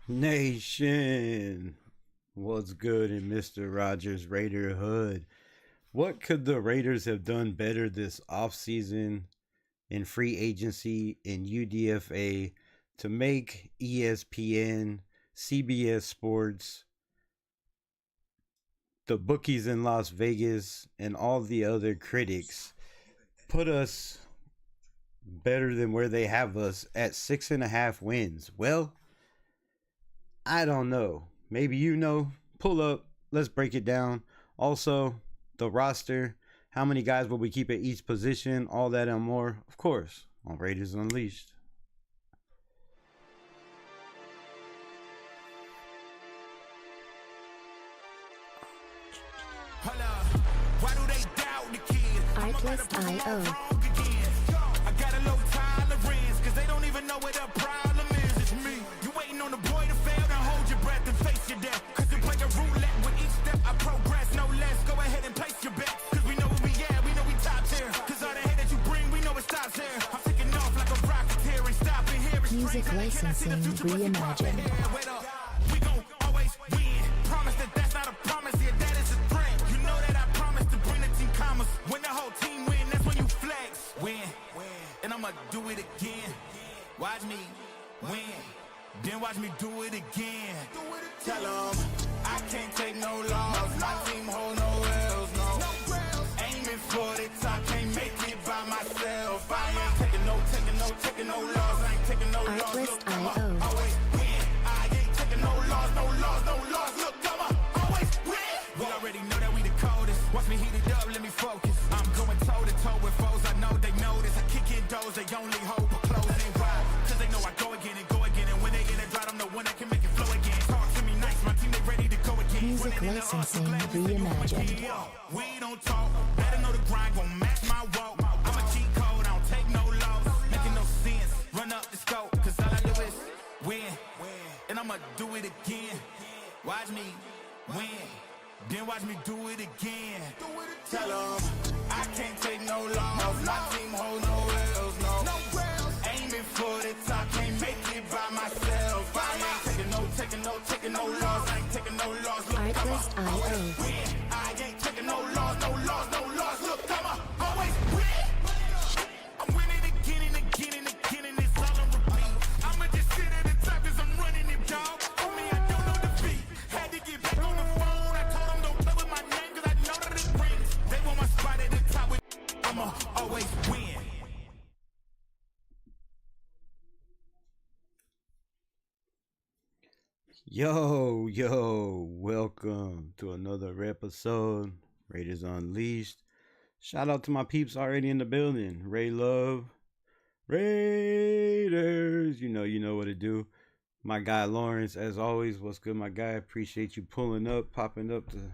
Nation, what's good in Mr. Rogers Raider Hood? What could the Raiders have done better this offseason in free agency in UDFA to make ESPN, CBS Sports, the bookies in Las Vegas, and all the other critics put us better than where they have us at 6.5 wins? Well, I don't know. Maybe you know. Pull up. Let's break it down. Also, the roster. How many guys will we keep at each position? All that and more, of course, on Raiders Unleashed. Artlist.io. I got a low tolerance, cause they don't even know what the problem is. It's me. You waiting on the boy to fail, now hold your breath and face your death. Cause you play a roulette with each step I progress, no less. Go ahead and place your bet. Cause we know where we at, we know we top tier. Cause all the hate that you bring, we know it stops here. I'm taking off like a rocketeer and stopping here. Music licensing reimagined. We gon' always win. Promise that that's not a promise, yeah, that is a threat. You know that I promise to bring the team commas. When the whole team win, that's when you flex. Win, and I'ma do it again. Watch me win, then watch me do it again. Tell 'em I can't take no loss. My team hold no L's, no. Aiming for the top, can't make it by myself. I ain't taking no loss. I ain't taking no loss. Look, I'ma always win. I ain't taking no loss. Look, I'ma always win. We already know that we the coldest. Watch me heat it up, let me focus. I'm going toe to toe with foes. I know they notice. I kick in doors, they only hope for closing. Why? Cause they know I go again. And when they get it dry, I'm the one that can make it flow again. Talk to me nice, my team they ready to go again. Music licensing reimagined. We don't talk, better know the grind gon' match my walk. I'm a cheat code, I don't take no loss. Making no sense, run up the scope. Cause all I do is win, and I'ma do it again. Watch me win, then watch me do it again. Tell 'em I can't take no loss. My team hold no L's, no. Aiming for the top, can't make it by myself. I ain't taking no loss. I ain't taking no loss. Look, Artlist.io. win. I ain't taking no loss. Look, I'ma always win. I'm winning again and it's all on repeat. I'ma just sit at the top cause I'm running it, dog. For me, I don't know defeat. Had to get back on the phone. I told them don't play with my name cause I know that it rings. They want my spot at the top with I'ma always win. Yo, welcome to another episode, Raiders Unleashed. Shout out to my peeps already in the building. Ray Love, Raiders, you know what to do. My guy Lawrence, as always, what's good, my guy? Appreciate you pulling up, popping up to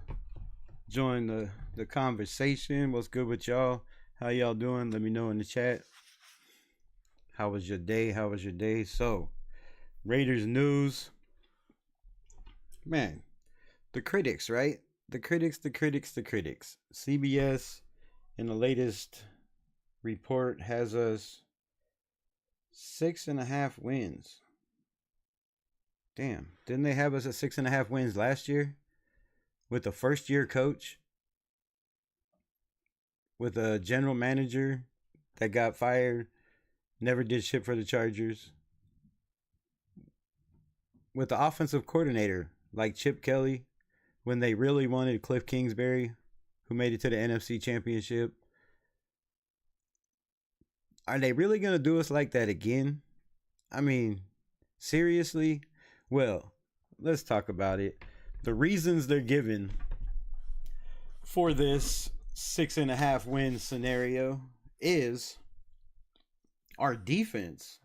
join the conversation. What's good with y'all? How y'all doing? Let me know in the chat. How was your day? So, Raiders news. Man, the critics, right? The critics. CBS, in the latest report, has us 6.5 wins. Damn, didn't they have us at 6.5 wins last year? With a first-year coach? With a general manager that got fired, never did shit for the Chargers? With the offensive coordinator like Chip Kelly, when they really wanted Cliff Kingsbury, who made it to the NFC Championship. Are they really going to do us like that again? I mean, seriously? Well, let's talk about it. The reasons they're given for this 6.5 win scenario is our defense.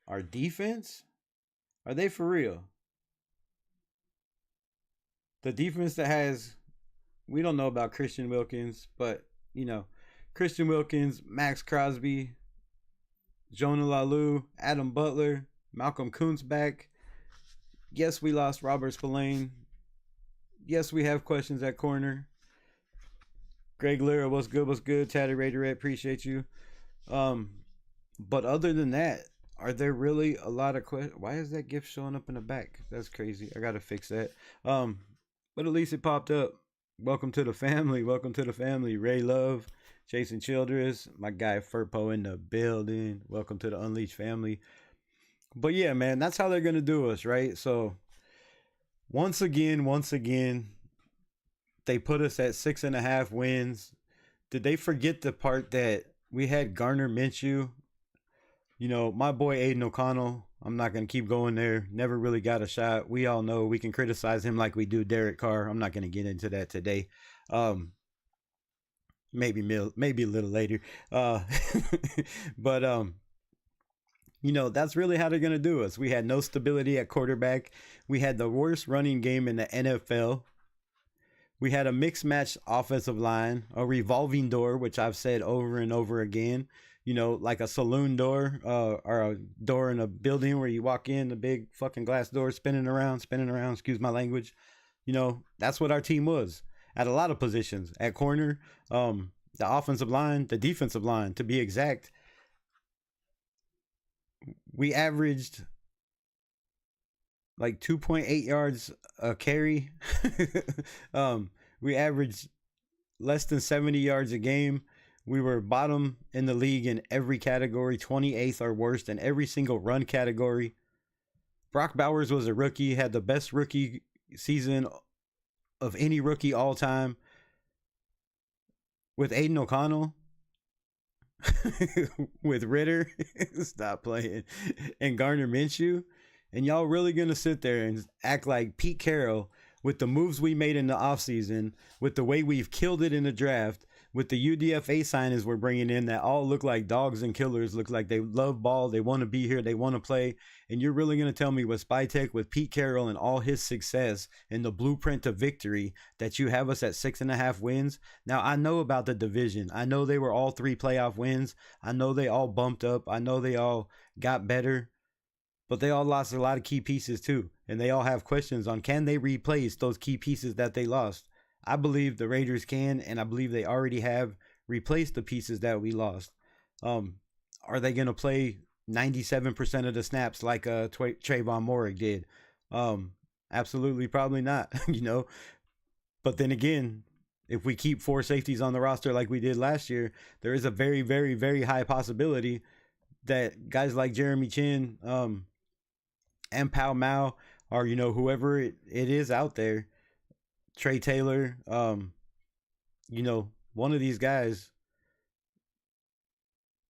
Our defense? Are they for real? The defense that has, we don't know about Christian Wilkins, but, Christian Wilkins, Max Crosby, Jonah Lalu, Adam Butler, Malcolm Kuntz back. Yes, we lost Robert Spillane. Yes, we have questions at corner. Greg Lira, what's good? Tatty Raiderette, appreciate you. But other than that, Are there really a lot of questions? Why is that gift showing up in the back? That's crazy. I gotta fix that. But at least it popped up. Welcome to the family. Welcome to the family. Ray Love, Jason Childress, my guy Furpo in the building. Welcome to the Unleashed family. But yeah, man, that's how they're gonna do us, right? So once again, they put us at 6.5 wins. Did they forget the part that we had Garner Minshew? You know, my boy Aiden O'Connell, I'm not going to keep going there. Never really got a shot. We all know we can criticize him like we do Derek Carr. I'm not going to get into that today. Maybe a little later. But you know, that's really how they're going to do us. We had no stability at quarterback. We had the worst running game in the NFL. We had a mixed match offensive line, a revolving door, which I've said over and over again. You know, like a saloon door or a door in a building where you walk in, the big fucking glass door spinning around, excuse my language. You know, that's what our team was at a lot of positions. At corner, the offensive line, the defensive line, to be exact. We averaged like 2.8 yards a carry. We averaged less than 70 yards a game. We were bottom in the league in every category, 28th or worst in every single run category. Brock Bowers was a rookie, had the best rookie season of any rookie all time. With Aiden O'Connell, with Ritter, stop playing, and Garner Minshew, and y'all really gonna sit there and act like Pete Carroll with the moves we made in the offseason, with the way we've killed it in the draft, with the UDFA signings we're bringing in that all look like dogs and killers, look like they love ball, they want to be here, they want to play, and you're really going to tell me with Spytech, with Pete Carroll and all his success and the blueprint of victory that you have us at 6.5 wins? Now, I know about the division. I know they were all 3 playoff wins. I know they all bumped up. I know they all got better, but they all lost a lot of key pieces too, and they all have questions on can they replace those key pieces that they lost. I believe the Raiders can, and I believe they already have replaced the pieces that we lost. Are they going to play 97% of the snaps like Trayvon Moehrig did? Absolutely, probably not, you know. But then again, if we keep 4 safeties on the roster like we did last year, there is a very, very, very high possibility that guys like Jeremy Chin and Pau Mao, or, you know, whoever it is out there, Trey Taylor, you know, one of these guys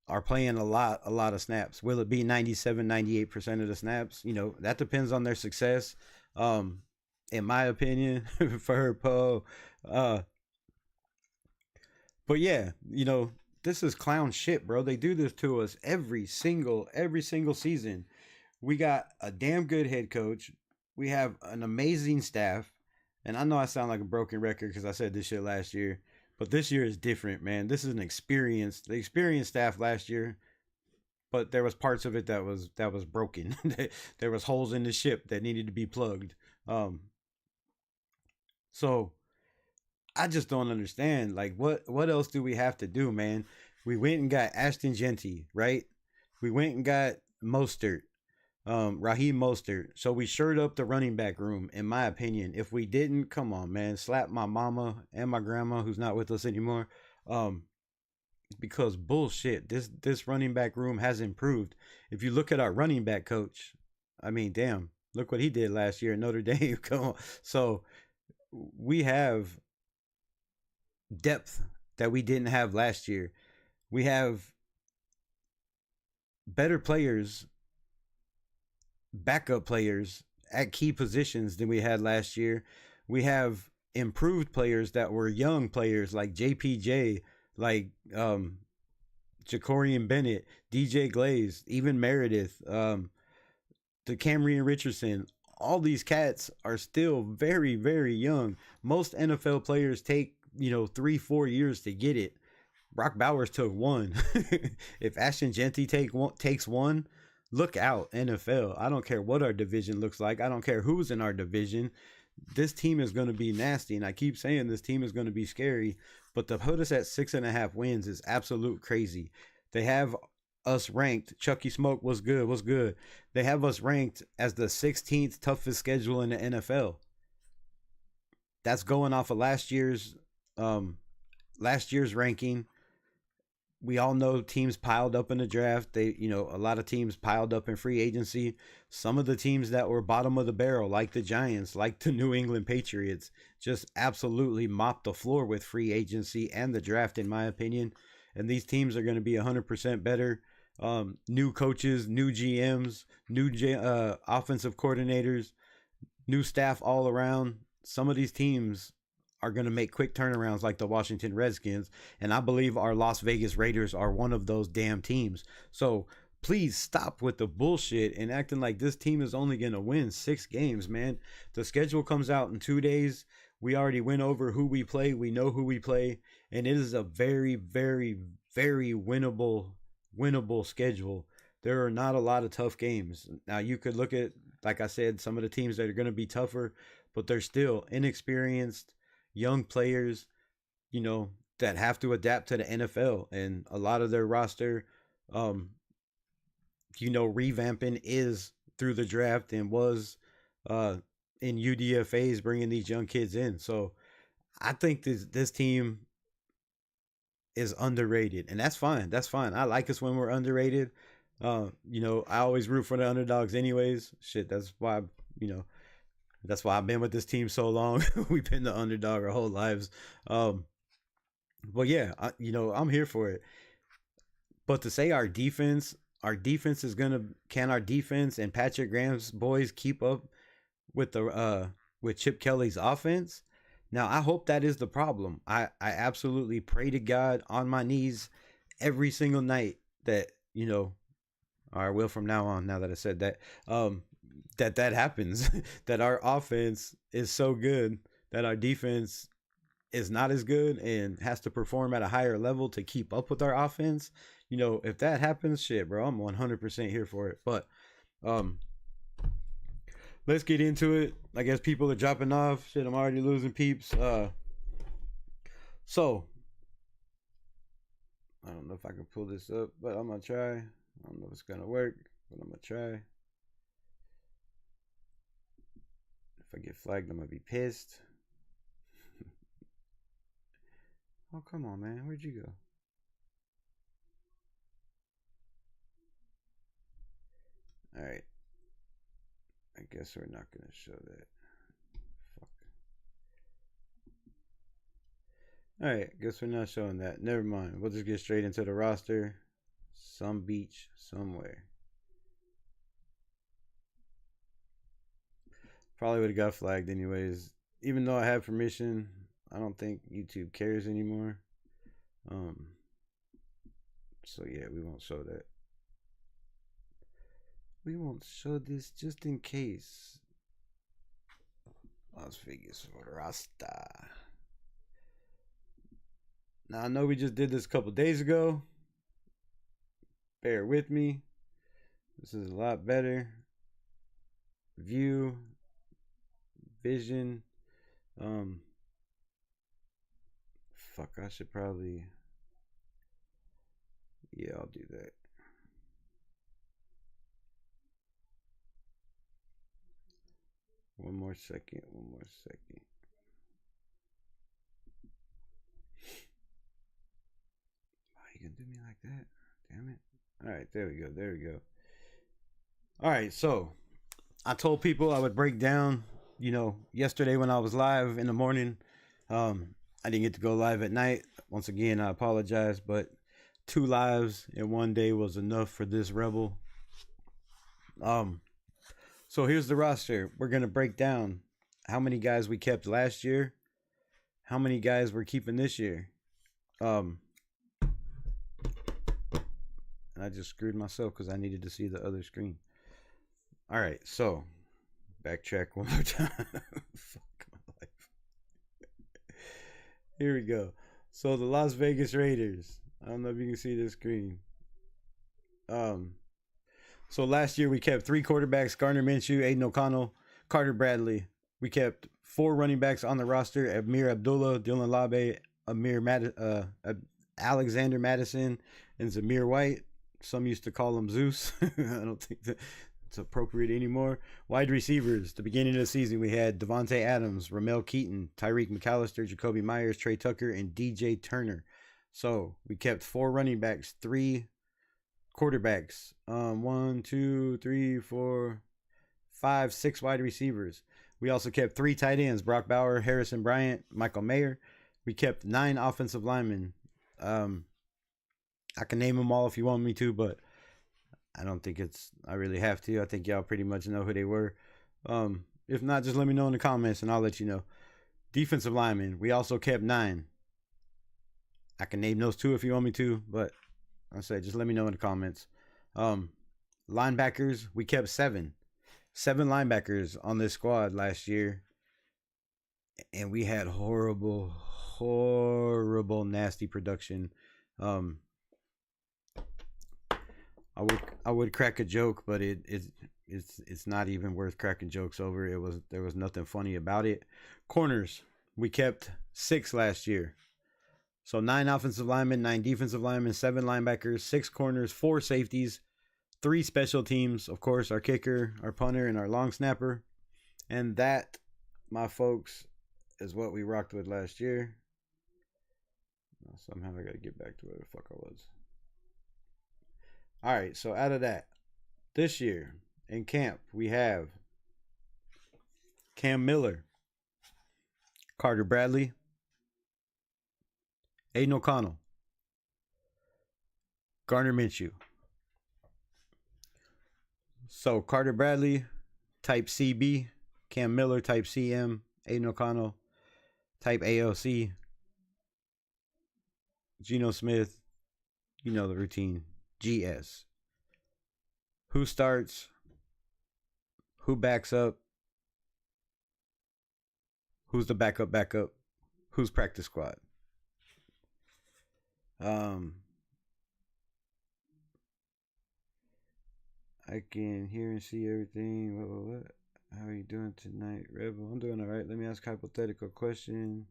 are playing a lot of snaps. Will it be 97, 98% of the snaps? You know, that depends on their success. In my opinion, for Poe. But yeah, you know, this is clown shit, bro. They do this to us every single season. We got a damn good head coach. We have an amazing staff. And I know I sound like a broken record because I said this shit last year, but this year is different, man. This is the experienced staff last year, but there was parts of it that was broken. There was holes in the ship that needed to be plugged. So I just don't understand. Like, what else do we have to do, man? We went and got Ashton Genty, right? We went and got Mostert. Raheem Mostert. So we shored up the running back room, in my opinion. If we didn't, come on, man, slap my mama and my grandma who's not with us anymore. Because bullshit, this running back room has improved. If you look at our running back coach, I mean, damn, look what he did last year at Notre Dame. Come on. So we have depth that we didn't have last year. We have better players, backup players at key positions than we had last year. We have improved players that were young players like JPJ, like Jacorian Bennett, DJ Glaze, even Meredith, the Camryn Richardson. All these cats are still very, very young. Most NFL players take, 3-4 years to get it. Brock Bowers took 1. If Ashton Genty takes 1, look out, NFL. I don't care what our division looks like. I don't care who's in our division. This team is going to be nasty, and I keep saying this team is going to be scary, but to put us at 6.5 wins is absolute crazy. They have us ranked. Chucky Smoke was good. Was good. They have us ranked as the 16th toughest schedule in the NFL. That's going off of last year's ranking. We all know teams piled up in the draft. A lot of teams piled up in free agency. Some of the teams that were bottom of the barrel, like the Giants, like the New England Patriots, just absolutely mopped the floor with free agency and the draft, in my opinion. And these teams are going to be 100% better. New coaches, new GMs, new offensive coordinators, new staff all around. Some of these teams are going to make quick turnarounds like the Washington Redskins. And I believe our Las Vegas Raiders are one of those damn teams. So please stop with the bullshit and acting like this team is only going to win 6 games, man. The schedule comes out in 2 days. We already went over who we play. We know who we play. And it is a very, very, very winnable schedule. There are not a lot of tough games. Now, you could look at, like I said, some of the teams that are going to be tougher, but they're still inexperienced young players, that have to adapt to the NFL, and a lot of their roster, revamping is through the draft and was in UDFAs bringing these young kids in. So I think this team is underrated, and that's fine. That's fine. I like us when we're underrated. I always root for the underdogs anyways. Shit, that's why I've been with this team so long. We've been the underdog our whole lives. But yeah, I'm here for it. But to say our defense is can our defense and Patrick Graham's boys keep up with with Chip Kelly's offense? Now, I hope that is the problem. I absolutely pray to God on my knees every single night that, or I will from now on, now that I said that, that happens, that our offense is so good that our defense is not as good and has to perform at a higher level to keep up with our offense. If that happens, shit, bro, I'm 100% here for it. But let's get into it. I guess people are dropping off. Shit, I'm already losing peeps. So I don't know if I can pull this up, but I'm gonna try. I don't know if it's gonna work, but I'm gonna try. If I get flagged, I'm gonna be pissed. Oh, come on, man. Where'd you go? Alright. I guess we're not gonna show that. Fuck. Alright, guess we're not showing that. Never mind. We'll just get straight into the roster. Some beach somewhere. Probably would have got flagged anyways. Even though I have permission, I don't think YouTube cares anymore. So yeah, we won't show that. We won't show this just in case. Las Vegas Rasta. Now, I know we just did this a couple days ago. Bear with me. This is a lot better. View. Vision. Fuck, I should probably... Yeah, I'll do that. One more second. Why you gonna do me like that? Damn it. Alright, there we go. Alright, so I told people I would break down, yesterday when I was live in the morning. I didn't get to go live at night. Once again, I apologize, but 2 lives in one day was enough for this Rebel. So here's the roster. We're going to break down how many guys we kept last year, how many guys we're keeping this year. And I just screwed myself because I needed to see the other screen. All right, so backtrack one more time. Fuck my life. Here we go. So the Las Vegas Raiders. I don't know if you can see this screen. So last year we kept 3 quarterbacks: Gardner Minshew, Aiden O'Connell, Carter Bradley. We kept 4 running backs on the roster: Amir Abdullah, Dylan Labe, Alexander Madison, and Zamir White. Some used to call him Zeus. I don't think that it's appropriate anymore. Wide receivers. The beginning of the season, we had Devontae Adams, Ramel Keaton, Tyreek McAllister, Jacoby Myers, Trey Tucker, and DJ Turner. So we kept 4 running backs, 3 quarterbacks, 1, 2, 3, 4, 5, 6 wide receivers. We also kept 3 tight ends: Brock Bauer, Harrison Bryant, Michael Mayer. We kept 9 offensive linemen. I can name them all if you want me to, but I don't think I really have to. I think y'all pretty much know who they were. If not, just let me know in the comments and I'll let you know. Defensive linemen, we also kept 9. I can name those 2 if you want me to, but I said just let me know in the comments. Linebackers, we kept 7. 7 linebackers on this squad last year. And we had horrible, nasty production. I would crack a joke, but it's not even worth cracking jokes over. There was nothing funny about it. Corners, we kept 6 last year. So 9 offensive linemen, 9 defensive linemen, 7 linebackers, 6 corners, 4 safeties, 3 special teams, of course, our kicker, our punter, and our long snapper. And that, my folks, is what we rocked with last year. Somehow I gotta get back to where the fuck I was. Alright, so out of that, this year in camp, we have Cam Miller, Carter Bradley, Aiden O'Connell, Garner Minshew. So Carter Bradley, type CB, Cam Miller, type CM, Aiden O'Connell, type AOC, Geno Smith, you know the routine, GS. Who starts? Who backs up? Who's the backup? Who's practice squad? I can hear and see everything. What? How are you doing tonight, Rebel? I'm doing all right. Let me ask a hypothetical question.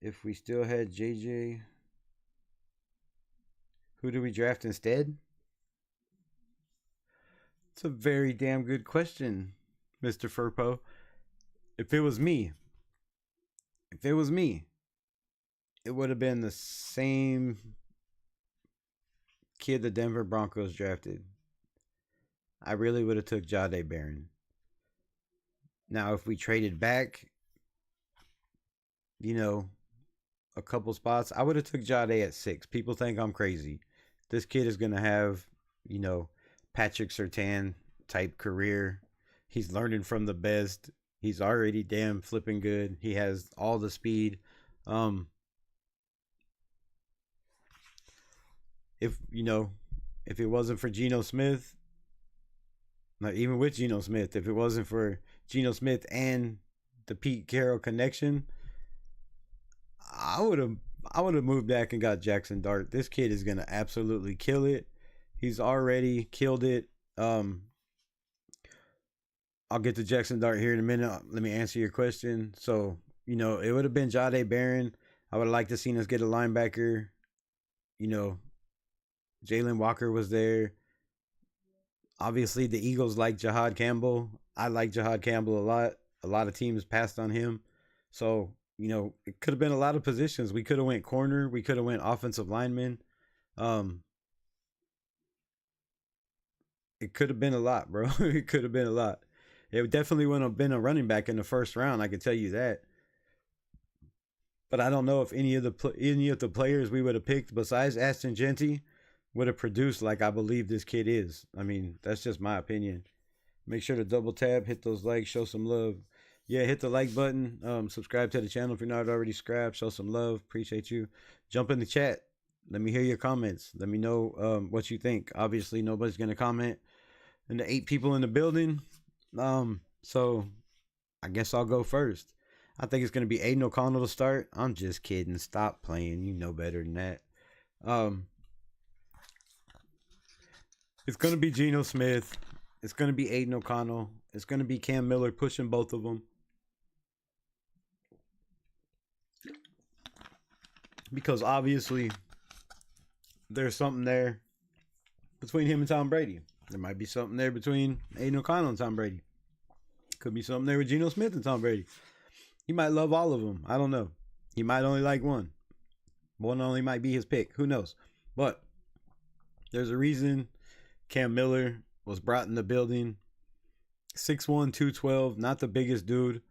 If we still had JJ, who do we draft instead? It's a very damn good question, Mr. Furpo. If it was me, it would have been the same kid the Denver Broncos drafted. I really would have took Jahdae Barron. Now, if we traded back, a couple spots, I would have took Jahdae at 6. People think I'm crazy. This kid is going to have, Patrick Surtain type career. He's learning from the best. He's already damn flipping good. He has all the speed. If it wasn't for Geno Smith, not even with Geno Smith, if it wasn't for Geno Smith and the Pete Carroll connection, I would have moved back and got Jackson Dart. This kid is gonna absolutely kill it. He's already killed it. I'll get to Jackson Dart here in a minute. Let me answer your question. So, it would have been Jahdae Barron. I would have liked to seen us get a linebacker. Jalen Walker was there. Obviously, the Eagles like Jahad Campbell. I like Jahad Campbell a lot. A lot of teams passed on him. So, it could have been a lot of positions. We could have went corner. We could have went offensive lineman. It could have been a lot, bro. It could have been a lot. It definitely wouldn't have been a running back in the first round. I can tell you that. But I don't know if any of the players we would have picked besides Ashton Genty would have produced like I believe this kid is. I mean, that's just my opinion. Make sure to double tap, hit those likes, show some love. Yeah, hit the like button. Subscribe to the channel if you're not already subscribed. Show some love. Appreciate you. Jump in the chat. Let me hear your comments. Let me know what you think. Obviously, nobody's going to comment. And the 8 people in the building. So I guess I'll go first. I think it's going to be Aiden O'Connell to start. I'm just kidding. Stop playing. You know better than that. It's going to be Geno Smith. It's going to be Aiden O'Connell. It's going to be Cam Miller pushing both of them. Because obviously there's something there. between him and Tom Brady. There might be something there between Aiden O'Connell and Tom Brady. Could be something there with Geno Smith and Tom Brady. He might love all of them. I don't know. He might only like one. One only might be his pick. Who knows? But there's a reason Cam Miller was brought in the building. 6'1", 212, not the biggest dude.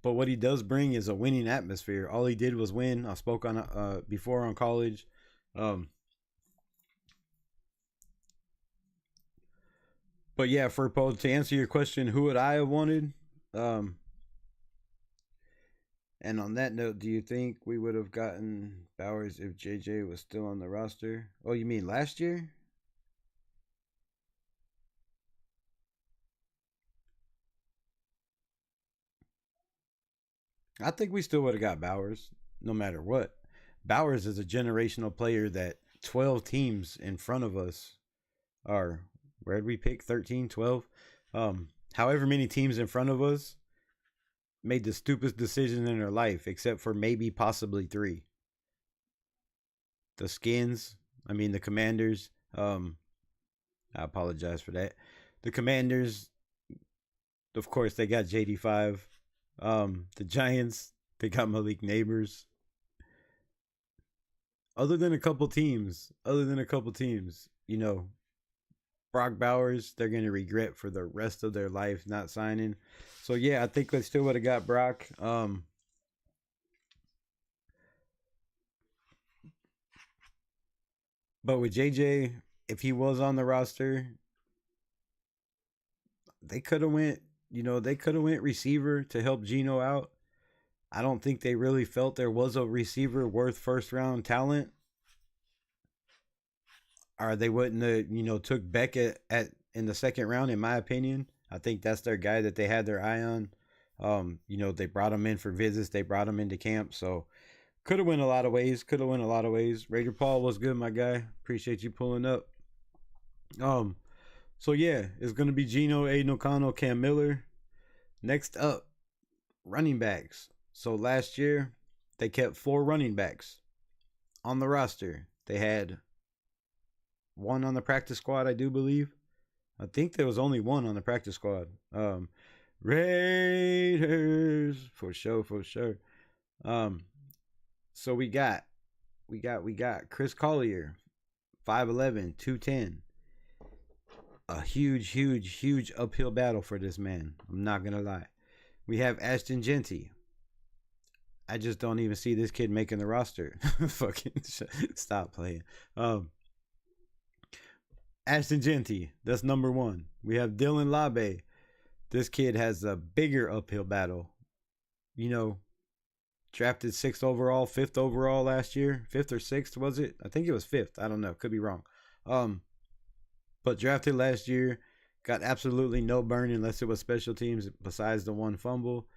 But what he does bring is a winning atmosphere. All he did was win. I spoke on before on college. But yeah, to answer your question, who would I have wanted? And on that note, do you think we would have gotten Bowers if JJ was still on the roster? Oh, you mean last year? I think we still would have got Bowers, no matter what. Bowers is a generational player that 12 teams in front of us are, where did we pick? 13, 12? However many teams in front of us made the stupidest decision in their life, except for maybe possibly 3. The Commanders. I apologize for that. The Commanders, of course, they got JD5. The Giants, they got Malik Neighbors. Other than a couple teams, you know, Brock Bowers, they're going to regret for the rest of their life not signing. So, yeah, I think they still would have got Brock. But with JJ, if he was on the roster, they could have went receiver to help Geno out. I don't think they really felt there was a receiver worth first round talent. Or they wouldn't have, took Beckett in the second round, in my opinion. I think that's their guy that they had their eye on. They brought him in for visits. They brought him into camp. So could have went a lot of ways. Raider Paul was good, my guy. Appreciate you pulling up. So yeah, it's gonna be Geno, Aiden O'Connell, Cam Miller. Next up, running backs. So last year, they kept 4 running backs on the roster. They had 1 on the practice squad, I do believe. I think there was only 1 on the practice squad. Raiders for sure. So we got Chris Collier, 5'11", 210. A huge uphill battle for this man. I'm not gonna lie. We have Ashton Genty. I just don't even see this kid making the roster. Fucking stop playing. Ashton Genty, that's number 1. We have Dylan Labe. This kid has a bigger uphill battle. Drafted 6th overall, 5th overall last year. 5th or 6th, was it? I think it was 5th. I don't know. Could be wrong. But drafted last year, got absolutely no burn unless it was special teams besides the 1 fumble.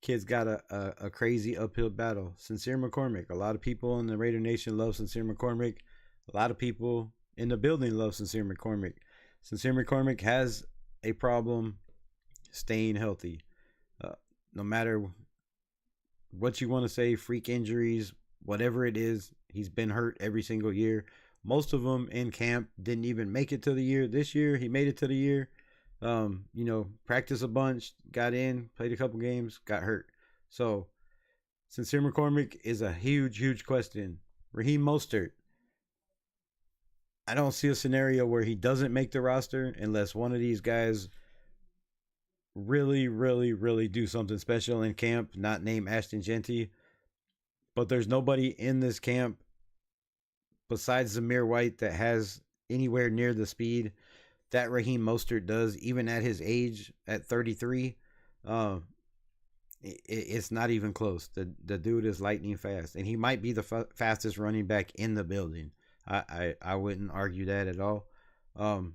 Kid's got a crazy uphill battle. Sincere McCormick. A lot of people in the Raider Nation love Sincere McCormick. A lot of people in the building love Sincere McCormick. Sincere McCormick has a problem staying healthy. No matter what you want to say, freak injuries, whatever it is, he's been hurt every single year. Most of them in camp didn't even make it to the year. This year, he made it to the year. Practiced a bunch, got in, played a couple games, got hurt. So, Sincere McCormick is a huge question. Raheem Mostert. I don't see a scenario where he doesn't make the roster unless one of these guys really do something special in camp, not named Ashton Genty. But there's nobody in this camp besides Zamir White that has anywhere near the speed that Raheem Mostert does, even at his age, at 33. It's not even close. The dude is lightning fast, and he might be the fastest running back in the building. I wouldn't argue that at all. Then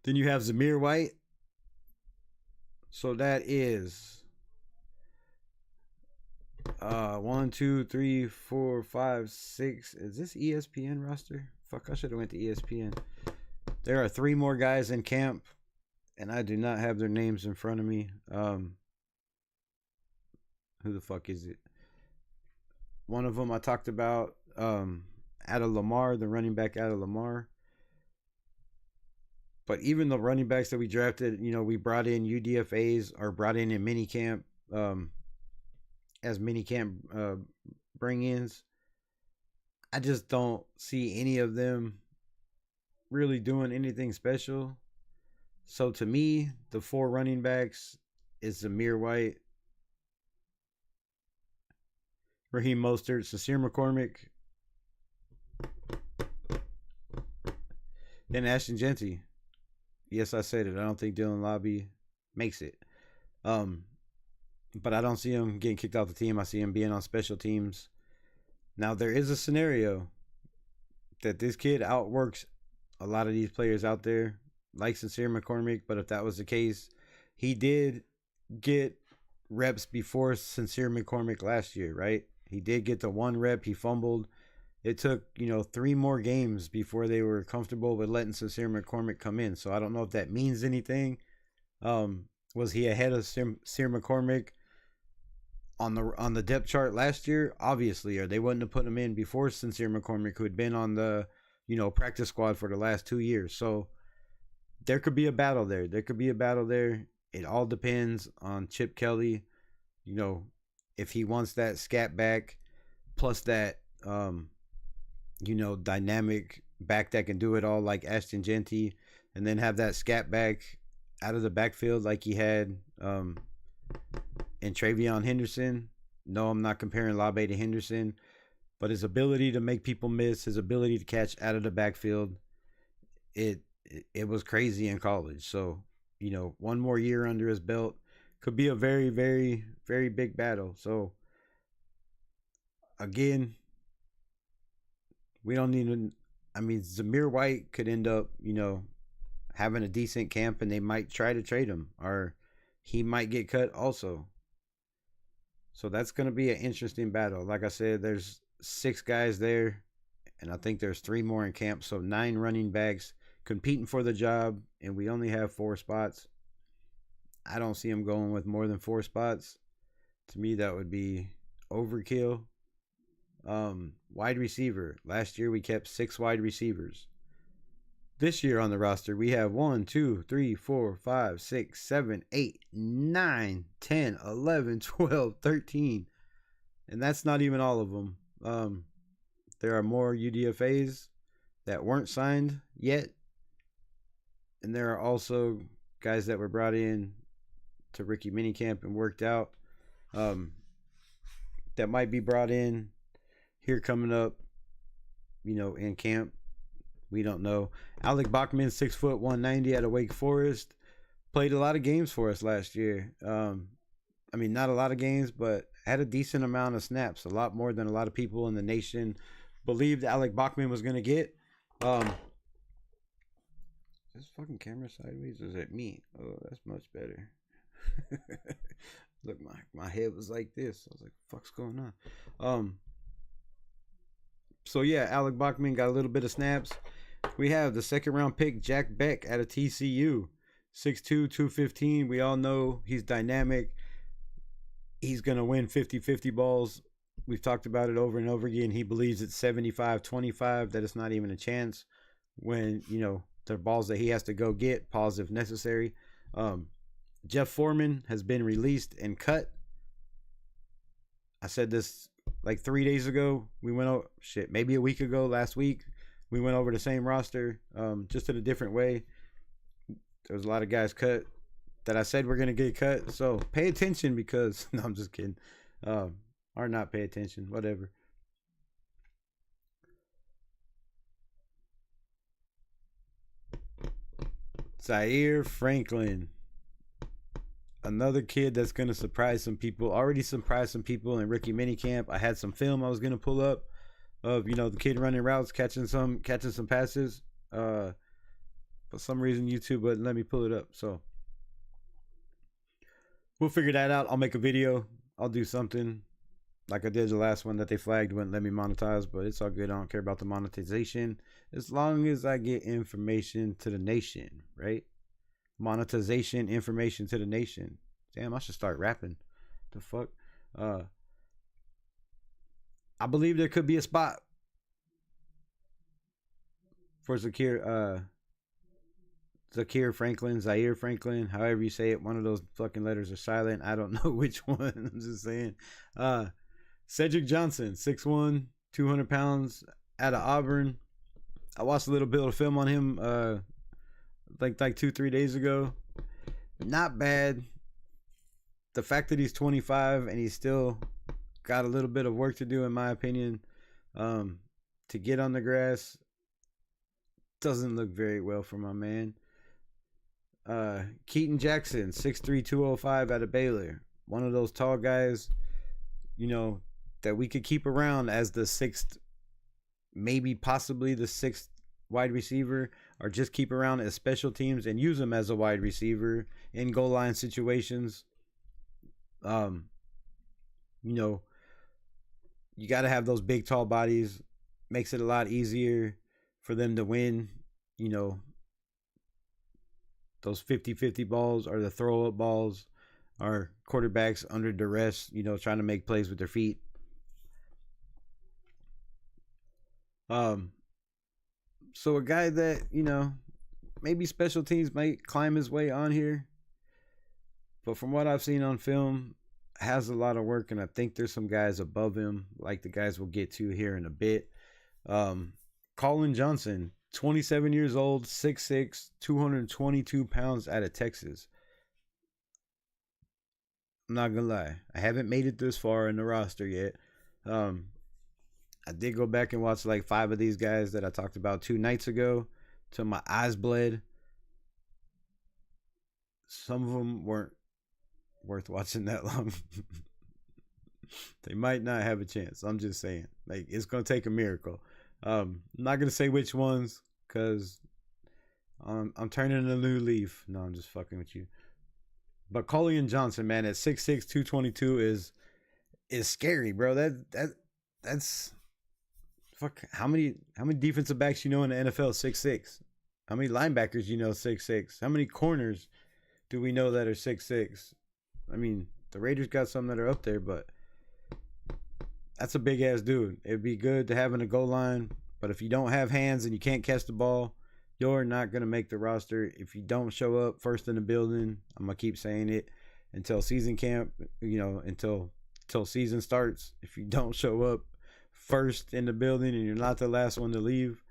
you have Zamir White. So that is 1, 2, 3, 4, 5, 6. Is this ESPN roster? Fuck, I should have went to ESPN. There are 3 more guys in camp, and I do not have their names in front of me. Who the fuck is it? One of them I talked about. out of Lamar, the running back out of Lamar. But even the running backs that we drafted, we brought in UDFAs or brought in minicamp, as minicamp bring-ins. I just don't see any of them really doing anything special. So to me, the 4 running backs is Zamir White, Raheem Mostert, Sincere McCormick, then Ashton Genty. Yes, I said it. I don't think Dylan Lobby makes it. But I don't see him getting kicked off the team. I see him being on special teams. Now, there is a scenario that this kid outworks a lot of these players out there, like Sincere McCormick. But if that was the case, he did get reps before Sincere McCormick last year, right? He did get the 1 rep. He fumbled. It took, 3 more games before they were comfortable with letting Sincere McCormick come in. So I don't know if that means anything. Was he ahead of Sincere McCormick on the depth chart last year? Obviously, or they wouldn't have put him in before Sincere McCormick, who had been on the, practice squad for the last 2 years. So there could be a battle there. It all depends on Chip Kelly, if he wants that scat back, plus that, dynamic back that can do it all like Ashton Genty, and then have that scat back out of the backfield like he had in Travion Henderson. No, I'm not comparing Labe to Henderson, but his ability to make people miss, his ability to catch out of the backfield, it was crazy in college. So, 1 more year under his belt could be a very, very, very big battle. So, again, we don't need to. Zamir White could end up, having a decent camp, and they might try to trade him, or he might get cut also. So that's going to be an interesting battle. Like I said, there's 6 guys there, and I think there's 3 more in camp. So 9 running backs competing for the job, and we only have 4 spots. I don't see him going with more than 4 spots. To me, that would be overkill. Wide receiver. Last year we kept 6 wide receivers. This year on the roster we have 1, 2, 3, 4, 5, 6, 7, 8, 9, 10, 11, 12, 13. And that's not even all of them. There are more UDFAs that weren't signed yet. And there are also guys that were brought in to rookie minicamp and worked out, that might be brought in here coming up, in camp. We don't know. Alec Bachman, 6 foot 190 out of Wake Forest, played a lot of games for us last year. Not a lot of games, but had a decent amount of snaps, a lot more than a lot of people in the nation believed Alec Bachman was going to get. Is this fucking camera sideways, or is it me? Oh, that's much better. Look, my head was like this. I was like, fuck's going on? So yeah, Alec Bachman got a little bit of snaps. We have the 2nd round pick, Jack Beck, out of TCU. 6'2", 215. We all know he's dynamic. He's going to win 50-50 balls. We've talked about it over and over again. He believes it's 75-25, that it's not even a chance when, the balls that he has to go get, pause if necessary. Jeff Foreman has been released and cut. I said this like 3 days ago. We went over, maybe a week ago, last week. We went over the same roster, just in a different way. There was a lot of guys cut that I said were going to get cut. So pay attention because, no, I'm just kidding. Or not pay attention, whatever. Zaire Franklin. Another kid that's going to surprise some people. Already surprised some people in rookie minicamp. I had some film I was going to pull up of, the kid running routes, catching some passes. For some reason, YouTube wouldn't let me pull it up. So we'll figure that out. I'll make a video. I'll do something like I did the last one that they flagged. Wouldn't let me monetize, but it's all good. I don't care about the monetization as long as I get information to the nation, right? Monetization, information to the nation. Damn, I should start rapping. The fuck? I believe there could be a spot for Zaire Franklin, however you say it. One of those fucking letters are silent. I don't know which one. I'm just saying. Cedric Johnson, 6'1", 200 pounds, out of Auburn. I watched a little bit of film on him like 2-3 days ago. Not bad. The fact that he's 25 and he's still got a little bit of work to do, in my opinion, to get on the grass, doesn't look very well for my man. Keaton Jackson, 6'3", 205, out of Baylor. One of those tall guys, you know, that we could keep around as the sixth, maybe possibly the sixth wide receiver, or just keep around as special teams and use him as a wide receiver in goal line situations. You know, you got to have those big, tall bodies. Makes it a lot easier for them to win, you know, those 50-50 balls or the throw-up balls, or quarterbacks under duress, you know, trying to make plays with their feet. So a guy that, you know, maybe special teams might climb his way on here, but from what I've seen on film, has a lot of work, and I think there's some guys above him, like the guys we'll get to here in a bit. Colin Johnson, 27 years old, 6'6", 222 pounds, out of Texas. I'm not gonna lie, I haven't made it this far in the roster yet. I did go back and watch like 5 of these guys that I talked about 2 nights ago till my eyes bled. Some of them weren't worth watching that long. They might not have a chance. I'm just saying, like, it's gonna take a miracle. I'm not gonna say which ones, because I'm turning a new leaf. No, I'm just fucking with you. But Colin Johnson, man, at 6'6", 222 is scary, bro. That's fuck. How many defensive backs you know in the NFL 6'6"? How many linebackers you know 6'6"? How many corners do we know that are 6'6"? I mean, the Raiders got some that are up there, but that's a big ass dude. It'd be good to have in a goal line, but if you don't have hands and you can't catch the ball, you're not gonna make the roster. If you don't show up first in the building, I'm gonna keep saying it until season camp. You know, until season starts. If you don't show up first in the building and you're not the last one to leave,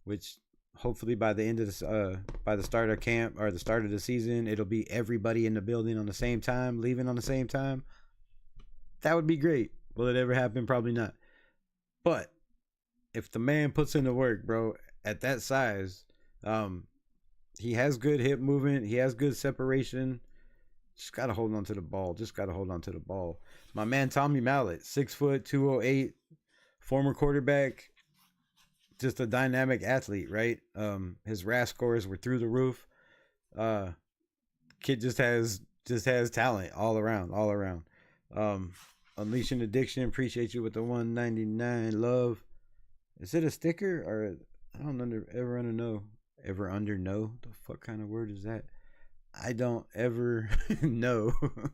which hopefully by the end of by the start of camp or the start of the season, it'll be everybody in the building on the same time, leaving on the same time. That would be great. Will it ever happen? Probably not. But if the man puts in the work, bro, at that size, he has good hip movement. He has good separation. Just got to hold on to the ball. My man, Tommy Mallett, 6 foot, 208, former quarterback, just a dynamic athlete, right? His RAS scores were through the roof. Kid just has talent all around. Unleashing Addiction, appreciate you with the 199 love. Is it a sticker or I don't ever know? The fuck kind of word is that? I don't ever know. I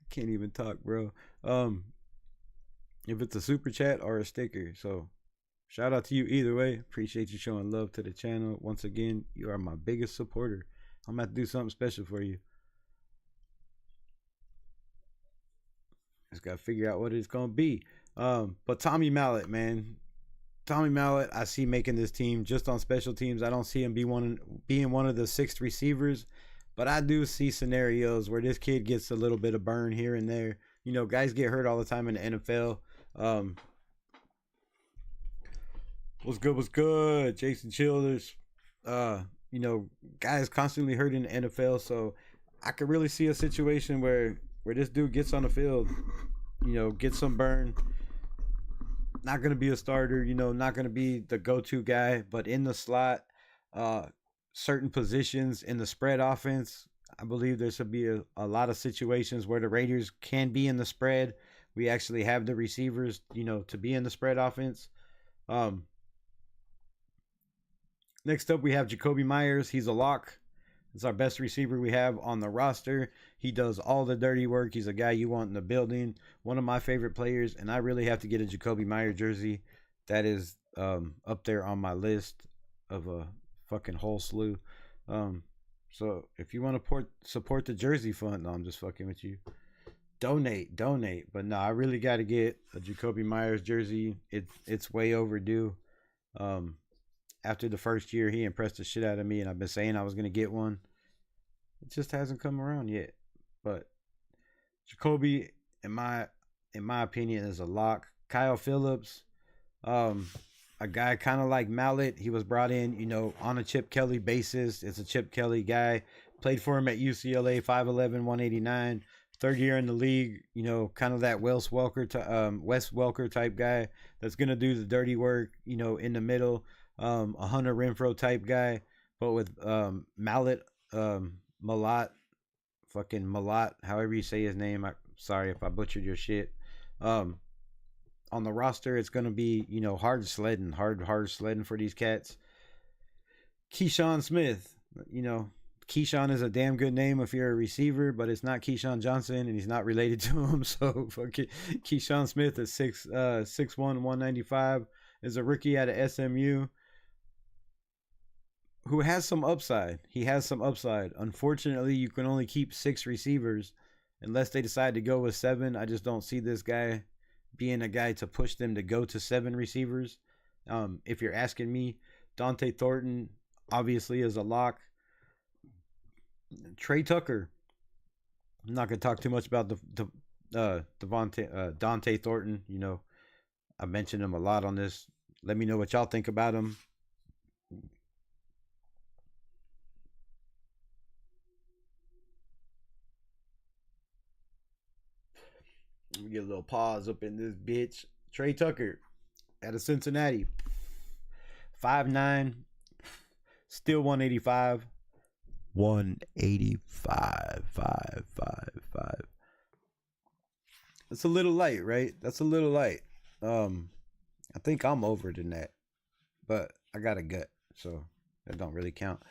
can't even talk, bro. If it's a super chat or a sticker. So shout out to you either way. Appreciate you showing love to the channel. Once again, you are my biggest supporter. I'm about to do something special for you. Just gotta figure out what it's gonna be. But Tommy Mallett, man. Tommy Mallett, I see making this team just on special teams. I don't see him being one of the 6th receivers, but I do see scenarios where this kid gets a little bit of burn here and there. You know, guys get hurt all the time in the NFL. What's good? Jason Childers. You know, guys constantly hurt in the NFL, so I could really see a situation where this dude gets on the field, you know, gets some burn. Not going to be a starter, you know, not going to be the go-to guy, but in the slot, certain positions in the spread offense, I believe there should be a lot of situations where the Raiders can be in the spread. We actually have the receivers, you know, to be in the spread offense. Next up, we have Jacoby Myers. He's a lock. It's our best receiver we have on the roster. He does all the dirty work. He's a guy you want in the building. One of my favorite players, and I really have to get a Jacoby Myers jersey. That is up there on my list. of a fucking whole slew. So if you want to support the Jersey Fund, no, I'm just fucking with you. Donate. But no, I really got to get a Jacoby Myers jersey. It's way overdue. After the first year, he impressed the shit out of me, and I've been saying I was gonna get one. It just hasn't come around yet. But Jacoby, in my opinion, is a lock. Kyle Phillips, a guy kind of like Mallet. He was brought in, on a Chip Kelly basis. It's a Chip Kelly guy. Played for him at UCLA, 5'11", 189. Third year in the league, kind of that Wes Welker type guy that's gonna do the dirty work, in the middle. A Hunter Renfro type guy, but with Mallet, Malat, fucking Malat, however you say his name. Sorry if I butchered your shit. On the roster, it's gonna be hard sledding for these cats. Keyshawn Smith, Keyshawn is a damn good name if you're a receiver, but it's not Keyshawn Johnson, and he's not related to him. So fucking Keyshawn Smith is 6'1", 195, is a rookie out of SMU who has some upside. He has some upside. Unfortunately, you can only keep 6 receivers unless they decide to go with 7. I just don't see this guy being a guy to push them to go to 7 receivers. If you're asking me, Dante Thornton obviously is a lock. Trey Tucker. I'm not gonna talk too much about Dante Thornton. I mentioned him a lot on this. Let me know what y'all think about him. Let me get a little pause up in this bitch. Trey Tucker out of Cincinnati. 5'9", still 185. 185, 5. That's a little light, right? That's a little light. I think I'm over than that, but I got a gut, so that don't really count.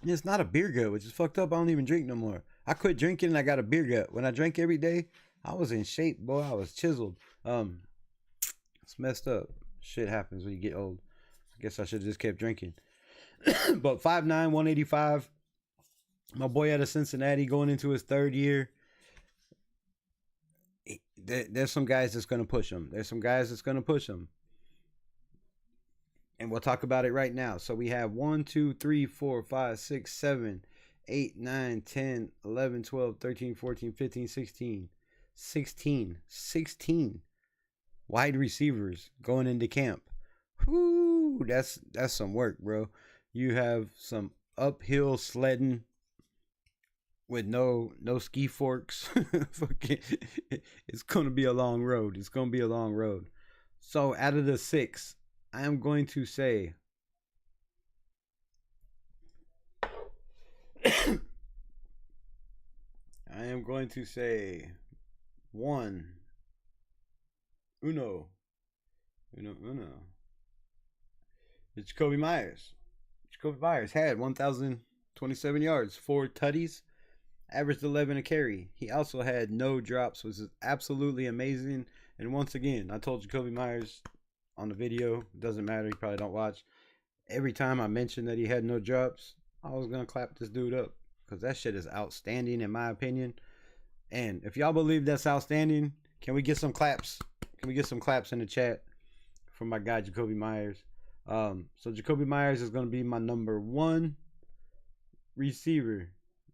It's not a beer gut, which is fucked up. I don't even drink no more. I quit drinking and I got a beer gut. When I drank every day, I was in shape, boy. I was chiseled. It's messed up. Shit happens when you get old. I guess I should have just kept drinking. But 5'9", 185. My boy out of Cincinnati going into his 3rd year. There's some guys that's going to push him. And we'll talk about it right now. So we have 1, 2, 3, 4, 5, 6, 7, 8, 9, 10, 11, 12, 13, 14, 15, 16 wide receivers going into camp. Whoo, that's some work, bro. You have some uphill sledding with no ski forks. It's going to be a long road. So out of the 6, I am going to say uno. It's Jacoby Myers. Jacoby Myers had 1,027 yards, 4 tutties, averaged 11 a carry. He also had no drops, which is absolutely amazing. And once again, I told Jacoby Myers on the video, doesn't matter, you probably don't watch. Every time I mentioned that he had no drops, I was going to clap this dude up because that shit is outstanding in my opinion. And if y'all believe that's outstanding, can we get some claps? Can we get some claps in the chat for my guy Jacoby Myers? So Jacoby Myers is going to be my number 1 receiver.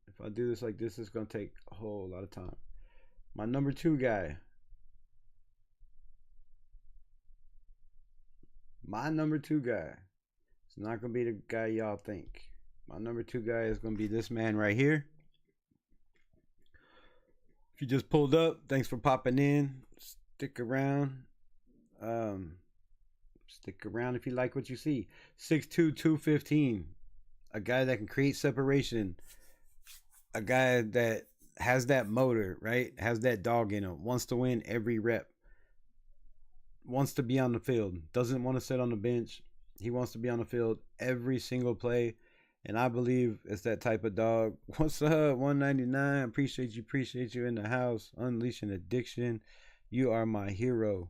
If I do this like this, it's going to take a whole lot of time. My number 2 guy. It's not going to be the guy y'all think. My number 2 guy is going to be this man right here. If you just pulled up, thanks for popping in. Stick around. Stick around if you like what you see. 6'2", 215. A guy that can create separation. A guy that has that motor, right? Has that dog in him. Wants to win every rep. Wants to be on the field. Doesn't want to sit on the bench. He wants to be on the field every single play. And I believe it's that type of dog. What's up? 199. Appreciate you in the house. Unleashing addiction. You are my hero.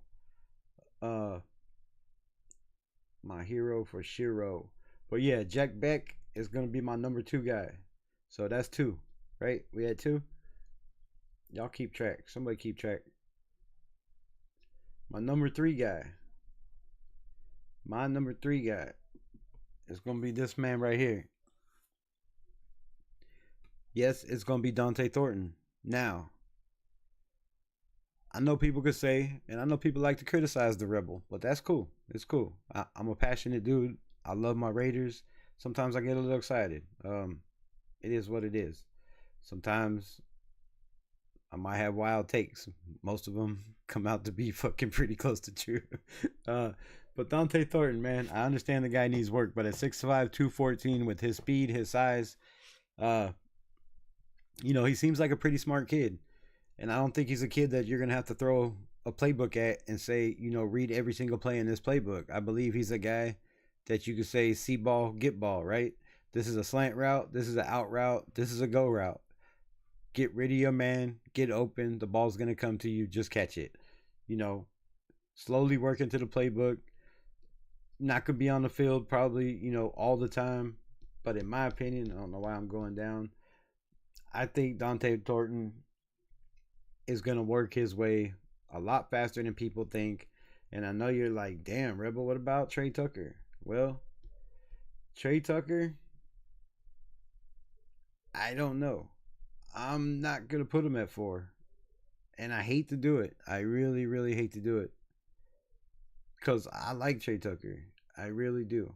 My My hero for Shiro. But yeah, Jack Beck is gonna be my number 2 guy. So that's 2, right? We had 2. Y'all keep track. Somebody keep track. My number 3 guy. My number 3 guy is gonna be this man right here. Yes, it's gonna be Dante Thornton. Now, I know people could say, and I know people like to criticize the Rebel, but that's cool. It's cool. I'm a passionate dude. I love my Raiders. Sometimes I get a little excited. It is what it is. Sometimes I might have wild takes. Most of them come out to be fucking pretty close to true. But Dante Thornton, man, I understand the guy needs work, but at 6'5", 214 with his speed, his size, he seems like a pretty smart kid. And I don't think he's a kid that you're going to have to throw a playbook at and say, read every single play in this playbook. I believe he's a guy that you could say, see ball, get ball, right? This is a slant route. This is an out route. This is a go route. Get rid of your man. Get open. The ball's going to come to you. Just catch it. Slowly work into the playbook. Not going to be on the field probably, all the time. But in my opinion, I don't know why I'm going down. I think Dante Thornton is going to work his way a lot faster than people think. And I know you're like, damn, Rebel, what about Trey Tucker? Well, Trey Tucker, I don't know. I'm not going to put him at 4. And I hate to do it. I really, really hate to do it. Because I like Trey Tucker. I really do.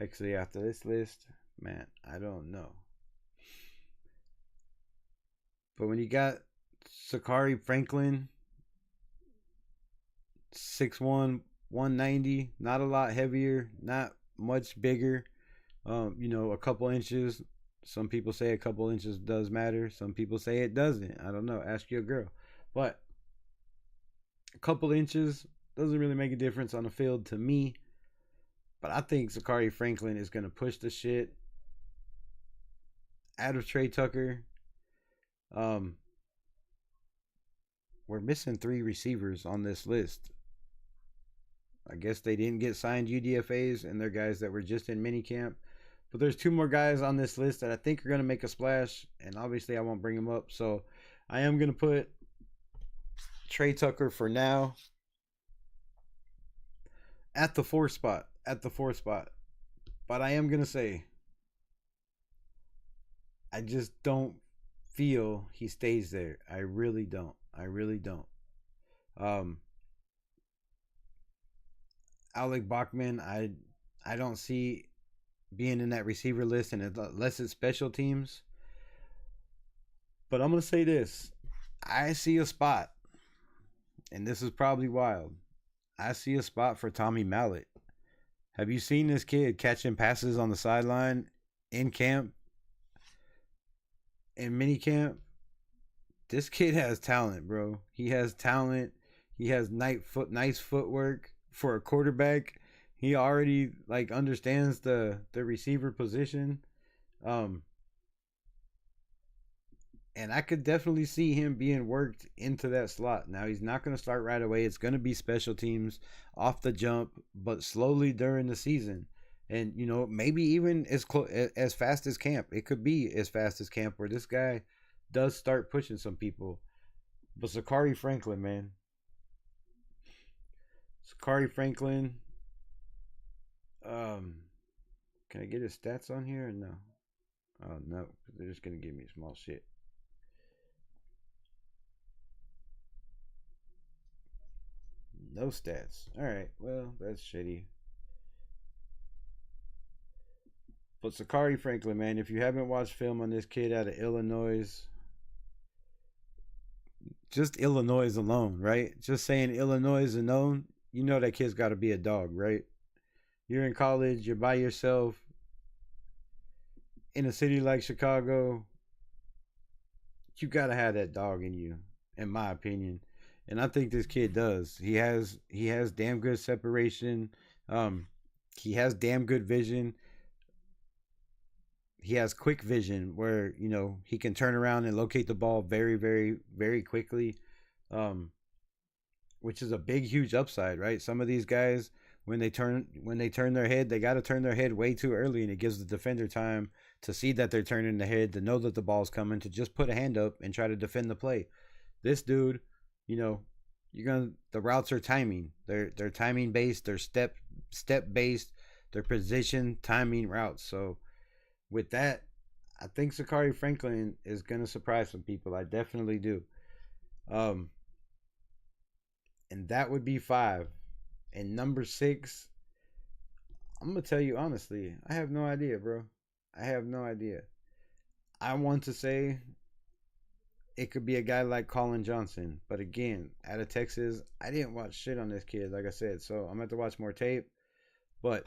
Actually, after this list, man, I don't know. But when you got Sakari Franklin, 6'1", 190, not a lot heavier, not much bigger, a couple inches. Some people say a couple inches does matter. Some people say it doesn't. I don't know. Ask your girl. But a couple inches doesn't really make a difference on the field to me. But I think Sakari Franklin is going to push the shit out of Trey Tucker. We're missing 3 receivers on this list. I guess they didn't get signed UDFAs, and they're guys that were just in minicamp. But there's 2 more guys on this list that I think are going to make a splash, and obviously I won't bring them up. So I am going to put Trey Tucker for now at the 4 spot. But I am going to say, I just don't feel he stays there. I really don't. Alec Bachman, I don't see being in that receiver list, and unless it's special teams. But I'm going to say this. I see a spot, and this is probably wild. I see a spot for Tommy Mallet. Have you seen this kid catching passes on the sideline in camp, in mini camp? This kid has talent, bro. He has talent. He has nice footwork for a quarterback. He already understands the receiver position. And I could definitely see him being worked into that slot. Now, he's not going to start right away. It's going to be special teams off the jump, but slowly during the season. And, maybe even as fast as camp. It could be as fast as camp where this guy does start pushing some people. But Sakari Franklin, man. Sakari Franklin. Can I get his stats on here or no? Oh, no. They're just going to give me small shit. No stats. Alright, well, that's shitty. But Sakari Franklin, man, if you haven't watched film on this kid out of Illinois, just Illinois alone, right? Just saying Illinois alone, you know that kid's got to be a dog, right? You're in college, you're by yourself, in a city like Chicago, you got to have that dog in you, in my opinion. And I think this kid does. He has damn good separation. He has damn good vision. He has quick vision where, he can turn around and locate the ball very, very, very quickly. which is a big, huge upside, right? Some of these guys, when they turn their head, they got to turn their head way too early, and it gives the defender time to see that they're turning the head, to know that the ball's coming, to just put a hand up and try to defend the play. This dude, you know, the routes are timing. They're timing based, they're step based, they're position timing routes. So with that, I think Sakari Franklin is gonna surprise some people. I definitely do. And that would be 5. And number 6, I'm gonna tell you honestly, I have no idea, bro. I have no idea. I want to say it could be a guy like Colin Johnson, but again, out of Texas, I didn't watch shit on this kid, like I said, so I'm gonna have to watch more tape. But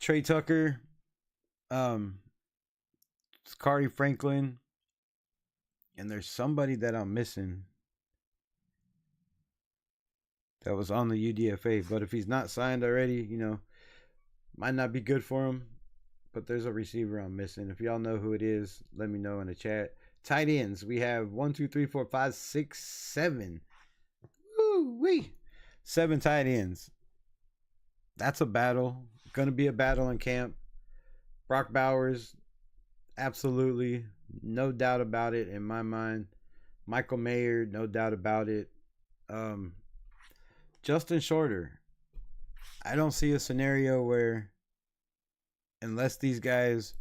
Trey Tucker, Sakari Franklin, and there's somebody that I'm missing that was on the UDFA. But if he's not signed already, you know, might not be good for him. But there's a receiver I'm missing. If y'all know who it is, let me know in the chat. Tight ends, we have 1, 2, 3, 4, 5, 6, 7. Woo-wee. 7 tight ends. That's a battle. Gonna be a battle in camp. Brock Bowers, absolutely, no doubt about it in my mind. Michael Mayer, no doubt about it. Justin Shorter, I don't see a scenario where, unless these guys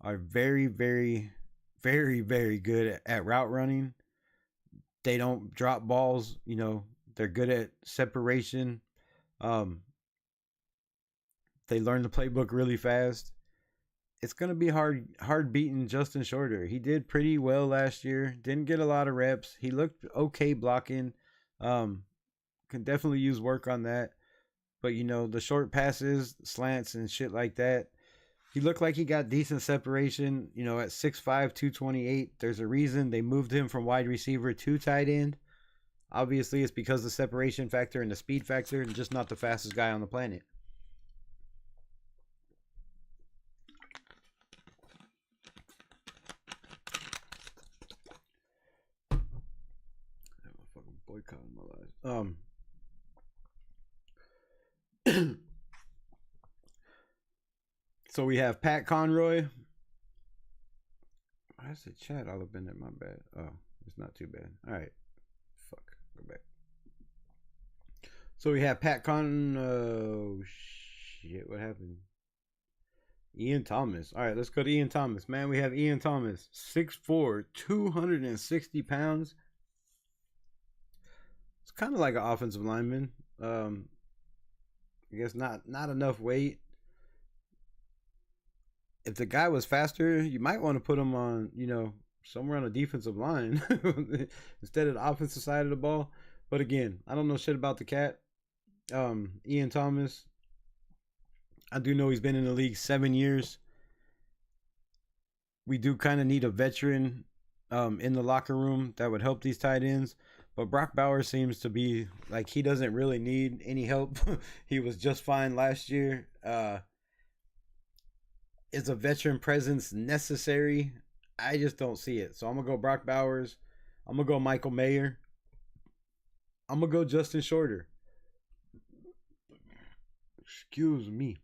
are very, very, very, very good at route running, they don't drop balls. You know, they're good at separation. They learn the playbook really fast. It's going to be hard beating Justin Shorter. He did pretty well last year. Didn't get a lot of reps. He looked okay blocking. Can definitely use work on that. But, you know, the short passes, slants, and shit like that, he looked like he got decent separation. You know, at 6'5", 228, there's a reason they moved him from wide receiver to tight end. Obviously, it's because of the separation factor and the speed factor, and just not the fastest guy on the planet. I'm fucking boycotting my life. So we have Pat Conroy. Why is the chat all up in there? My bad. Oh, it's not too bad. All right. Fuck. Go back. So we have Pat oh, shit. What happened? Ian Thomas. All right, let's go to Ian Thomas. Man, we have Ian Thomas. 6'4", 260 pounds. It's kind of like an offensive lineman. I guess not enough weight. If the guy was faster, you might want to put him on, you know, somewhere on the defensive line instead of the offensive side of the ball. But again, I don't know shit about the cat. Ian Thomas, I do know he's been in the league 7 years. We do kind of need a veteran in the locker room that would help these tight ends. But Brock Bowers seems to be like he doesn't really need any help. He was just fine last year. Is a veteran presence necessary? I just don't see it. So I'm going to go Brock Bowers. I'm going to go Michael Mayer. I'm going to go Justin Shorter. Excuse me.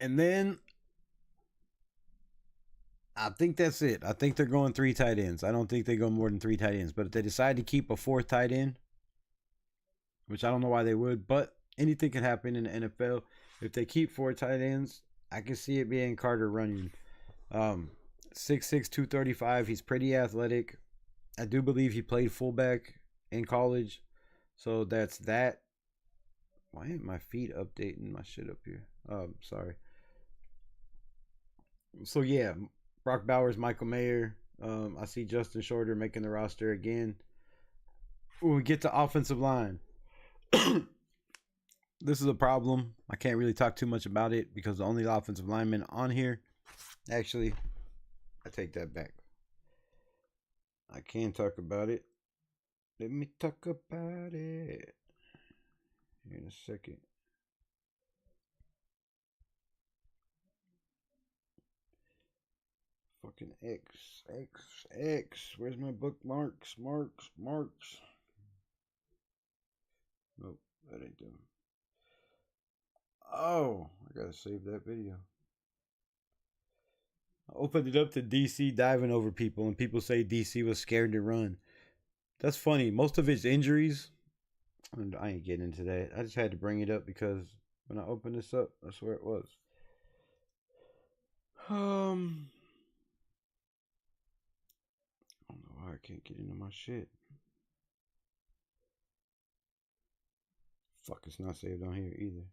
And then I think that's it. I think they're going 3 tight ends. I don't think they go more than 3 tight ends. But if they decide to keep a 4th tight end, which I don't know why they would, but anything can happen in the NFL. If they keep 4 tight ends, I can see it being Carter Runyon. 6'6", 235. He's pretty athletic. I do believe he played fullback in college. So that's that. Why ain't my feed updating my shit up here? Sorry. So yeah, Brock Bowers, Michael Mayer. I see Justin Shorter making the roster again. When we get to offensive line, this is a problem. I can't really talk too much about it because the only offensive lineman on here, actually, I take that back. I can talk about it. Let me talk about it in a second. Fucking X. Where's my bookmarks? Marks. Nope, that ain't them. Oh, I gotta save that video. I opened it up to DC diving over people, and people say DC was scared to run. That's funny. Most of it's injuries. And I ain't getting into that. I just had to bring it up because when I opened this up, that's where it was. I don't know why I can't get into my shit. Fuck, it's not saved on here either.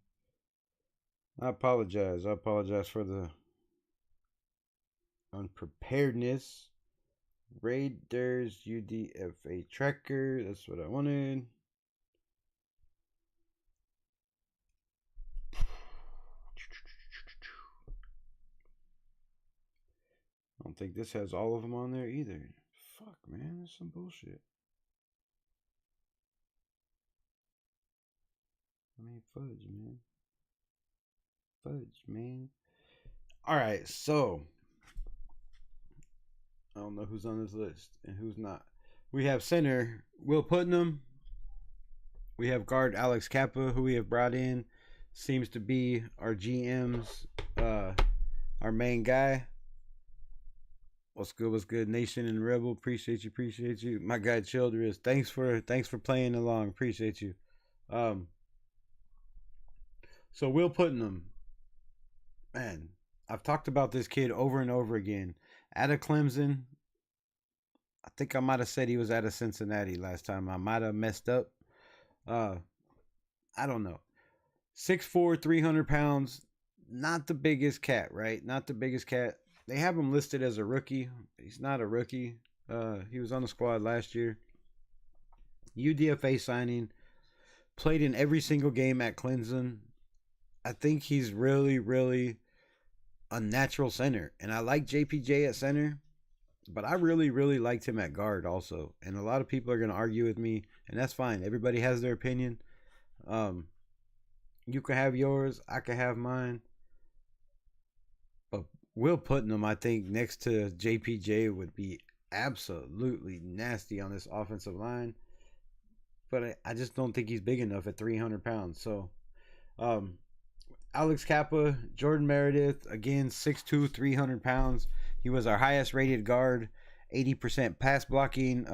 I apologize. I apologize for the unpreparedness. Raiders UDFA tracker. That's what I wanted. I don't think this has all of them on there either. Fuck, man. That's some bullshit. I mean, fudge, man. Fudge, man. Alright, so I don't know who's on this list and who's not. We have center Will Putnam. We have guard Alex Kappa, who we have brought in. Seems to be our GM's our main guy. What's good, Nation and Rebel? Appreciate you. My guy Childress, thanks for playing along. Appreciate you. So Will Putnam, man, I've talked about this kid over and over again. Out of Clemson, I think I might have said he was out of Cincinnati last time. I might have messed up. I don't know. 6'4", 300 pounds. Not the biggest cat, right? Not the biggest cat. They have him listed as a rookie. He's not a rookie. He was on the squad last year. UDFA signing. Played in every single game at Clemson. I think he's really, really a natural center. And I like JPJ at center. But I really, really liked him at guard also. And a lot of people are going to argue with me. And that's fine. Everybody has their opinion. You can have yours. I can have mine. But Will Putnam, I think, next to JPJ would be absolutely nasty on this offensive line. But I just don't think he's big enough at 300 pounds. So, Alex Kappa, Jordan Meredith, again, 6'2", 300 pounds. He was our highest rated guard, 80% pass blocking,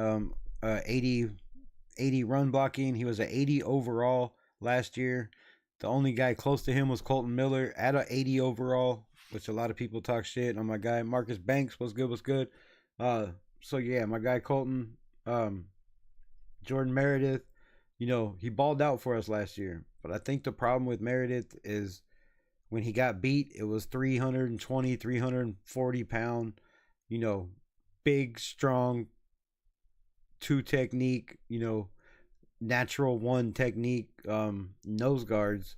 80 run blocking. He was an 80 overall last year. The only guy close to him was Colton Miller at an 80 overall, which a lot of people talk shit on my guy. Marcus Banks was good. So yeah, my guy Colton, Jordan Meredith, you know, he balled out for us last year. But I think the problem with Meredith is when he got beat, it was 320, 340 pound, you know, big, strong, 2 technique, you know, natural 1 technique nose guards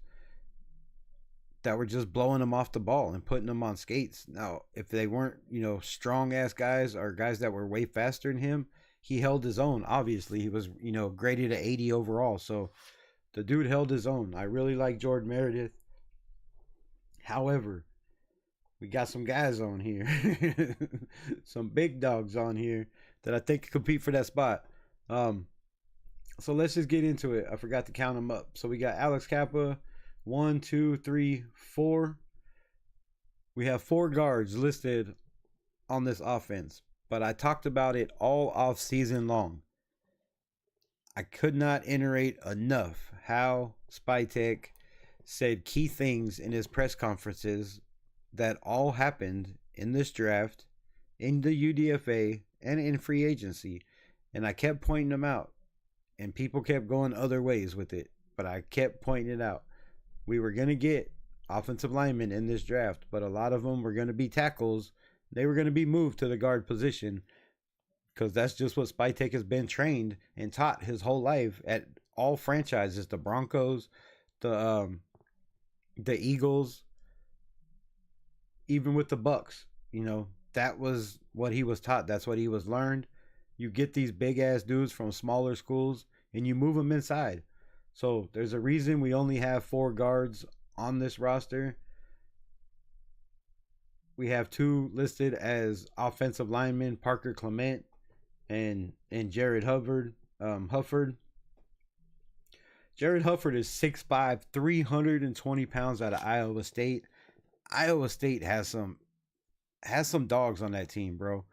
that were just blowing him off the ball and putting him on skates. Now, if they weren't, you know, strong ass guys or guys that were way faster than him, he held his own. Obviously, he was, you know, graded at 80 overall. So the dude held his own. I really like Jordan Meredith. However, we got some guys on here, some big dogs on here that I think compete for that spot. So let's just get into it. I forgot to count them up. So we got Alex Kappa, 1, 2, 3, 4. We have 4 guards listed on this offense, but I talked about it all off season long. I could not iterate enough how Spytek said key things in his press conferences that all happened in this draft, in the UDFA, and in free agency. And I kept pointing them out. And people kept going other ways with it. But I kept pointing it out. We were going to get offensive linemen in this draft. But a lot of them were going to be tackles. They were going to be moved to the guard position. Because that's just what Spytek has been trained and taught his whole life at all franchises. The Broncos, the Eagles, even with the Bucks. You know, that was what he was taught. That's what he was learned. You get these big ass dudes from smaller schools and you move them inside. So there's a reason we only have 4 guards on this roster. we have two listed as offensive linemen, Parker Clement and Jared Hufford. Jared Hufford is 6'5", 320 pounds out of Iowa State. Iowa State has some dogs on that team, bro.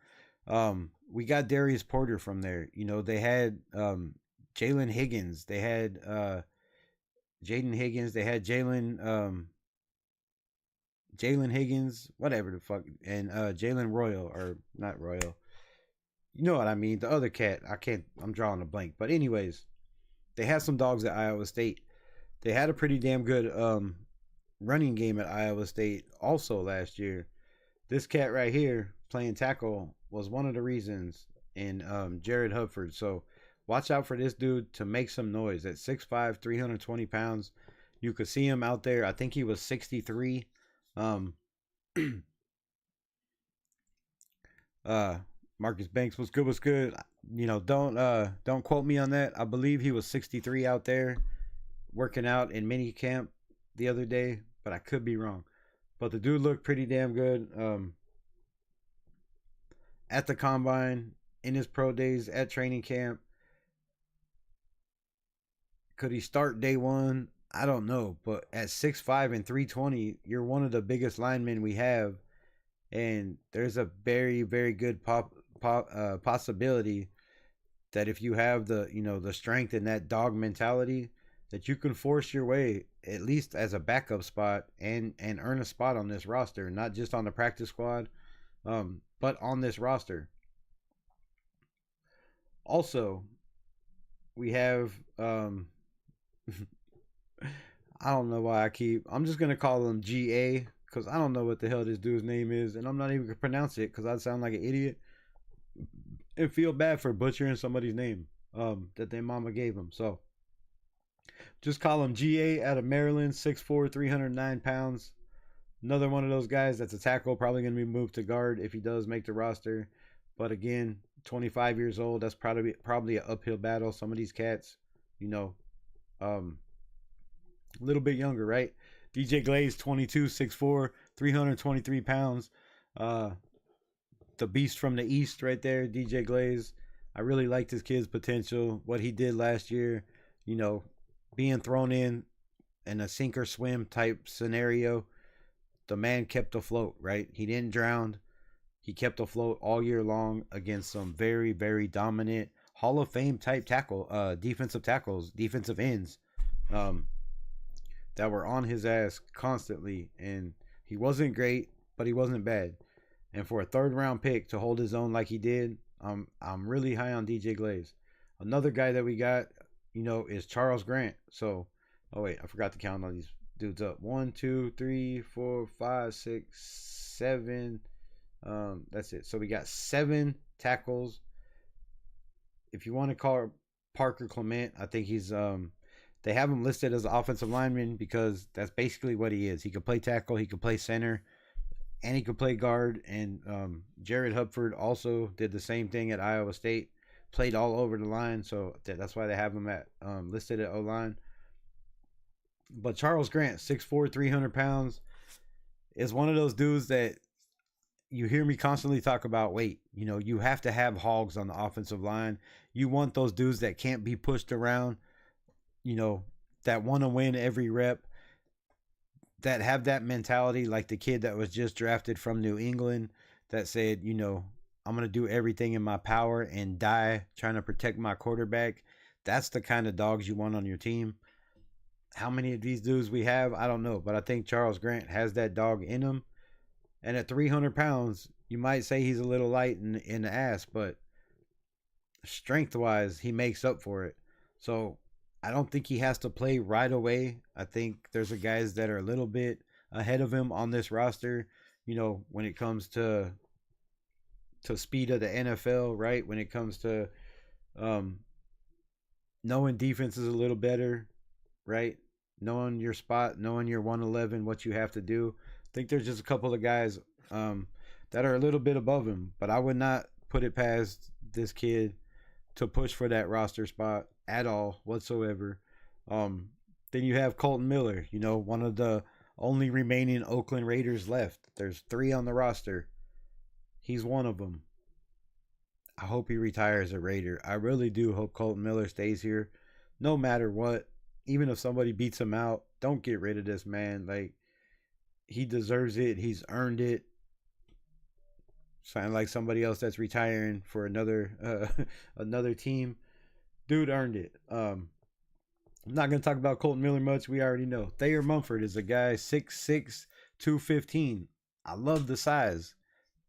We got Darius Porter from there. You know, they had Jalen Higgins. They had Jaden Higgins. They had Jalen Higgins, whatever the fuck, and Jalen Royal, or not Royal. You know what I mean? The other cat. I'm drawing a blank. But anyways, they had some dogs at Iowa State. They had a pretty damn good running game at Iowa State also last year. This cat right here playing tackle was one of the reasons in Jared Hufford. So watch out for this dude to make some noise. At 6'5", 320 pounds. You could see him out there. I think he was 63. Marcus Banks was good. You know, don't quote me on that. I believe he was 63 out there working out in mini camp the other day, but I could be wrong. But the dude looked pretty damn good at the combine, in his pro days, at training camp. Could he start day one? I don't know. But at 6'5" and 320, you're one of the biggest linemen we have. And there's a very, very good possibility that if you have the strength and that dog mentality, that you can force your way at least as a backup spot and earn a spot on this roster, not just on the practice squad, but on this roster. Also, we have I don't know why I'm just gonna call him GA, because I don't know what the hell this dude's name is, and I'm not even gonna pronounce it because I sound like an idiot and feel bad for butchering somebody's name that their mama gave him. So just call him GA out of Maryland, 6'4", 309 pounds. Another one of those guys that's a tackle, probably going to be moved to guard if he does make the roster. But again, 25 years old, that's probably an uphill battle. Some of these cats, a little bit younger, right? DJ Glaze, 22, 6'4", 323 pounds. The beast from the East right there, DJ Glaze. I really liked this kid's potential, what he did last year, being thrown in a sink or swim type scenario. The man kept afloat, right? He didn't drown. He kept afloat all year long against some very, very dominant Hall of Fame type defensive tackles, defensive ends, that were on his ass constantly. And he wasn't great, but he wasn't bad. And for a third round pick to hold his own like he did, I'm really high on DJ Glaze. Another guy that we got, is Charles Grant. So, oh wait, I forgot to count all these dudes up. 1, 2, 3, 4, 5, 6, 7. That's it. So we got 7 tackles. If you want to call Parker Clement, I think he's they have him listed as an offensive lineman because that's basically what he is. He could play tackle, he could play center, and he could play guard. And Jared Hufford also did the same thing at Iowa State, played all over the line, so that's why they have him at listed at O-line. But Charles Grant, 6'4", 300 pounds, is one of those dudes that you hear me constantly talk about weight. You have to have hogs on the offensive line. You want those dudes that can't be pushed around, that want to win every rep, that have that mentality like the kid that was just drafted from New England that said, I'm going to do everything in my power and die trying to protect my quarterback. That's the kind of dogs you want on your team. How many of these dudes we have, I don't know. But I think Charles Grant has that dog in him. And at 300 pounds, you might say he's a little light in the ass, but strength-wise, he makes up for it. So I don't think he has to play right away. I think there's guys that are a little bit ahead of him on this roster, when it comes to speed of the NFL, right? When it comes to knowing defenses a little better, right? Knowing your spot, knowing your 111, what you have to do. I think there's just a couple of guys that are a little bit above him, but I would not put it past this kid to push for that roster spot at all whatsoever. Then you have Colton Miller, one of the only remaining Oakland Raiders left. There's 3 on the roster. He's one of them. I hope he retires a Raider. I really do hope Colton Miller stays here no matter what. Even if somebody beats him out, don't get rid of this man. Like, he deserves it. He's earned it. Sound like somebody else that's retiring for another team. Dude earned it. I'm not going to talk about Colton Miller much. We already know. Thayer Mumford is a guy 6'6", 215. I love the size.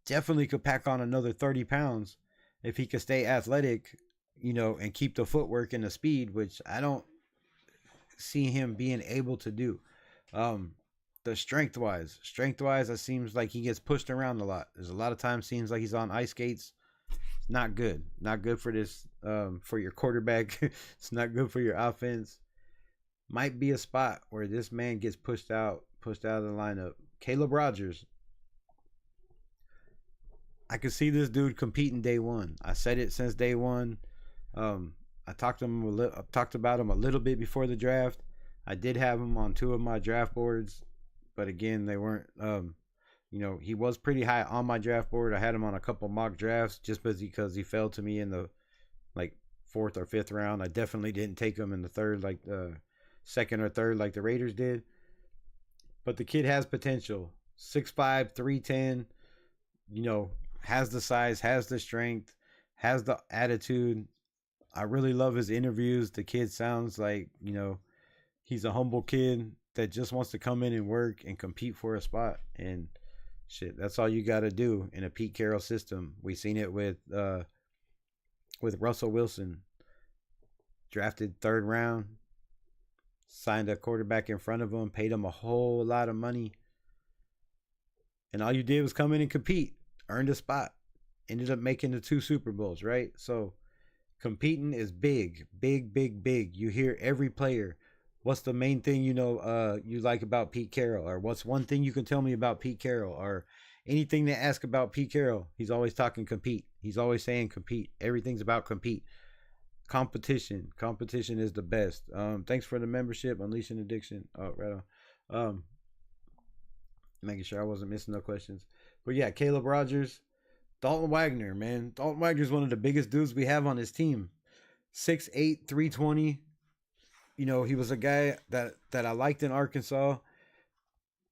Definitely could pack on another 30 pounds if he could stay athletic, and keep the footwork and the speed, which I don't see him being able to do. The strength-wise, it seems like he gets pushed around a lot. There's a lot of times seems like he's on ice skates. It's not good. Not good for this, for your quarterback. It's not good for your offense. Might be a spot where this man gets pushed out of the lineup. Caleb Rogers. I could see this dude competing day one. I said it since day one. I talked about him a little bit before the draft. I did have him on 2 of my draft boards, but again, they weren't. He was pretty high on my draft board. I had him on a couple mock drafts just because he fell to me in the 4th or 5th round. I definitely didn't take him in the 3rd, like the 2nd or 3rd, like the Raiders did. But the kid has potential. 6'5", 310. Has the size, has the strength, has the attitude. I really love his interviews. The kid sounds like, he's a humble kid that just wants to come in and work and compete for a spot. And shit, that's all you got to do in a Pete Carroll system. We seen it with Russell Wilson. Drafted 3rd round, signed a quarterback in front of him, paid him a whole lot of money. And all you did was come in and compete. Earned a spot, ended up making the 2 Super Bowls, right? So competing is big. You hear every player, what's the main thing you like about Pete Carroll, or what's one thing you can tell me about Pete Carroll, or anything they ask about Pete Carroll, he's always talking compete. He's always saying compete. Everything's about compete. Competition is the best. Thanks for the membership, Unleashing Addiction. Oh, right on. Making sure I wasn't missing no questions. But yeah, Caleb Rogers, Dalton Wagner, man. Dalton Wagner is one of the biggest dudes we have on his team. 6'8", 320. He was a guy that I liked in Arkansas.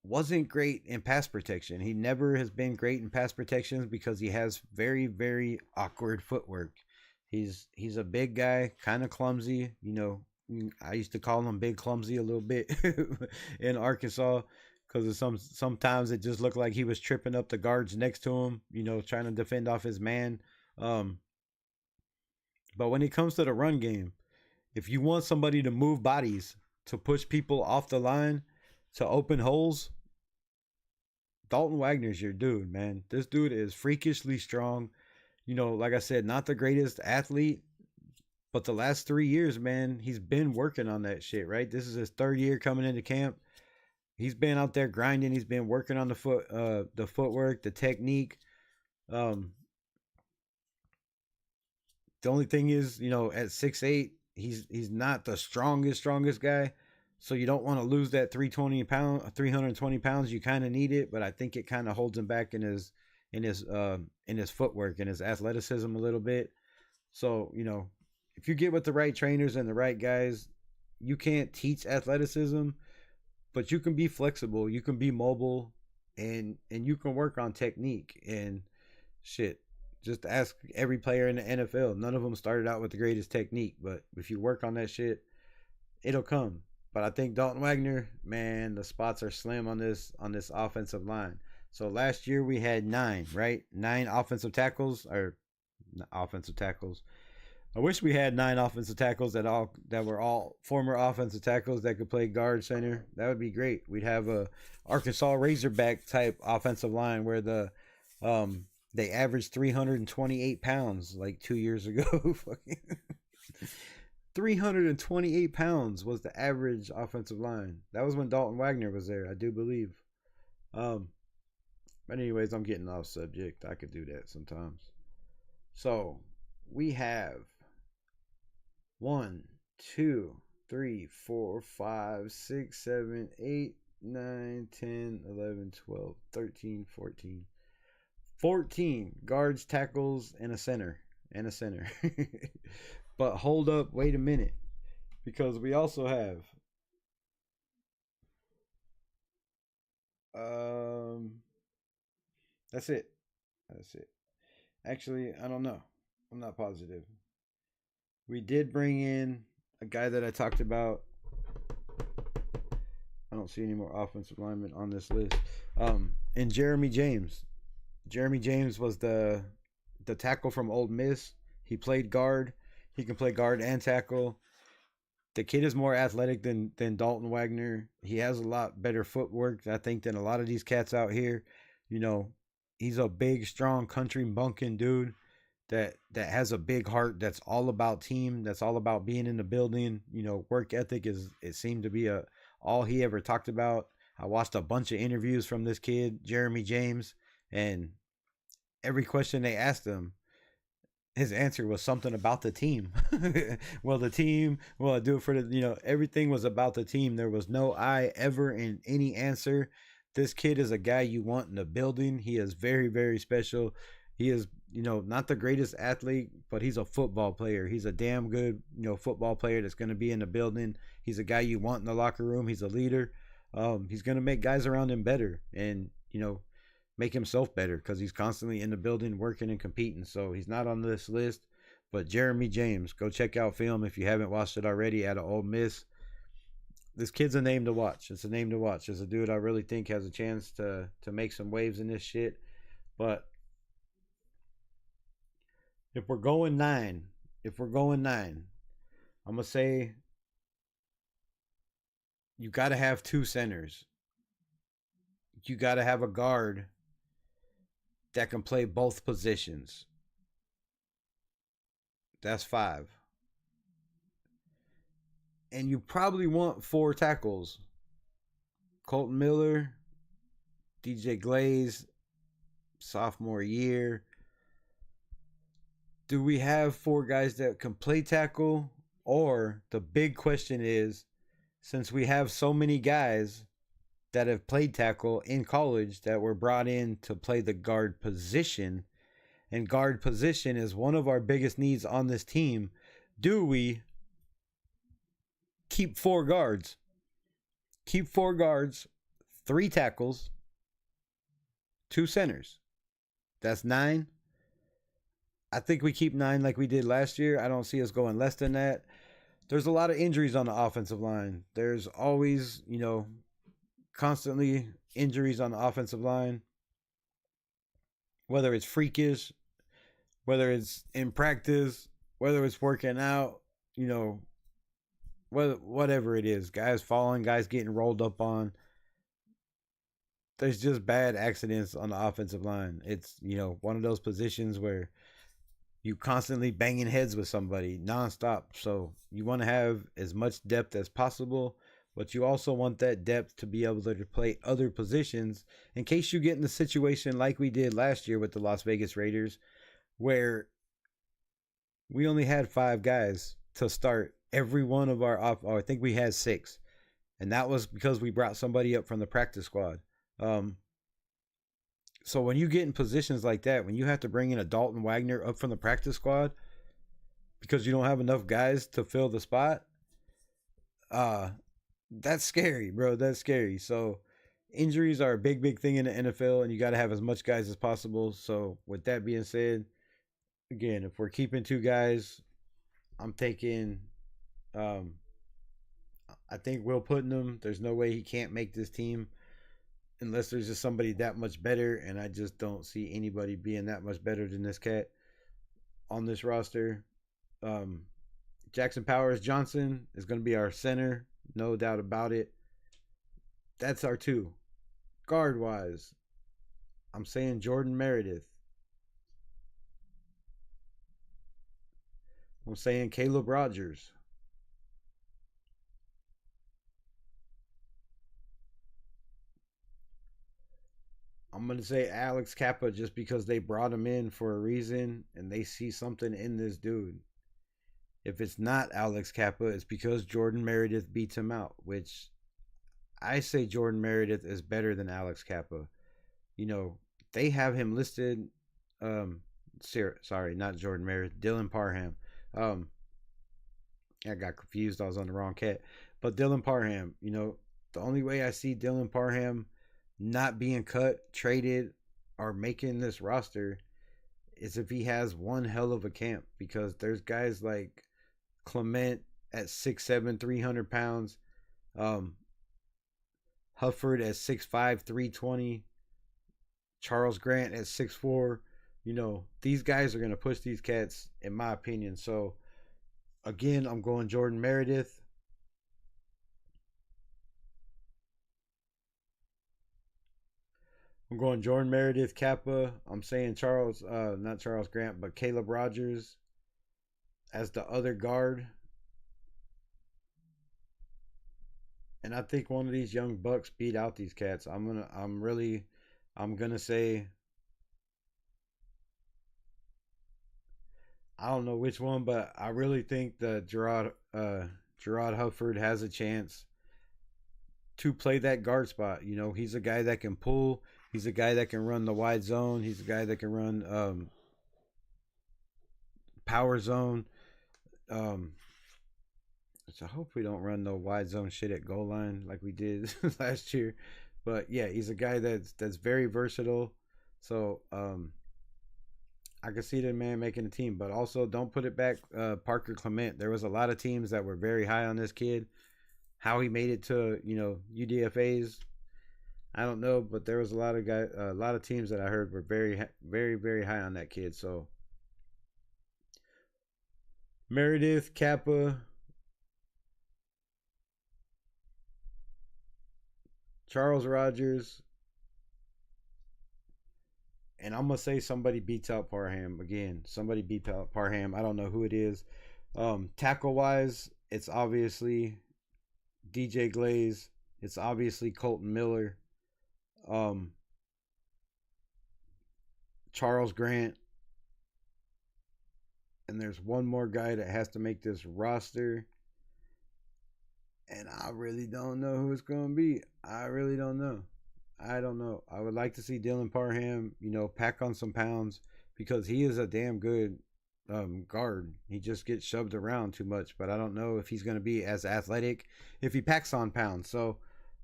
Wasn't great in pass protection. He never has been great in pass protections because he has very, very awkward footwork. He's a big guy, kind of clumsy. I used to call him Big Clumsy a little bit in Arkansas. Because sometimes it just looked like he was tripping up the guards next to him, trying to defend off his man. But when it comes to the run game, if you want somebody to move bodies, to push people off the line, to open holes, Dalton Wagner's your dude, man. This dude is freakishly strong. Like I said, not the greatest athlete, but the last 3 years, man, he's been working on that shit, right? This is his 3rd year coming into camp. He's been out there grinding. He's been working on the footwork, the technique. The only thing is, at 6'8", he's not the strongest guy. So you don't want to lose that 320 pounds. You kind of need it, but I think it kind of holds him back in his footwork and his athleticism a little bit. So, if you get with the right trainers and the right guys, you can't teach athleticism, but you can be flexible, you can be mobile, and you can work on technique and shit. Just ask every player in the NFL. None of them started out with the greatest technique, but if you work on that shit, it'll come. But I think Dalton Wagner, man, the spots are slim on this offensive line. So last year we had 9, right? 9 offensive tackles. I wish we had 9 offensive tackles that were all former offensive tackles that could play guard, center. That would be great. We'd have a Arkansas Razorback type offensive line where they averaged 328 pounds like 2 years ago. 328 pounds was the average offensive line. That was when Dalton Wagner was there, I do believe. But anyways, I'm getting off subject. I could do that sometimes. So we have 1, 2, 3, 4, 5, 6, 7, 8, 9, 10, 11, 12, 13, 14. 14 guards, tackles, and a center. And a center. But hold up, wait a minute. Because we also have that's it. That's it. Actually, I don't know. I'm not positive. We did bring in a guy that I talked about. I don't see any more offensive linemen on this list. And Jeremy James. Jeremy James was the tackle from Ole Miss. He played guard. He can play guard and tackle. The kid is more athletic than Dalton Wagner. He has a lot better footwork, I think, than a lot of these cats out here. You know, he's a big, strong, country bunking dude that has a big heart. That's all about team. That's all about being in the building. You know, work ethic it seemed to be all he ever talked about. I watched a bunch of interviews from this kid, Jeremy James, and every question they asked him, his answer was something about the team. Well, the team, well, I do it for everything was about the team. There was no I ever in any answer. This kid is a guy you want in the building. He is very, very special. He is, not the greatest athlete, but he's a football player. He's a damn good, football player that's going to be in the building. He's a guy you want in the locker room. He's a leader. He's going to make guys around him better and, make himself better because he's constantly in the building working and competing. So he's not on this list. But Jeremy James, go check out film if you haven't watched it already out of Ole Miss. This kid's a name to watch. It's a name to watch. It's a dude I really think has a chance to make some waves in this shit. But if we're going 9, I'm going to say you got to have 2 centers. You got to have a guard that can play both positions. That's 5. And you probably want 4 tackles. Colton Miller, DJ Glaze, sophomore year. Do we have 4 guys that can play tackle? Or the big question is, since we have so many guys that have played tackle in college that were brought in to play the guard position, and guard position is one of our biggest needs on this team, do we keep 4 guards? Keep 4 guards, 3 tackles, 2 centers. That's 9. I think we keep 9 like we did last year. I don't see us going less than that. There's a lot of injuries on the offensive line. There's always, constantly injuries on the offensive line, whether it's freakish, whether it's in practice, whether it's working out, whatever it is, guys falling, guys getting rolled up on. There's just bad accidents on the offensive line. It's, one of those positions where you constantly banging heads with somebody nonstop. So you want to have as much depth as possible, but you also want that depth to be able to play other positions in case you get in the situation like we did last year with the Las Vegas Raiders, where we only had 5 guys to start every one of our I think we had 6. And that was because we brought somebody up from the practice squad. So when you get in positions like that, when you have to bring in a Dalton Wagner up from the practice squad because you don't have enough guys to fill the spot, that's scary, bro. That's scary. So injuries are a big, big thing in the NFL, and you got to have as much guys as possible. So with that being said, again, if we're keeping 2 guys, I'm taking, I think Will Putnam. There's no way he can't make this team unless there's just somebody that much better, and I just don't see anybody being that much better than this cat on this roster. Jackson Powers Johnson is going to be our center, no doubt about it. That's our 2. Guard-wise, I'm saying Jordan Meredith. I'm saying Caleb Rogers. I'm going to say Alex Kappa just because they brought him in for a reason and they see something in this dude. If it's not Alex Kappa, it's because Jordan Meredith beats him out, which I say Jordan Meredith is better than Alex Kappa. You know, they have him listed. Um, sorry, not Jordan Meredith, Dylan Parham. Um, I got confused. I was on the wrong cat. But Dylan Parham, you know, the only way I see Dylan Parham not being cut, traded, or making this roster is if he has one hell of a camp. Because there's guys like Clement at 6'7", 300 pounds. Um, Hufford at 6'5", 320. Charles Grant at 6'4". You know, these guys are going to push these cats, in my opinion. So, again, I'm going Jordan Meredith. I'm going Jordan Meredith, Kappa. I'm saying not Charles Grant, but Caleb Rogers as the other guard. And I think one of these young bucks beat out these cats. I'm gonna say, I don't know which one, but I really think that Gerard Hufford has a chance to play that guard spot. You know, he's a guy that can pull. He's a guy that can run the wide zone. He's a guy that can run power zone. So I hope we don't run no wide zone shit at goal line like we did last year. But yeah, he's a guy that's very versatile. So I can see the man making the team, but also don't put it back. Parker Clement. There was a lot of teams that were very high on this kid. How he made it to UDFA's, I don't know, but there was a lot of teams that I heard were very, very, very high on that kid. So Meredith, Kappa, Charles Rogers, and I'm gonna say somebody beats out Parham again. Somebody beats out Parham. I don't know who it is. Tackle wise, it's obviously DJ Glaze. It's obviously Colton Miller. Charles Grant. And there's one more guy that has to make this roster. And I really don't know who it's going to be. I really don't know. I don't know. I would like to see Dylan Parham, pack on some pounds because he is a damn good guard. He just gets shoved around too much, but I don't know if he's going to be as athletic if he packs on pounds. So,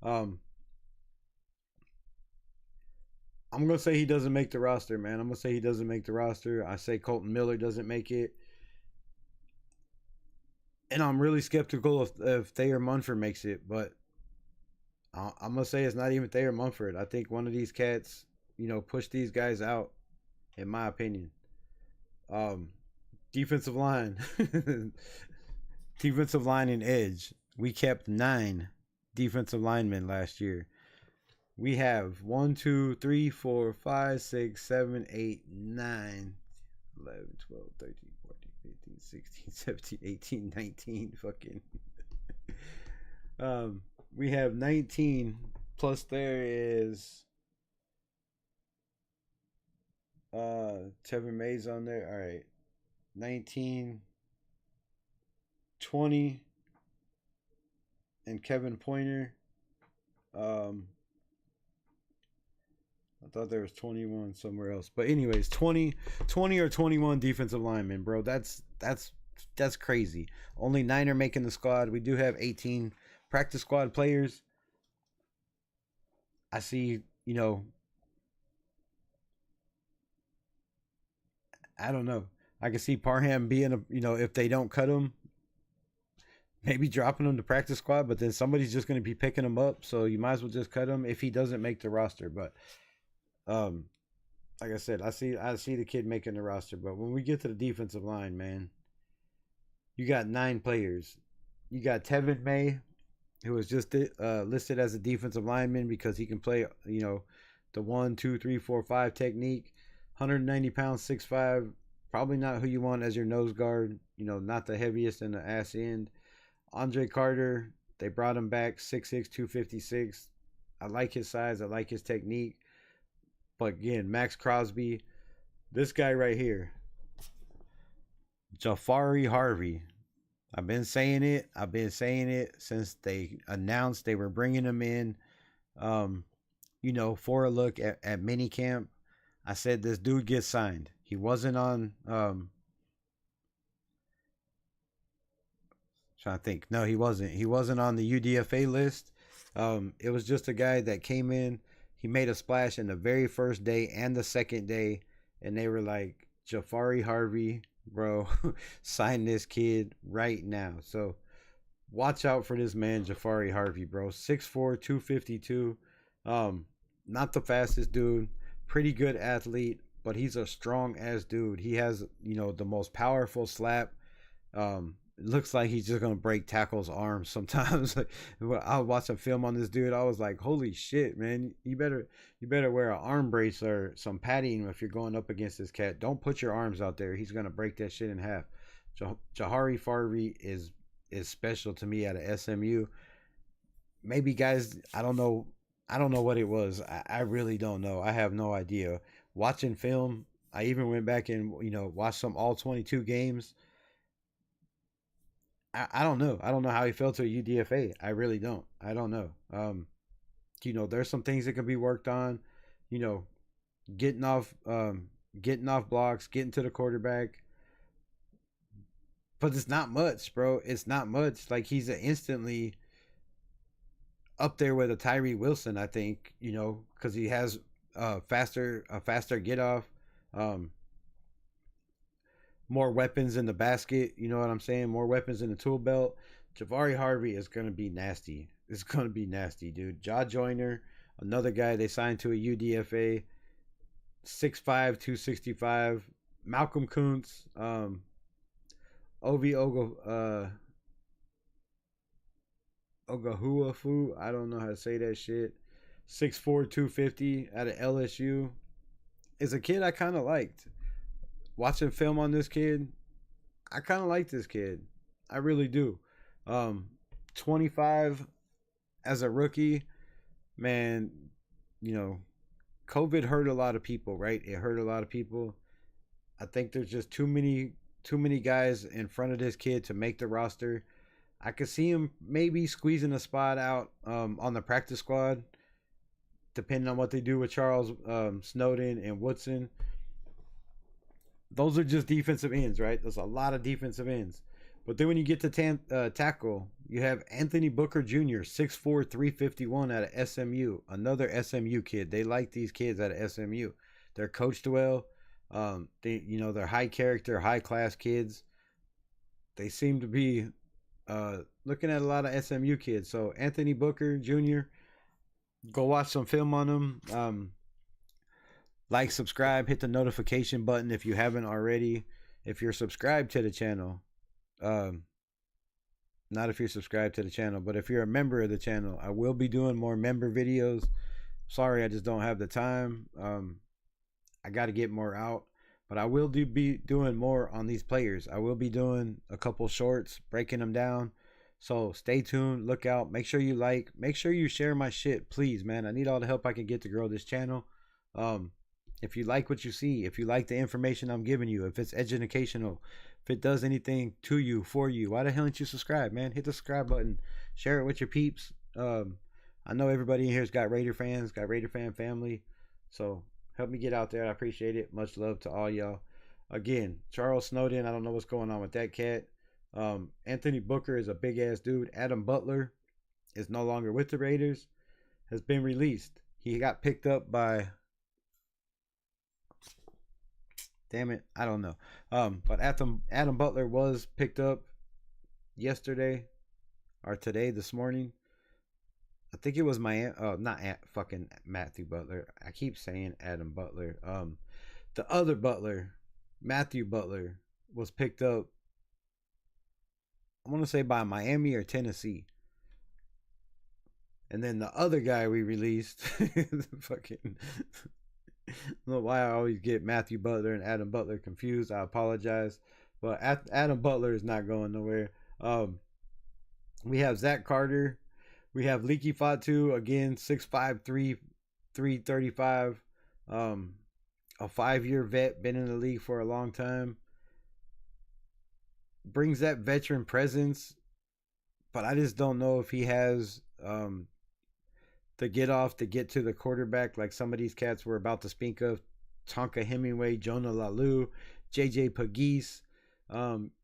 I'm going to say he doesn't make the roster, man. I'm going to say he doesn't make the roster. I say Colton Miller doesn't make it. And I'm really skeptical if Thayer Munford makes it, but I'm going to say it's not even Thayer Munford. I think one of these cats, push these guys out, in my opinion. Defensive line. Defensive line and edge. We kept 9 defensive linemen last year. We have 1, 2, 3, 4, 5, 6, 7, 8, 9, 11, 12, 13, 14, 15, 16, 17, 18, 19. Fucking. We have 19. Plus there is Tevin Mays on there. All right. 19, 20, and Kevin Pointer. I thought there was 21 somewhere else. But anyways, 20 or 21 defensive linemen, bro. That's crazy. Only 9 are making the squad. We do have 18 practice squad players. I see, I don't know. I can see Parham being if they don't cut him, maybe dropping him to practice squad, but then somebody's just going to be picking him up. So you might as well just cut him if he doesn't make the roster. But like I said, I see the kid making the roster. But when we get to the defensive line, man, you got 9 players. You got Tevin May, who was just listed as a defensive lineman because he can play, the 1, 2, 3, 4, 5 technique. 190 pounds, 6'5". Probably not who you want as your nose guard. Not the heaviest in the ass end. Andre Carter, they brought him back, 6'6", 256. I like his size. I like his technique. But again, Max Crosby, this guy right here, Jafari Harvey. I've been saying it. I've been saying it since they announced they were bringing him in. Um, for a look at mini camp. I said this dude gets signed. He wasn't on. Trying to think. No, he wasn't. He wasn't on the UDFA list. It was just a guy that came in. He made a splash in the very first day and the second day, and they were like, Jafari Harvey, bro, sign this kid right now. So watch out for this man, Jafari Harvey, bro. 6'4", 252. Not the fastest dude. Pretty good athlete, but he's a strong ass dude. He has, the most powerful slap. It looks like he's just gonna break tackle's arms sometimes. Like, I was watching film on this dude. I was like, holy shit, man! You better wear an arm brace or some padding if you're going up against this cat. Don't put your arms out there. He's gonna break that shit in half. Jahari Farvi is special to me out of SMU. Maybe guys, I don't know. I don't know what it was. I really don't know. I have no idea. Watching film, I even went back and watched some all 22 games. I don't know. I don't know how he fell to a UDFA. I really don't. I don't know. There's some things that can be worked on. You know, getting off blocks, getting to the quarterback. But it's not much, bro. It's not much. Like, he's instantly up there with a Tyree Wilson, I think. Because he has a faster get off. More weapons in the basket, you know what I'm saying? More weapons in the tool belt. Javari Harvey is going to be nasty. It's going to be nasty, dude. Jaw Joyner, another guy they signed to a UDFA, 6'5", 265. Malcolm Kuntz, Ovi Ogahuafu, I don't know how to say that shit. 6'4", 250 out of LSU. Is a kid I kind of liked. Watching film on this kid, I kind of like this kid. I really do. 25 as a rookie, man, COVID hurt a lot of people, right? It hurt a lot of people. I think there's just too many guys in front of this kid to make the roster. I could see him maybe squeezing a spot out on the practice squad, depending on what they do with Charles Snowden and Woodson. Those are just defensive ends, right? There's a lot of defensive ends. But then when you get to tackle, you have Anthony Booker Jr., 6'4", 351 out of SMU. Another SMU kid. They like these kids out of SMU. They're coached well. They're high character, high class kids. They seem to be looking at a lot of SMU kids. So Anthony Booker Jr., go watch some film on him. Like, subscribe, hit the notification button if you haven't already. If you're subscribed to the channel, not if you're subscribed to the channel, but if you're a member of the channel, I will be doing more member videos. Sorry, I just don't have the time. I got to get more out, but I will be doing more on these players. I will be doing a couple shorts, breaking them down. So stay tuned, look out, make sure you share my shit, please, man. I need all the help I can get to grow this channel. If you like what you see, if you like the information I'm giving you, if it's educational, if it does anything to you, for you, why the hell didn't you subscribe, man? Hit the subscribe button. Share it with your peeps. I know everybody in here's got Raider fans, got Raider fan family. So help me get out there. I appreciate it. Much love to all y'all. Again, Charles Snowden, I don't know what's going on with that cat. Anthony Booker is a big-ass dude. Adam Butler is no longer with the Raiders. Has been released. He got picked up by... Damn it, I don't know. But Adam Butler was picked up yesterday or today, this morning. I think it was fucking Matthew Butler. I keep saying Adam Butler. The other Butler, Matthew Butler, was picked up, I want to say by Miami or Tennessee. And then the other guy we released, fucking... I don't know why I always get Matthew Butler and Adam Butler confused. I apologize. But Adam Butler is not going nowhere. We have Zach Carter. We have Leaky Fatu, again, 6'5", 335. A 5-year vet, been in the league for a long time. brings that veteran presence, but I just don't know if he has the get off to get to the quarterback like some of these cats we're about to speak of. Tonka Hemingway, Jonah Lalu, JJ Pagis,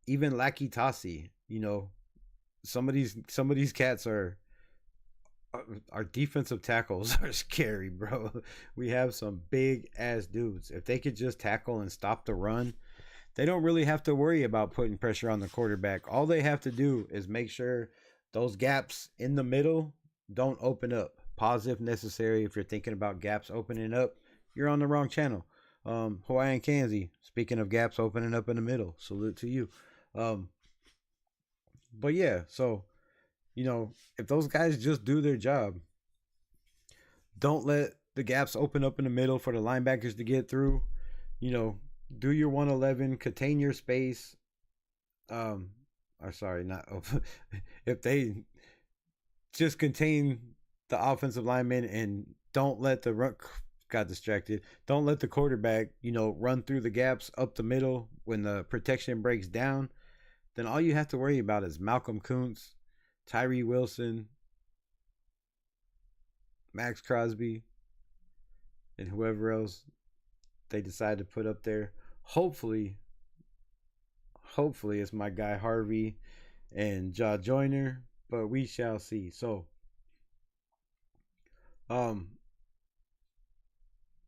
even Laki Tasi. You know, some of these cats are our defensive tackles are scary, bro. We have some big ass dudes. If they could just tackle and stop the run, they don't really have to worry about putting pressure on the quarterback. All they have to do is make sure those gaps in the middle don't open up. Pause if necessary. If you're thinking about gaps opening up, you're on the wrong channel. Hawaiian Kanzi, speaking of gaps opening up in the middle, salute to you. But yeah, so, you know, if those guys just do their job, don't let the gaps open up in the middle for the linebackers to get through. You know, do your 111, contain your space. Or sorry, not if they just contain the offensive lineman and don't let the run, got distracted. Don't let the quarterback, you know, run through the gaps up the middle when the protection breaks down. Then all you have to worry about is Malcolm Kuntz, Tyree Wilson, Max Crosby, and whoever else they decide to put up there. Hopefully it's my guy Harvey and Jaw Joyner, but we shall see. So,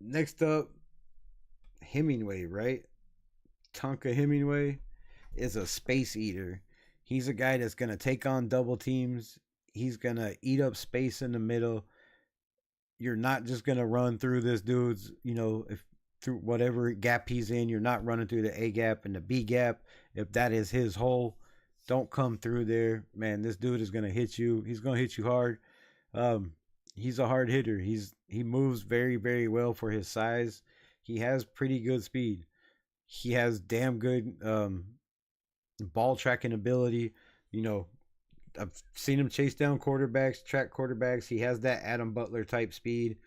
next up, Hemingway, right? Tonka Hemingway is a space eater. He's a guy that's going to take on double teams. He's going to eat up space in the middle. You're not just going to run through this dude's, you know, if through whatever gap he's in, you're not running through the A gap and the B gap. If that is his hole, don't come through there. Man, this dude is going to hit you. He's going to hit you hard. He's a hard hitter. He moves very, very well for his size. He has pretty good speed. He has damn good ball tracking ability. You know, I've seen him chase down quarterbacks, track quarterbacks. He has that Adam Butler type speed,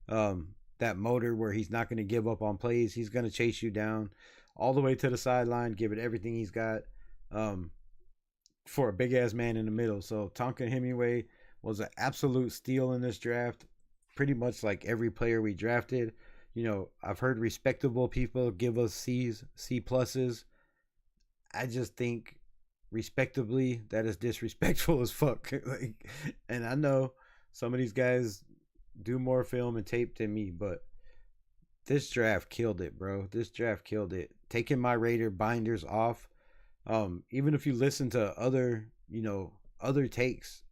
that motor where he's not going to give up on plays. He's going to chase you down all the way to the sideline, give it everything he's got, for a big ass man in the middle. So Tonka Hemingway was an absolute steal in this draft. Pretty much like every player we drafted. You know, I've heard respectable people give us C's, C pluses. I just think respectably that is disrespectful as fuck. Like, and I know some of these guys do more film and tape than me, but this draft killed it, bro. This draft killed it. Taking my Raider binders off. Even if you listen to other, you know, other takes,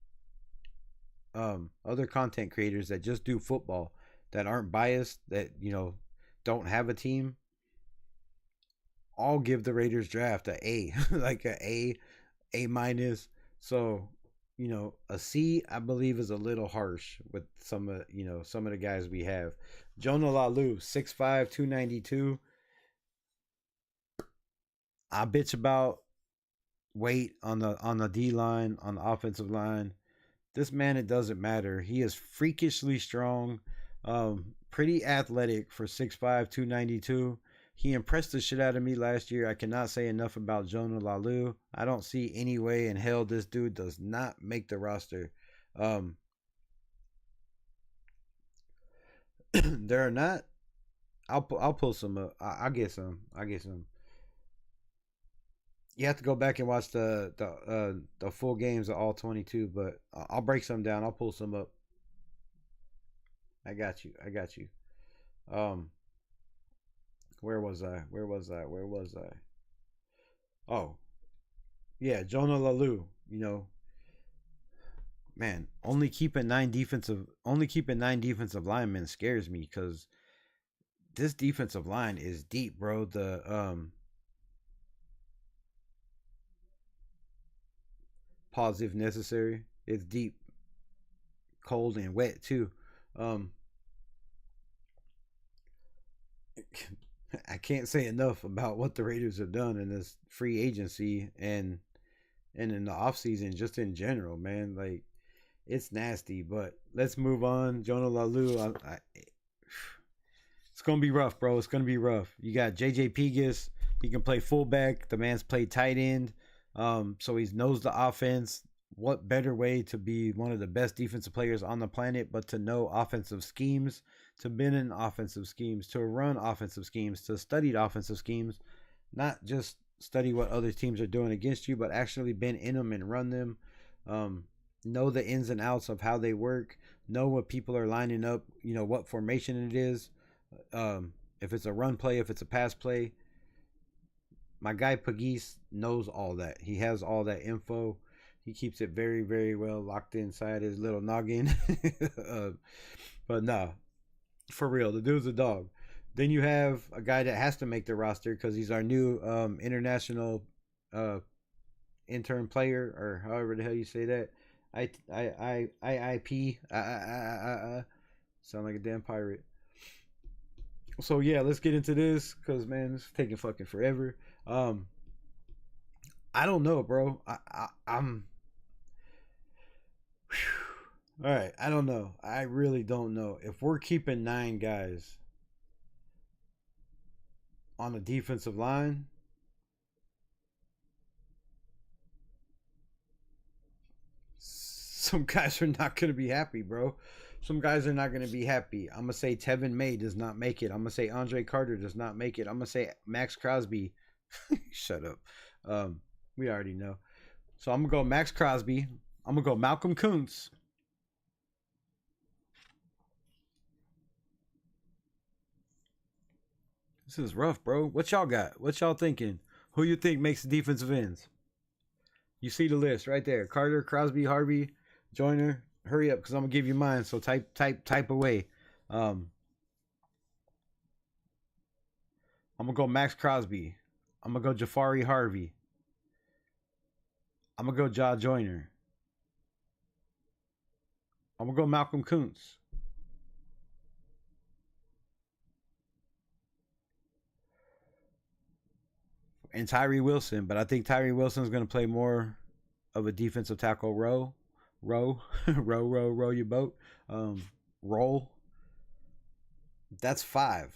other content creators that just do football, that aren't biased, that, you know, don't have a team, all give the Raiders draft a A, like a minus. So, you know, a C I believe is a little harsh with some of, you know, some of the guys we have. Jonah Lalu, 6'5", 292. I bitch about weight on the D line, on the offensive line. This man, it doesn't matter. He is freakishly strong, pretty athletic for 6'5", 292. He impressed the shit out of me last year. I cannot say enough about Jonah Lalu. I don't see any way in hell this dude does not make the roster. There are not. I'll pull some up. I'll get some. You have to go back and watch the full games of all 22, but I'll break some down. I'll pull some up. I got you. Where was I? Oh, yeah, Jonah Lalu. You know, man, only keeping nine defensive linemen scares me, because this defensive line is deep, bro. The pause if necessary. It's deep, cold, and wet too. I can't say enough about what the Raiders have done in this free agency and in the offseason, just in general, man. Like, it's nasty, but let's move on. Jonah Lalu, it's going to be rough, bro. It's going to be rough. You got JJ Pegas. He can play fullback. The man's played tight end. So he knows the offense. What better way to be one of the best defensive players on the planet but to know offensive schemes, to been in offensive schemes, to run offensive schemes, to study offensive schemes, not just study what other teams are doing against you, but actually been in them and run them. Know the ins and outs of how they work, know what people are lining up, what formation it is, if it's a run play, if it's a pass play. My guy Pagis knows all that. He has all that info. He keeps it very, very well locked inside his little noggin. But nah, for real, the dude's a dog. Then you have a guy that has to make the roster because he's our new international intern player, or however the hell you say that. IIP. Sound like a damn pirate. So yeah, let's get into this because man, it's taking fucking forever. I don't know, bro. I'm. All right, I don't know. I really don't know if we're keeping 9 guys on the defensive line. Some guys are not going to be happy, bro. Some guys are not going to be happy. I'm going to say Tevin May does not make it. I'm going to say Andre Carter does not make it. I'm going to say Max Crosby. Shut up. We already know. So I'm going to go Max Crosby. I'm going to go Malcolm Kuntz. This is rough, bro. What y'all got? What y'all thinking? Who you think makes the defensive ends? You see the list right there. Carter, Crosby, Harvey, Joyner. Hurry up, because I'm gonna give you mine. So type away. I'm gonna go Max Crosby. I'm gonna go Jafari Harvey. I'm gonna go Ja Joyner. I'm gonna go Malcolm Kuntz. And Tyree Wilson, but I think Tyree Wilson's gonna play more of a defensive tackle row your boat. Roll. That's 5.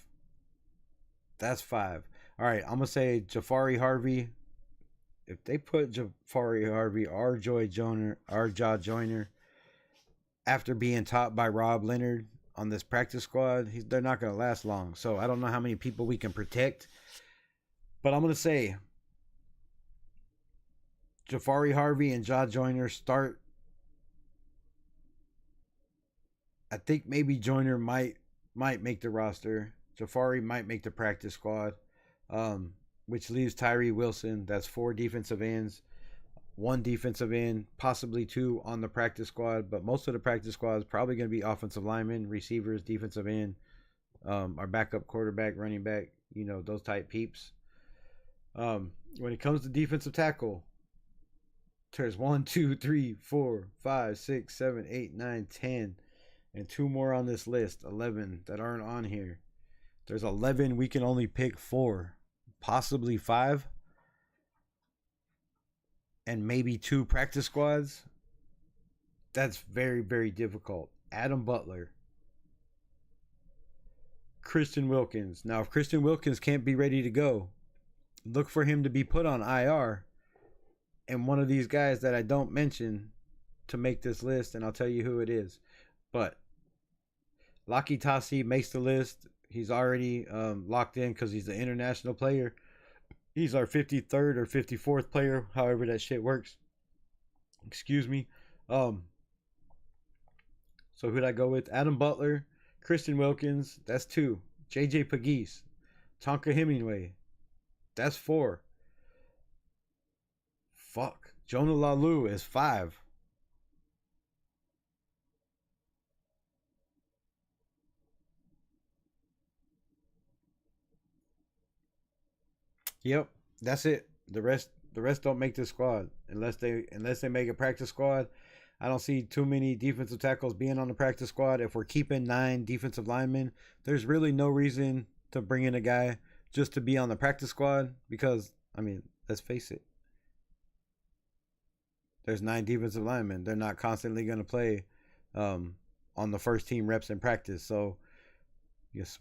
That's 5. All right, I'm gonna say Jafari Harvey. If they put Jafari Harvey or Ja Joyner after being taught by Rob Leonard on this practice squad, they're not gonna last long. So I don't know how many people we can protect, but I'm gonna say Jafari Harvey and Ja Joyner start. I think maybe Joyner might make the roster. Jafari might make the practice squad, which leaves Tyree Wilson. That's 4 defensive ends, 1 defensive end, possibly 2 on the practice squad. But most of the practice squad is probably going to be offensive linemen, receivers, defensive end, our backup quarterback, running back, those type peeps. When it comes to defensive tackle, there's 1, 2, 3, 4, 5, 6, 7, 8, 9, 10. And 2 more on this list, 11 that aren't on here. There's 11. We can only pick 4, possibly 5, and maybe 2 practice squads. That's very, very difficult. Adam Butler, Christian Wilkins. Now, if Christian Wilkins can't be ready to go, look for him to be put on IR. And one of these guys that I don't mention to make this list, and I'll tell you who it is. But Laki Tasi makes the list. He's already locked in because he's an international player. He's our 53rd or 54th player, however that shit works. Excuse me. So who'd I go with? Adam Butler, Christian Wilkins. That's 2. JJ Pagis, Tonka Hemingway. That's 4. Fuck. Jonah Lalu is 5. Yep, that's it. The rest don't make this squad unless they make a practice squad. I don't see too many defensive tackles being on the practice squad. If we're keeping 9 defensive linemen, there's really no reason to bring in a guy just to be on the practice squad because, I mean, let's face it. There's 9 defensive linemen. They're not constantly going to play on the first team reps in practice. So, yes,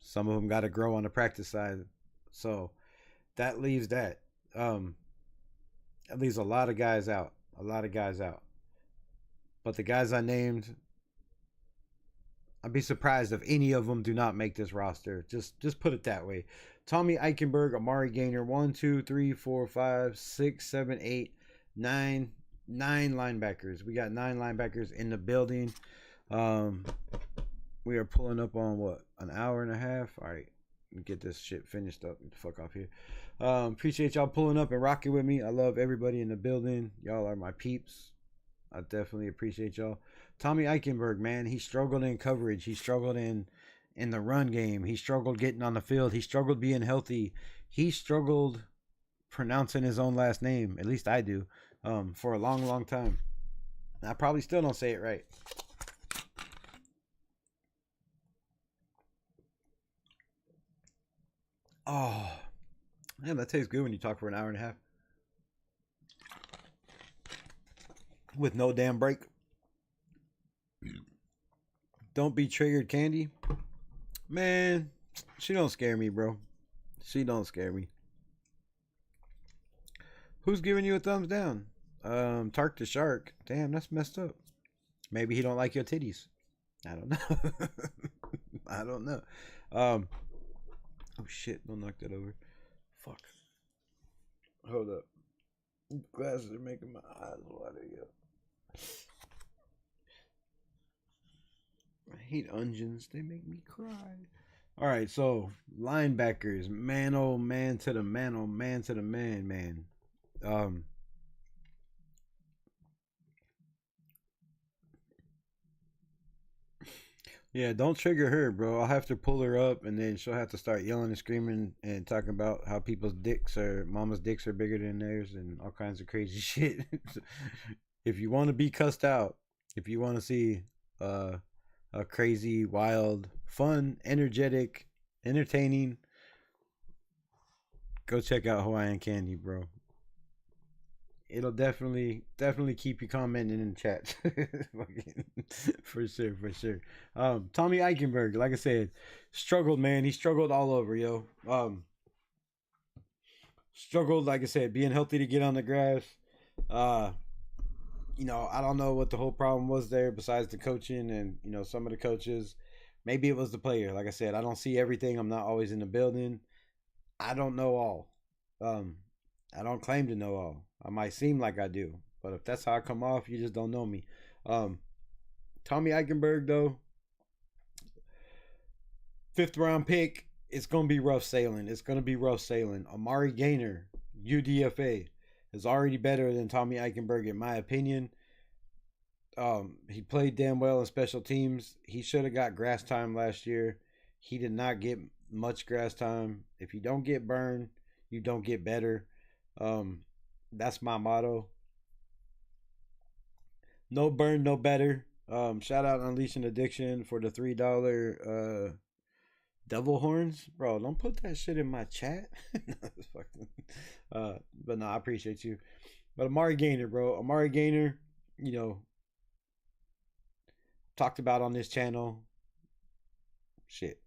some of them got to grow on the practice side. So, that leaves that. That leaves a lot of guys out. A lot of guys out. But the guys I named, I'd be surprised if any of them do not make this roster. Just put it that way. Tommy Eichenberg, Amari Gaynor, 1, 2, 3, 4, 5, 6, 7, 8, 9 linebackers. We got 9 linebackers in the building. We are pulling up on what, an hour and a half. All right, get this shit finished up. Get the fuck off here. Appreciate y'all pulling up and rocking with me. I love everybody in the building. Y'all are my peeps. I definitely appreciate y'all. Tommy Eichenberg, man, he struggled in coverage. He struggled in the run game. He struggled getting on the field. He struggled being healthy. He struggled pronouncing his own last name. At least I do. For a long, long time. I probably still don't say it right. Oh, man, that tastes good when you talk for an hour and a half. With no damn break. Don't be triggered, Candy. Man, she don't scare me, bro. She don't scare me. Who's giving you a thumbs down? Tark the Shark. Damn, that's messed up. Maybe he don't like your titties. I don't know. I don't know. Oh shit, don't knock that over. Fuck. Hold up. Glasses are making my eyes water, yo. I hate onions. They make me cry. All right, so linebackers, man, oh man to the man, oh man to the man. Yeah, don't trigger her, bro. I'll have to pull her up, and then she'll have to start yelling and screaming and talking about how people's dicks or mama's dicks are bigger than theirs and all kinds of crazy shit. If you want to be cussed out, if you want to see a crazy, wild, fun, energetic, entertaining, go check out Hawaiian Candy, bro. It'll definitely keep you commenting in the chat. For sure. Tommy Eichenberg, like I said, struggled, man. He struggled all over, yo. Struggled, like I said, being healthy to get on the grass. You know, I don't know what the whole problem was there besides the coaching and, you know, some of the coaches. Maybe it was the player. Like I said, I don't see everything. I'm not always in the building. I don't know all. I don't claim to know all. I might seem like I do, but if that's how I come off, you just don't know me. Tommy Eichenberg, though, 5th round pick, it's going to be rough sailing. Amari Gaynor, UDFA, is already better than Tommy Eichenberg, in my opinion. He played damn well in special teams. He should have got grass time last year. He did not get much grass time. If you don't get burned, you don't get better. That's my motto. No burn, no better. Shout out Unleashing Addiction for the $3 devil horns. Bro, don't put that shit in my chat. But no, I appreciate you. But Amari Gaynor, bro. Amari Gaynor, you know, talked about on this channel. Shit.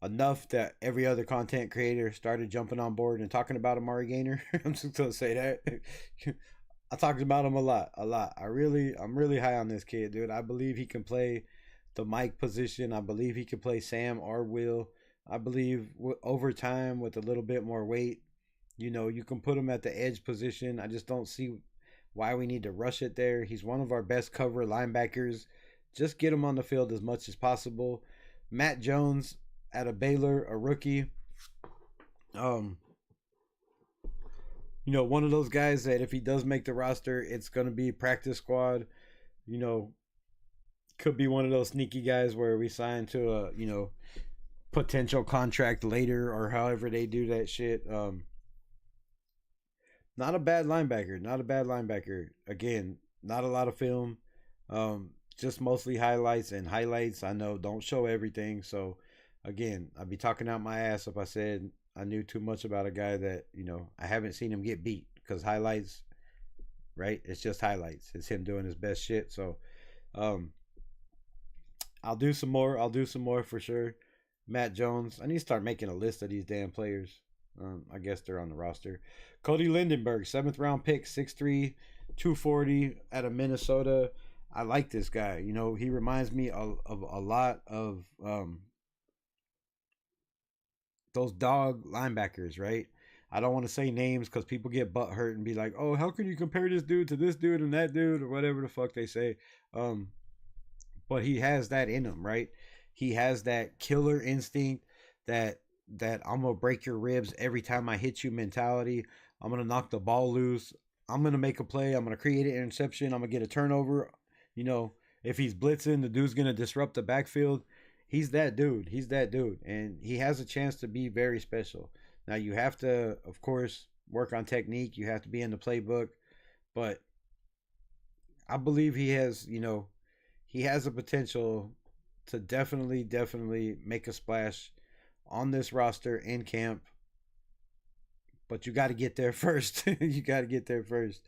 Enough that every other content creator started jumping on board and talking about Amari Gaynor. I'm just gonna say that. I talked about him a lot. I'm really high on this kid, dude. I believe he can play the Mike position. I believe he can play Sam or Will. I believe over time with a little bit more weight, you know, you can put him at the edge position. I just don't see why we need to rush it there. He's one of our best cover linebackers. Just get him on the field as much as possible. Matt Jones out of Baylor, a rookie. You know, one of those guys that if he does make the roster, it's going to be practice squad. You know, could be one of those sneaky guys where we sign to a, you know, potential contract later or however they do that shit. Not a bad linebacker. Again, not a lot of film. Just mostly highlights, and highlights I know don't show everything. So again, I'd be talking out my ass if I said I knew too much about a guy that, you know, I haven't seen him get beat, because highlights, right? It's just highlights. It's him doing his best shit. So I'll do some more for sure. Matt Jones. I need to start making a list of these damn players. I guess they're on the roster. Cody Lindenberg, 7th round pick, 6'3", 240 out of Minnesota. I like this guy. You know, he reminds me of a lot of those dog linebackers, right? I don't want to say names because people get butt hurt and be like, "Oh, how can you compare this dude to this dude and that dude or whatever the fuck they say." But he has that in him, right? He has that killer instinct, that I'm gonna break your ribs every time I hit you mentality. I'm gonna knock the ball loose. I'm gonna make a play. I'm gonna create an interception. I'm gonna get a turnover. You know, if he's blitzing, the dude's gonna disrupt the backfield. He's that dude. He's that dude, and he has a chance to be very special. Now you have to, of course, work on technique. You have to be in the playbook, but I believe he has, he has a potential to definitely make a splash on this roster in camp. But you got to get there first. You got to get there first.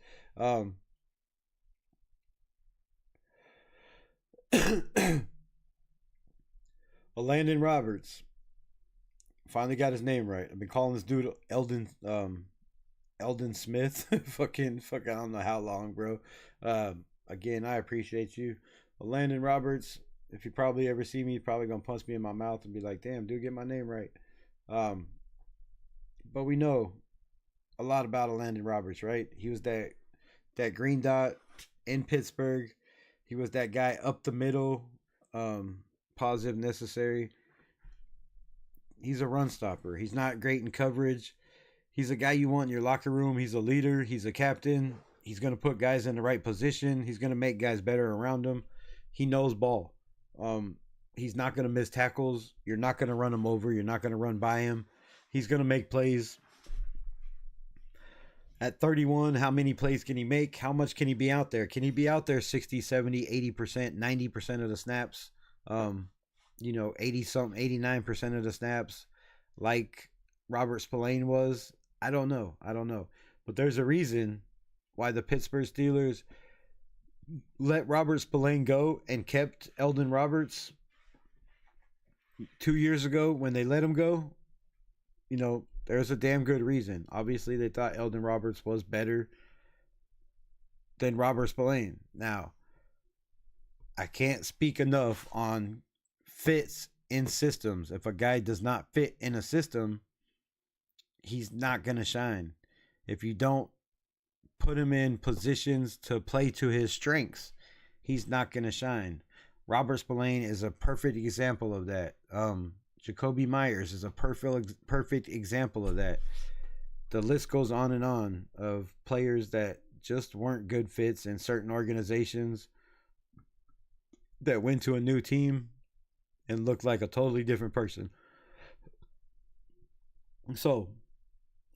Landon Roberts finally got his name right. I've been calling this dude Eldon Smith. fucking, I don't know how long, bro. Again, I appreciate you. Landon Roberts, if you probably ever see me, you're probably gonna punch me in my mouth and be like, "Damn, dude, get my name right." But we know a lot about Landon Roberts, right? He was that green dot in Pittsburgh. He was that guy up the middle, positive, necessary. He's a run stopper. He's not great in coverage. He's a guy you want in your locker room. He's a leader. He's a captain. He's going to put guys in the right position. He's going to make guys better around him. He knows ball. He's not going to miss tackles. You're not going to run him over. You're not going to run by him. He's going to make plays. At 31, how many plays can he make? How much can he be out there? Can he be out there 60, 70, 80%, 90% of the snaps? 80-something, 89% of the snaps like Robert Spillane was? I don't know. But there's a reason why the Pittsburgh Steelers let Robert Spillane go and kept Eldon Roberts 2 years ago when they let him go. There's a damn good reason. Obviously, they thought Eldon Roberts was better than Robert Spillane. Now, I can't speak enough on fits in systems. If a guy does not fit in a system, he's not going to shine. If you don't put him in positions to play to his strengths, he's not going to shine. Robert Spillane is a perfect example of that. Jacoby Myers is a perfect example of that. The list goes on and on of players that just weren't good fits in certain organizations that went to a new team and looked like a totally different person. So,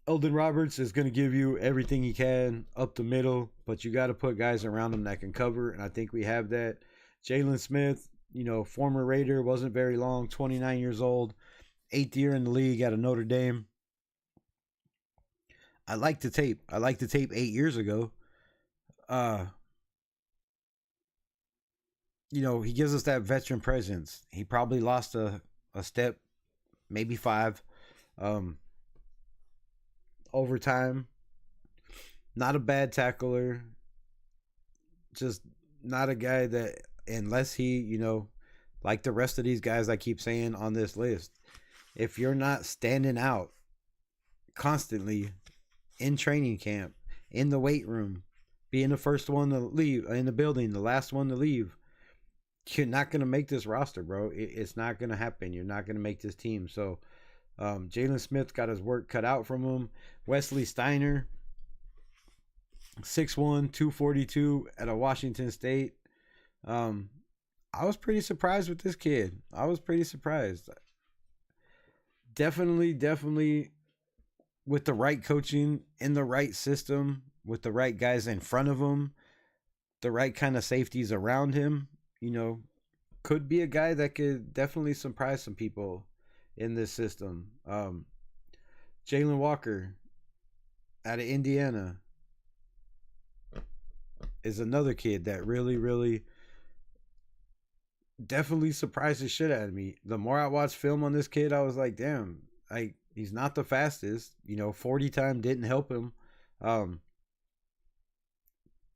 Eldon Roberts is going to give you everything he can up the middle, but you got to put guys around him that can cover, and I think we have that. Jalen Smith, former Raider, wasn't very long, 29 years old, 8th year in the league out of Notre Dame. I like the tape. 8 years ago. He gives us that veteran presence. He probably lost a step, maybe 5. Over time. Not a bad tackler. Just not a guy that, unless he, like the rest of these guys I keep saying on this list, if you're not standing out constantly in training camp, in the weight room, being the first one to leave in the building, the last one to leave, you're not going to make this roster, bro. It's not going to happen. You're not going to make this team. So Jalen Smith got his work cut out from him. Wesley Steiner, 6'1", 242 at a Washington State. I was pretty surprised with this kid. I was pretty surprised. Definitely with the right coaching, in the right system, with the right guys in front of him, the right kind of safeties around him, could be a guy that could definitely surprise some people in this system. Jalen Walker out of Indiana is another kid that really definitely surprised the shit out of me. The more I watched film on this kid, I was like, damn, He's not the fastest. 40 time didn't help him. Um,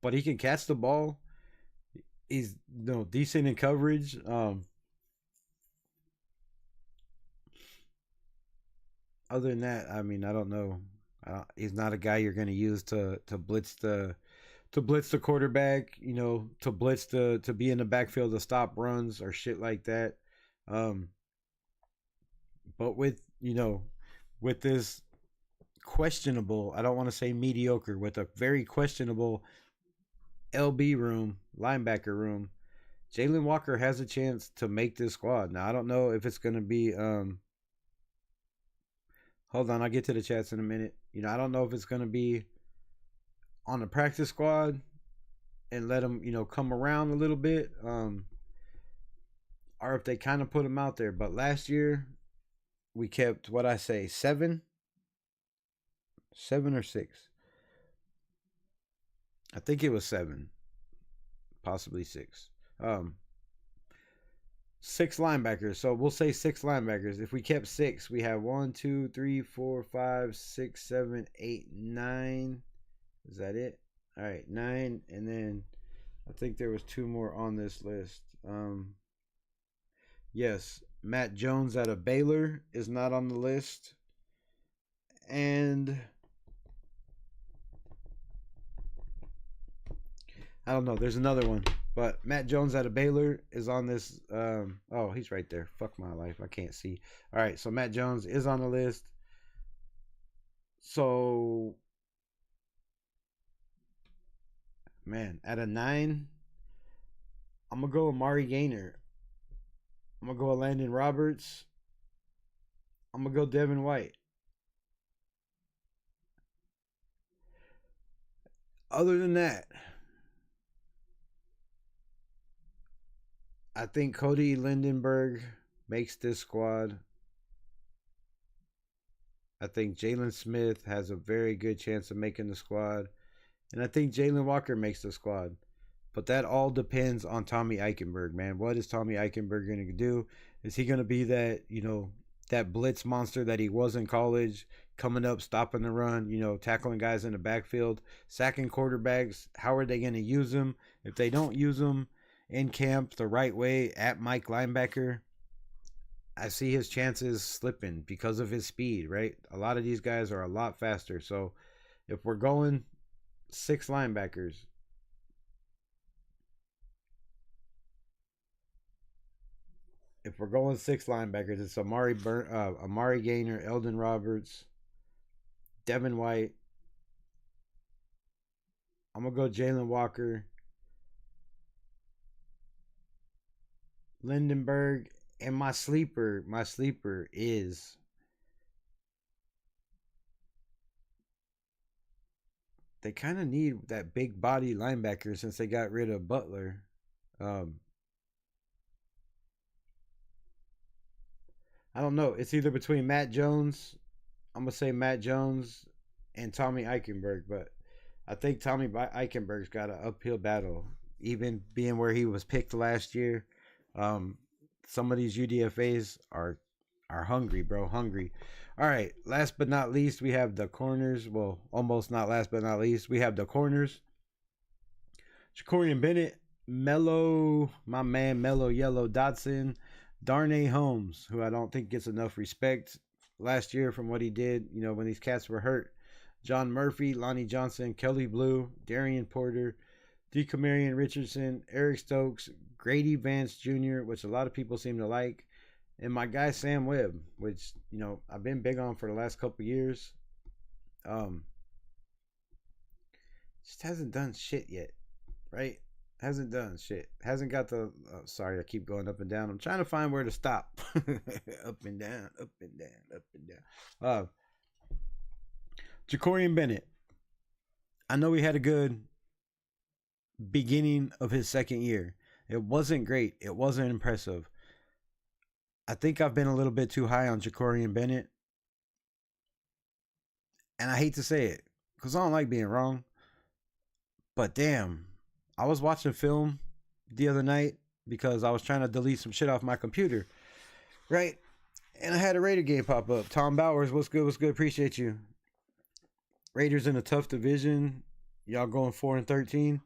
but he can catch the ball. He's decent in coverage. Other than that, I mean, I don't know. He's not a guy you're going to use to blitz the quarterback. To blitz to be in the backfield to stop runs or shit like that. Um, but with this questionable, I don't want to say mediocre, with a very questionable LB room, linebacker room, Jalen Walker has a chance to make this squad. Now I don't know if it's gonna be hold on, I'll get to the chats in a minute. I don't know if it's gonna be on the practice squad and let him, come around a little bit. Or if they kind of put him out there. But last year we kept what I say, seven or six. I think it was seven, possibly six. Six linebackers. So we'll say six linebackers. If we kept six, we have 1, 2, 3, 4, 5, 6, 7, 8, 9. Is that it? All right, 9, and then I think there was 2 more on this list. Yes, Matt Jones out of Baylor is not on the list, and I don't know. There's another one. But Matt Jones out of Baylor is on this. Oh, he's right there. Fuck my life. I can't see. All right, so Matt Jones is on the list. So, man, at a 9, I'm going to go Amari Gaynor. I'm going to go Landon Roberts. I'm going to go Devin White. Other than that, I think Cody Lindenberg makes this squad. I think Jalen Smith has a very good chance of making the squad. And I think Jalen Walker makes the squad. But that all depends on Tommy Eichenberg, man. What is Tommy Eichenberg going to do? Is he going to be that, that blitz monster that he was in college, coming up, stopping the run, tackling guys in the backfield, sacking quarterbacks? How are they going to use him? If they don't use him in camp the right way at Mike linebacker, I see his chances slipping because of his speed, right? A lot of these guys are a lot faster. So if we're going 6 linebackers, it's Amari Gaynor, Eldon Roberts, Devin White. I'm going to go Jalen Walker, Lindenberg, and my sleeper is they kind of need that big body linebacker since they got rid of Butler. I don't know. It's either between Matt Jones, I'm going to say Matt Jones, and Tommy Eichenberg, but I think Tommy Eichenberg's got an uphill battle, even being where he was picked last year. Some of these UDFAs are hungry, bro. Hungry. All right. Last but not least, we have the corners. Well, almost not last but not least. We have the corners. Jacorian Bennett, my man Mellow Yellow Dotson, Darnay Holmes, who I don't think gets enough respect last year from what he did, when these cats were hurt. John Murphy, Lonnie Johnson, Kelly Blue, Darian Porter, DeCamarion Richardson, Eric Stokes, Grady Vance Jr., which a lot of people seem to like, and my guy Sam Webb, which, I've been big on for the last couple years. Just hasn't done shit yet, right? Hasn't done shit. Hasn't got the... sorry, I keep going up and down. I'm trying to find where to stop. Up and down, up and down, up and down. Jacorian Bennett. I know he had a good beginning of his second year. It wasn't great. It wasn't impressive. I think I've been a little bit too high on Jacorian Bennett. And I hate to say it, because I don't like being wrong. But damn, I was watching film the other night because I was trying to delete some shit off my computer. Right? And I had a Raider game pop up. Tom Bowers, what's good? What's good? Appreciate you. Raiders in a tough division. Y'all going 4-13.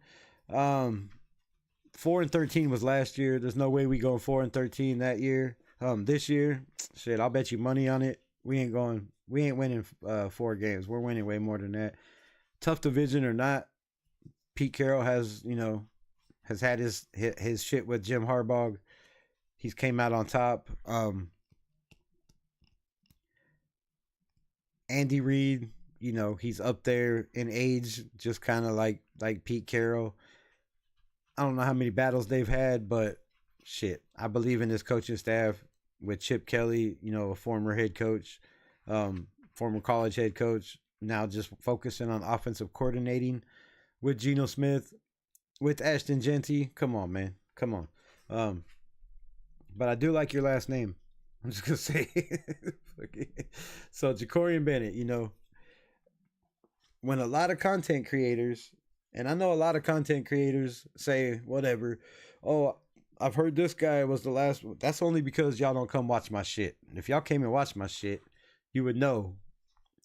4-13 was last year. There's no way we going 4-13 that year. This year, shit, I'll bet you money on it. We ain't winning 4 games. We're winning way more than that. Tough division or not, Pete Carroll has had his shit with Jim Harbaugh. He's came out on top. Andy Reid, he's up there in age, just kind of like Pete Carroll. I don't know how many battles they've had, but shit, I believe in this coaching staff with Chip Kelly, a former head coach, former college head coach, now just focusing on offensive coordinating with Geno Smith, with Ashton Genty. Come on, man. Come on. But I do like your last name. I'm just going to say. So, Jacorian Bennett, when a lot of content creators, and I know a lot of content creators say, whatever, oh, I've heard this guy was the last one. That's only because y'all don't come watch my shit. If y'all came and watched my shit, you would know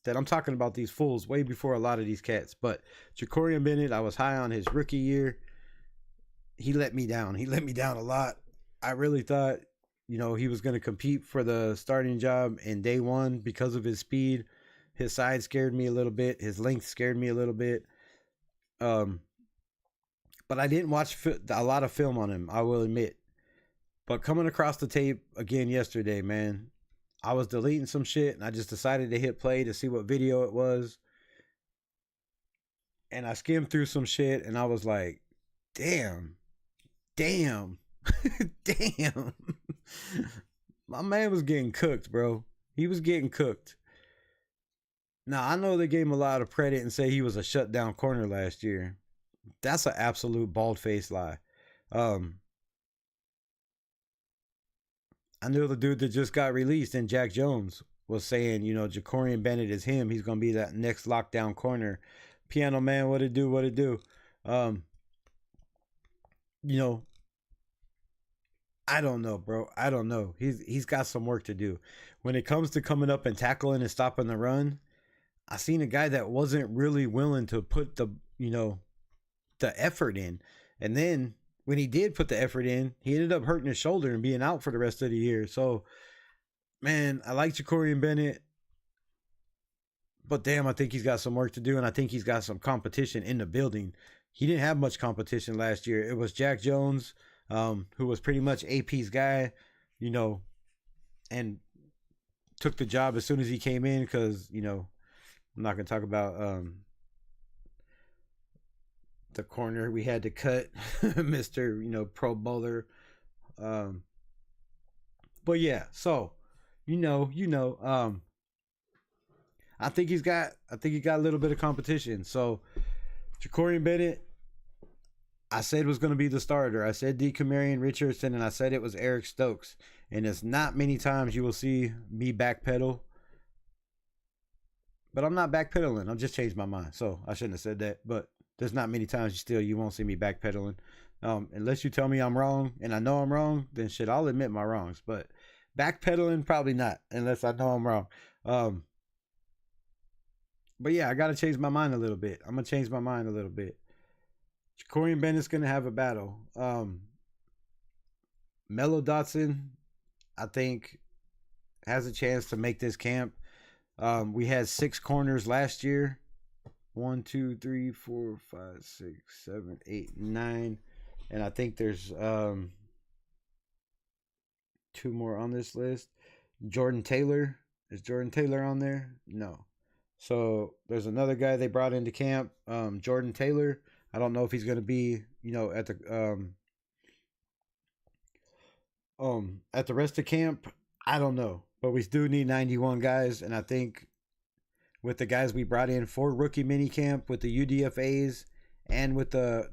that I'm talking about these fools way before a lot of these cats. But Jacorian Bennett, I was high on his rookie year. He let me down. He let me down a lot. I really thought, he was going to compete for the starting job in day one because of his speed. His size scared me a little bit. His length scared me a little bit. But I didn't watch a lot of film on him, I will admit. But coming across the tape again yesterday, man, I was deleting some shit and I just decided to hit play to see what video it was. And I skimmed through some shit and I was like, damn. Damn. My man was getting cooked, bro. He was getting cooked. Now, I know they gave him a lot of credit and say he was a shutdown corner last year. That's an absolute bald-faced lie. I know the dude that just got released and Jack Jones was saying, Jacorian Bennett is him. He's going to be that next lockdown corner. Piano Man, what it do? I don't know, bro. I don't know. He's got some work to do. When it comes to coming up and tackling and stopping the run, I seen a guy that wasn't really willing to put the effort in. And then when he did put the effort in, he ended up hurting his shoulder and being out for the rest of the year. So, man, I like Jacorian Bennett. But damn, I think he's got some work to do, and I think he's got some competition in the building. He didn't have much competition last year. It was Jack Jones, who was pretty much AP's guy, and took the job as soon as he came in because, I'm not going to talk about the corner we had to cut, Mr. Pro Bowler. But yeah, so, I think he got a little bit of competition. So, Jacorian Bennett, I said was going to be the starter. I said DeCamarion Richardson, and I said it was Eric Stokes. And it's not many times you will see me backpedal. But I'm not backpedaling. I've just changed my mind. So I shouldn't have said that. But there's not many times you won't see me backpedaling. Unless you tell me I'm wrong, and I know I'm wrong, then shit, I'll admit my wrongs. But backpedaling, probably not, unless I know I'm wrong. But yeah, I got to change my mind a little bit. I'm going to change my mind a little bit. Jacorian Bennett's going to have a battle. Mello Dotson, I think, has a chance to make this camp. We had 6 corners last year. 1, 2, 3, 4, 5, 6, 7, 8, 9. And I think there's 2 more on this list. Jordan Taylor. Is Jordan Taylor on there? No. So there's another guy they brought into camp, Jordan Taylor. I don't know if he's going to be, at the rest of camp. I don't know, but we do need 91 guys, and I think with the guys we brought in for rookie mini camp, with the UDFAs and with the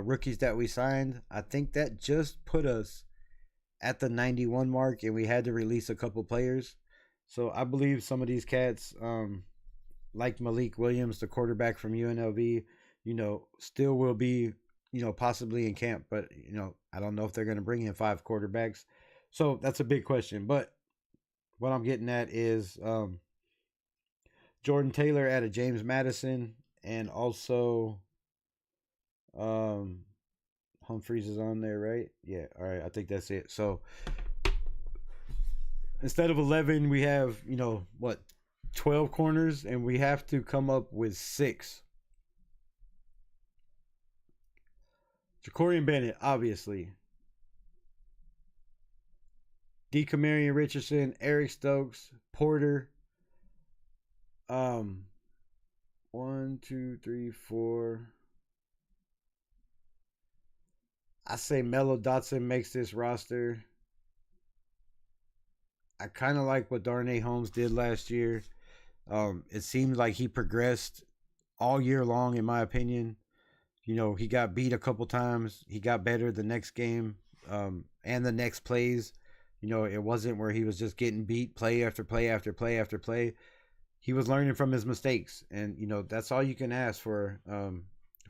rookies that we signed, I think that just put us at the 91 mark, and we had to release a couple players. So I believe some of these cats, like Malik Williams, the quarterback from UNLV, still will be, possibly in camp. But, I don't know if they're going to bring in 5 quarterbacks. So that's a big question. But what I'm getting at is Jordan Taylor out of James Madison, and also Humphreys is on there, right? Yeah, all right, I think that's it. So instead of 11, we have, 12 corners, and we have to come up with 6. Ja'Cory Bennett, obviously. DeCamarion Richardson, Eric Stokes, Porter. 1, 2, 3, 4. I say Mello Dotson makes this roster. I kind of like what Darnay Holmes did last year. It seems like he progressed all year long, in my opinion. He got beat a couple times. He got better the next game, and the next plays. It wasn't where he was just getting beat play after play after play after play. He was learning from his mistakes, and that's all you can ask for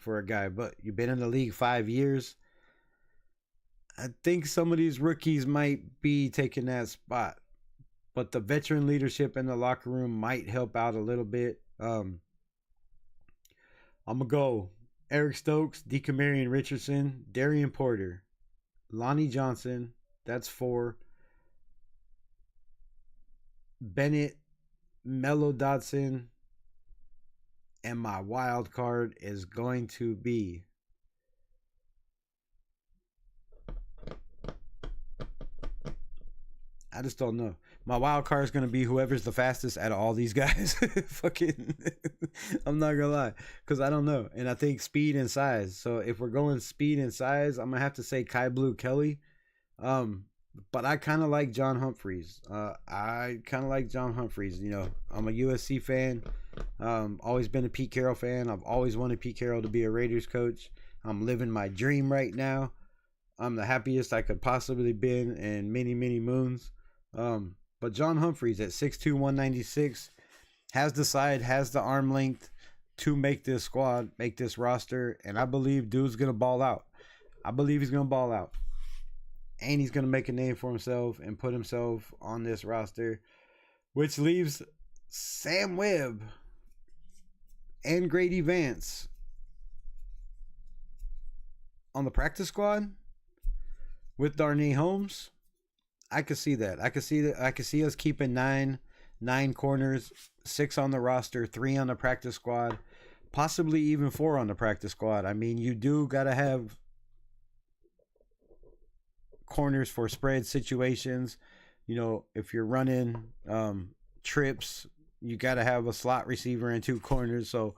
a guy. But you've been in the league 5 years. I think some of these rookies might be taking that spot, but the veteran leadership in the locker room might help out a little bit. I'm gonna go Eric Stokes, DeCamarion Richardson, Darian Porter, Lonnie Johnson. That's 4. Bennett, Mello Dotson, and my wild card is going to be I just don't know. My wild card is going to be whoever's the fastest out of all these guys. Fucking, I'm not going to lie, because I don't know. And I think speed and size. So if we're going speed and size, I'm going to have to say Kai Blue Kelly. But I kind of like John Humphreys. I'm a USC fan. Always been a Pete Carroll fan. I've always wanted Pete Carroll to be a Raiders coach. I'm living my dream right now. I'm the happiest I could possibly been in many, many moons. But John Humphreys at 6'2", 196 has the side, has the arm length to make this squad, make this roster, and I believe dude's gonna ball out. I believe he's gonna ball out, and he's gonna make a name for himself and put himself on this roster, which leaves Sam Webb and Grady Vance on the practice squad with Darnay Holmes. I could see that. I could see us keeping nine corners, 6 on the roster, 3 on the practice squad, possibly even 4 on the practice squad. I mean, you do gotta have corners for spread situations. If you're running trips, you gotta have a slot receiver and 2 corners. So,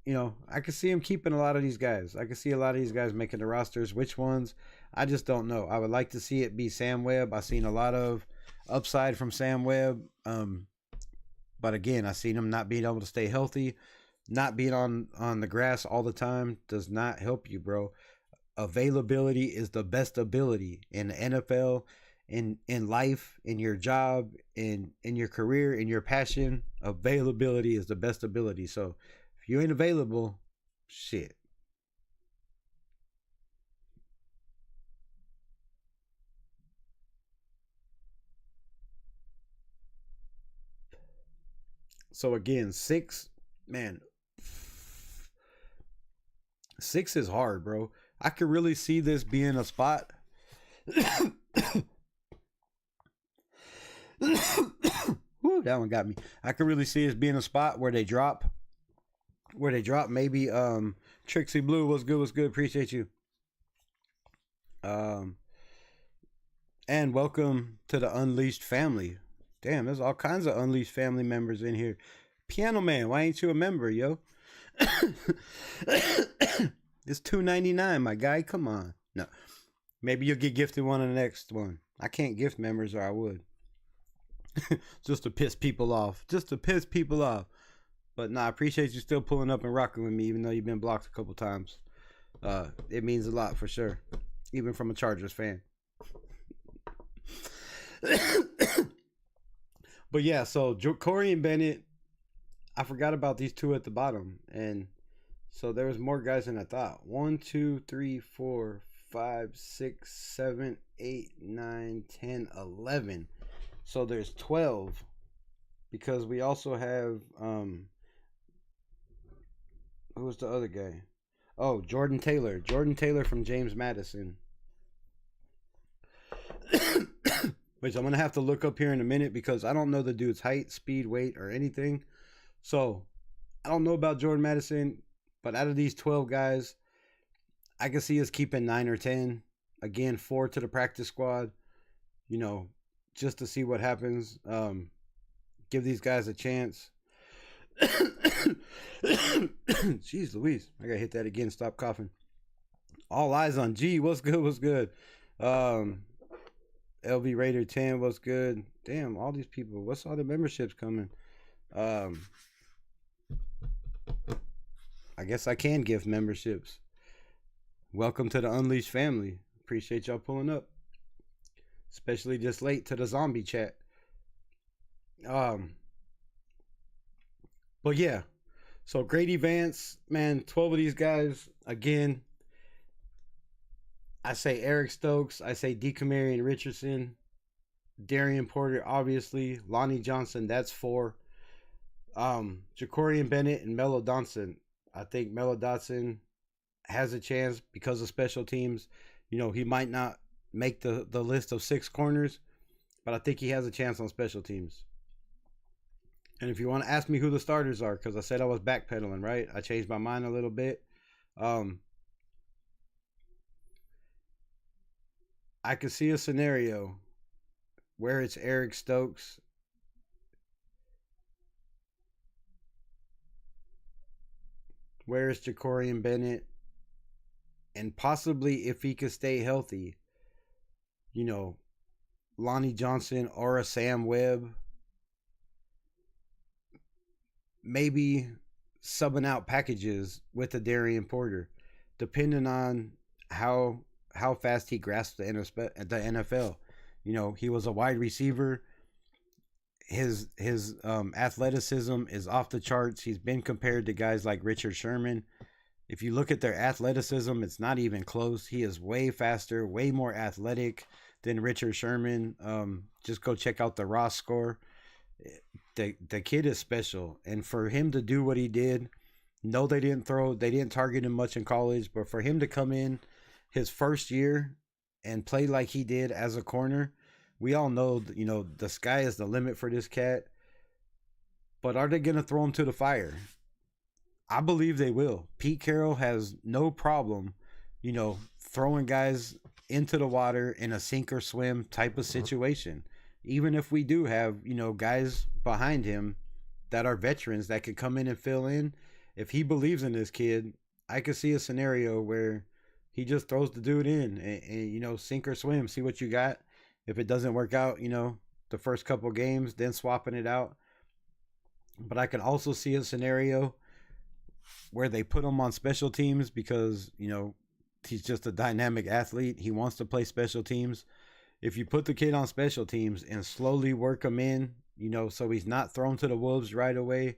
I could see him keeping a lot of these guys. I could see a lot of these guys making the rosters. Which ones? I just don't know. I would like to see it be Sam Webb. I've seen a lot of upside from Sam Webb. But again, I've seen him not being able to stay healthy. Not being on the grass all the time does not help you, bro. Availability is the best ability in the NFL, in life, in your job, in your career, in your passion. Availability is the best ability. So if you ain't available, shit. So again, 6, man. 6 is hard, bro. I could really see this being a spot. Woo, that one got me. I could really see this being a spot where they drop. Maybe Trixie Blue, what's good? Appreciate you. And welcome to the Unleashed family. Damn, there's all kinds of Unleashed family members in here. Piano Man, why ain't you a member, yo? It's $2.99, my guy. Come on. No. Maybe you'll get gifted one on the next one. I can't gift members, or I would. Just to piss people off. But nah, I appreciate you still pulling up and rocking with me, even though you've been blocked a couple times. It means a lot for sure. Even from a Chargers fan. But yeah, so Corey and Bennett, I forgot about these 2 at the bottom. And so there was more guys than I thought. 1, 2, 3, 4, 5, 6, 7, 8, 9, 10, 11. So there's 12 because we also have who was the other guy? Oh, Jordan Taylor. Jordan Taylor from James Madison. Which I'm gonna have to look up here in a minute because I don't know the dude's height, speed, weight, or anything. So I don't know about Jordan Madison, but out of these 12 guys, I can see us keeping 9 or 10. Again, 4 to the practice squad. You know, just to see what happens. Give these guys a chance. Jeez Louise, I gotta hit that again. Stop coughing. All eyes on G. What's good? What's good? LV Raider 10. What's good? Damn, all these people. What's all the memberships coming? I guess I can give memberships. Welcome to the Unleashed family. Appreciate y'all pulling up, especially this late to the zombie chat. But yeah, so Grady Vance, man, 12 of these guys. Again, I say Eric Stokes, I say DeCamarion Richardson, Darian Porter, obviously, Lonnie Johnson, that's 4. Jacorian Bennett and Melo Dotson. I think Melo Dotson has a chance because of special teams. You know, he might not make the list of 6 corners, but I think he has a chance on special teams. And if you want to ask me who the starters are, because I said I was backpedaling, right? I changed my mind a little bit. I could see a scenario where it's Eric Stokes, where it's Jacorian Bennett, and possibly if he could stay healthy, you know, Lonnie Johnson or a Sam Webb. Maybe subbing out packages with the Darian Porter, depending on how fast he grasped the NFL. You know, he was a wide receiver. His athleticism is off the charts. He's been compared to guys like Richard Sherman. If you look at their athleticism, it's not even close. He is way faster, way more athletic than Richard Sherman. Just go check out the Ross score. The kid is special, and for him to do what he did, no, they didn't target him much in college, but for him to come in his first year and play like he did as a corner, we all know, you know, the sky is the limit for this cat. But are they going to throw him to the fire? I believe they will. Pete Carroll has no problem, you know, throwing guys into the water in a sink or swim type of situation. Even if we do have, you know, guys behind him that are veterans that could come in and fill in, if he believes in this kid, I could see a scenario where he just throws the dude in and you know, sink or swim, see what you got. If it doesn't work out, you know, the first couple games, then swapping it out. But I can also see a scenario where they put him on special teams because, you know, he's just a dynamic athlete. He wants to play special teams. If you put the kid on special teams and slowly work him in, you know, so he's not thrown to the wolves right away,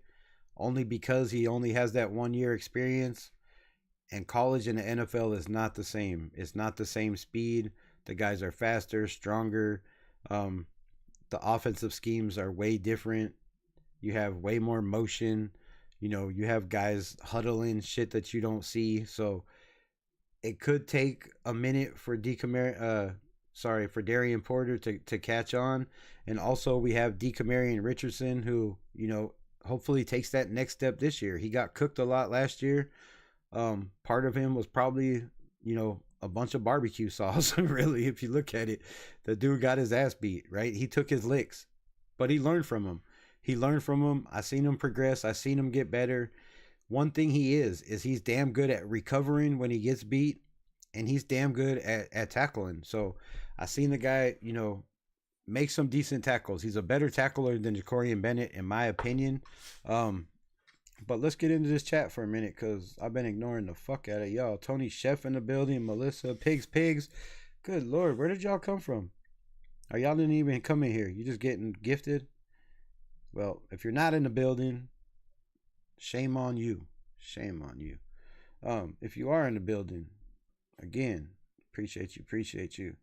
only because he only has that 1 year experience. And college and the NFL is not the same. It's not the same speed. The guys are faster, stronger. The offensive schemes are way different. You have way more motion. You know, you have guys huddling shit that you don't see. So it could take a minute for for Darian Porter to catch on. And also we have DeCamarion Richardson, who, you know, hopefully takes that next step this year. He got cooked a lot last year. Part of him was probably, you know, a bunch of barbecue sauce, really, if you look at it. The dude got his ass beat, right? He took his licks, but he learned from him. I seen him progress. I seen him get better. One thing he is he's damn good at recovering when he gets beat, and he's damn good at tackling. So I seen the guy, you know, make some decent tackles. He's a better tackler than Jacorian Bennett, in my opinion. But let's get into this chat for a minute, because I've been ignoring the fuck out of y'all. Tony Chef in the building, Melissa, Pigs. Good Lord, where did y'all come from? Or y'all didn't even come in here? You just getting gifted? Well, if you're not in the building, shame on you. Shame on you. If you are in the building, again, appreciate you.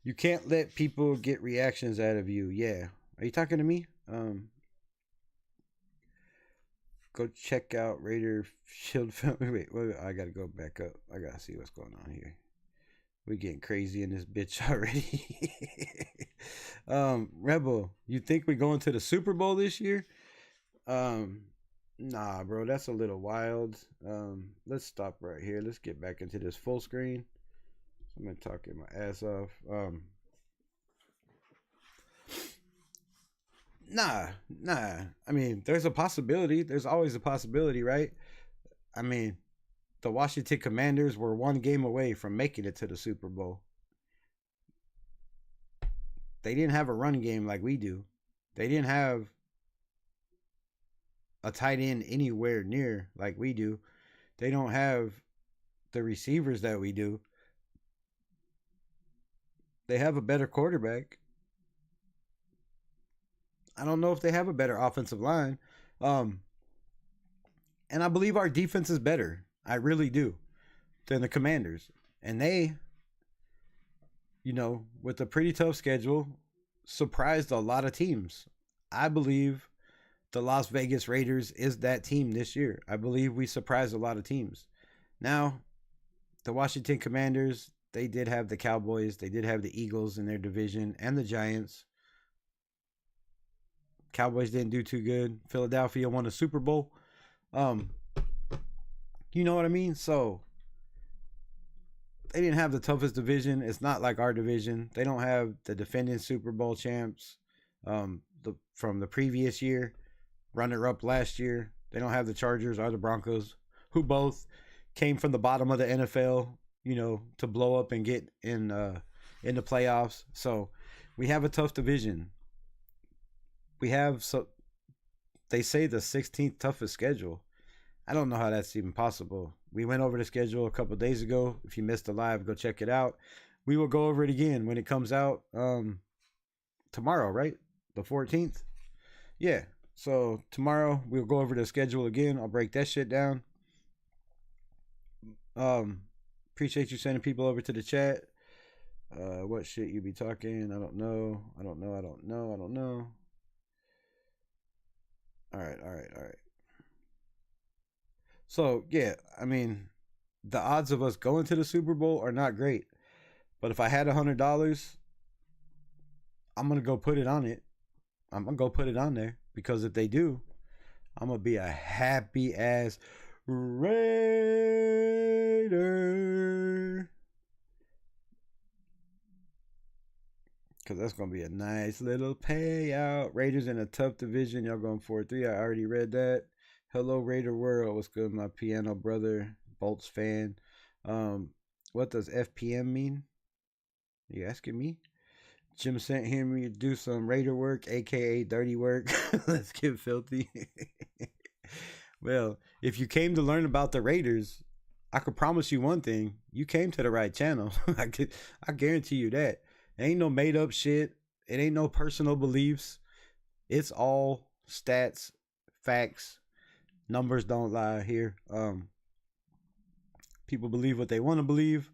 You can't let people get reactions out of you. Yeah. Are you talking to me? Go check out Raider Shield Family. Wait, I gotta go back up. I gotta see what's going on here. We getting crazy in this bitch already. Rebel, you think we going to the Super Bowl this year? Nah, bro, that's a little wild. Let's stop right here. Let's get back into this full screen. I'm gonna talk my ass off. Nah. I mean, there's a possibility. There's always a possibility, right? I mean, the Washington Commanders were one game away from making it to the Super Bowl. They didn't have a run game like we do. They didn't have a tight end anywhere near like we do. They don't have the receivers that we do. They have a better quarterback. I don't know if they have a better offensive line. And I believe our defense is better. I really do. Than the Commanders. And they, with a pretty tough schedule, surprised a lot of teams. I believe the Las Vegas Raiders is that team this year. I believe we surprised a lot of teams. Now, the Washington Commanders, they did have the Cowboys. They did have the Eagles in their division and the Giants. Cowboys didn't do too good. Philadelphia won a Super Bowl. You know what I mean? So they didn't have the toughest division. It's not like our division. They don't have the defending Super Bowl champs from the previous year, runner-up last year. They don't have the Chargers or the Broncos, who both came from the bottom of the NFL, to blow up and get in the playoffs. So we have a tough division. We have, they say, the 16th toughest schedule. I don't know how that's even possible. We went over the schedule a couple of days ago. If you missed the live, go check it out. We will go over it again when it comes out tomorrow, right? The 14th? Yeah. So tomorrow we'll go over the schedule again. I'll break that shit down. Appreciate you sending people over to the chat. What shit you be talking? I don't know. All right. So, yeah, I mean, the odds of us going to the Super Bowl are not great. But if I had $100, I'm going to go put it on it. I'm going to go put it on there. Because if they do, I'm going to be a happy ass Raider. Because that's going to be a nice little payout. Raiders in a tough division. Y'all going 4-3. I already read that. Hello, Raider World. What's good, my piano brother? Bolts fan. What does FPM mean? You asking me? Jim sent him to do some Raider work, a.k.a. dirty work. Let's get filthy. Well, if you came to learn about the Raiders, I could promise you one thing. You came to the right channel. I guarantee you that. It ain't no made up shit. It ain't no personal beliefs. It's all stats, facts. Numbers don't lie here. People believe what they want to believe,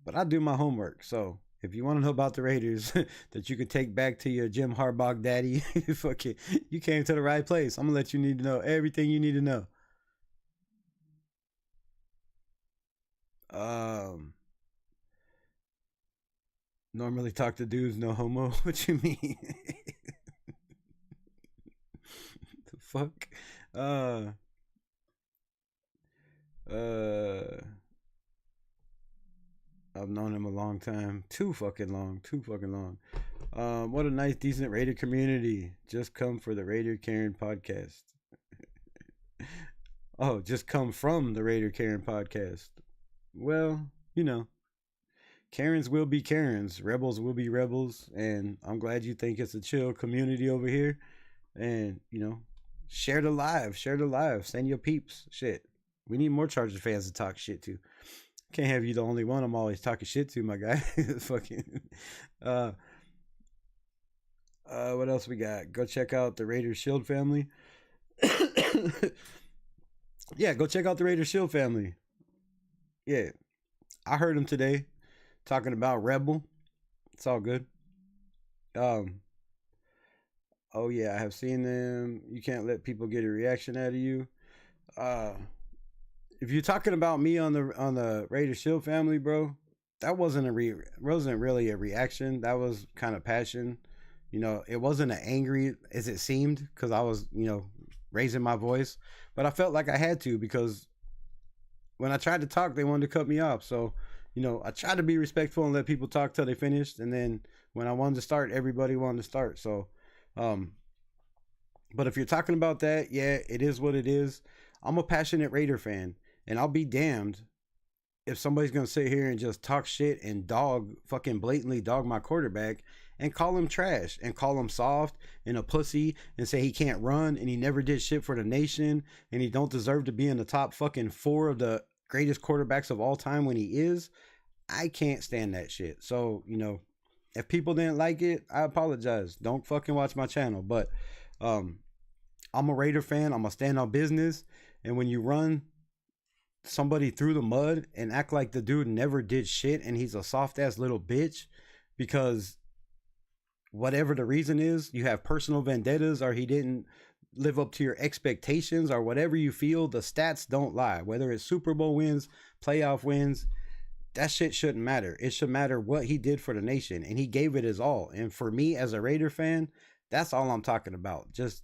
but I do my homework. So if you want to know about the Raiders that you could take back to your Jim Harbaugh daddy, fuck it, you came to the right place. I'm gonna let you need to know everything you need to know. Normally talk to dudes, no homo. What you mean? The fuck? I've known him a long time. Too fucking long. What a nice, decent Raider community. Just come for the Raider Karen podcast. Oh, just come from the Raider Karen podcast. Well, Karens will be Karens. Rebels will be rebels. And I'm glad you think it's a chill community over here. And, share the live. Send your peeps. Shit. We need more Chargers fans to talk shit to. Can't have you the only one I'm always talking shit to, my guy. Fucking. What else we got? Go check out the Raiders Shield family. Yeah, go check out the Raiders Shield family. Yeah. I heard him today talking about Rebel. It's all good. Um, oh yeah, I have seen them. You can't let people get a reaction out of you. Uh, if you're talking about me on the Raider Shield family, bro, that wasn't really a reaction. That was kind of passion. You know, it wasn't as angry as it seemed because I was, raising my voice, but I felt like I had to because when I tried to talk, they wanted to cut me off. So, I tried to be respectful and let people talk till they finished, and then when I wanted to start, everybody wanted to start. So, um, but if you're talking about that, yeah, it is what it is. I'm a passionate Raider fan, and I'll be damned if somebody's gonna sit here and just talk shit and fucking blatantly dog my quarterback and call him trash and call him soft and a pussy and say he can't run and he never did shit for the nation and he don't deserve to be in the top fucking 4 of the greatest quarterbacks of all time when he is. I can't stand that shit. So, if people didn't like it, I apologize. Don't fucking watch my channel. But I'm a Raider fan. I'm gonna stand on business. And when you run somebody through the mud and act like the dude never did shit and he's a soft ass little bitch because whatever the reason is, you have personal vendettas or he didn't live up to your expectations or whatever you feel, the stats don't lie. Whether it's Super Bowl wins, playoff wins, that shit shouldn't matter. It should matter what he did for the nation, and he gave it his all. And for me as a Raider fan, that's all I'm talking about. Just,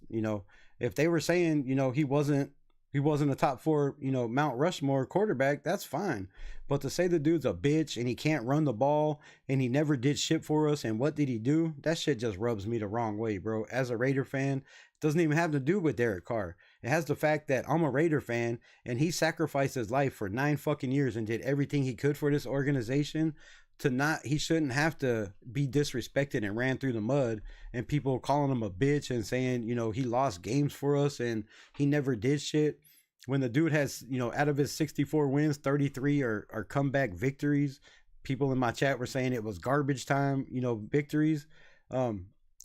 if they were saying, he wasn't a top 4, Mount Rushmore quarterback, that's fine. But to say the dude's a bitch and he can't run the ball and he never did shit for us and what did he do? That shit just rubs me the wrong way, bro. As a Raider fan, it doesn't even have to do with Derek Carr. It has the fact that I'm a Raider fan and he sacrificed his life for 9 fucking years and did everything he could for this organization. He shouldn't have to be disrespected and ran through the mud and people calling him a bitch and saying, he lost games for us and he never did shit. When the dude has, out of his 64 wins, 33 are comeback victories. People in my chat were saying it was garbage time, victories. A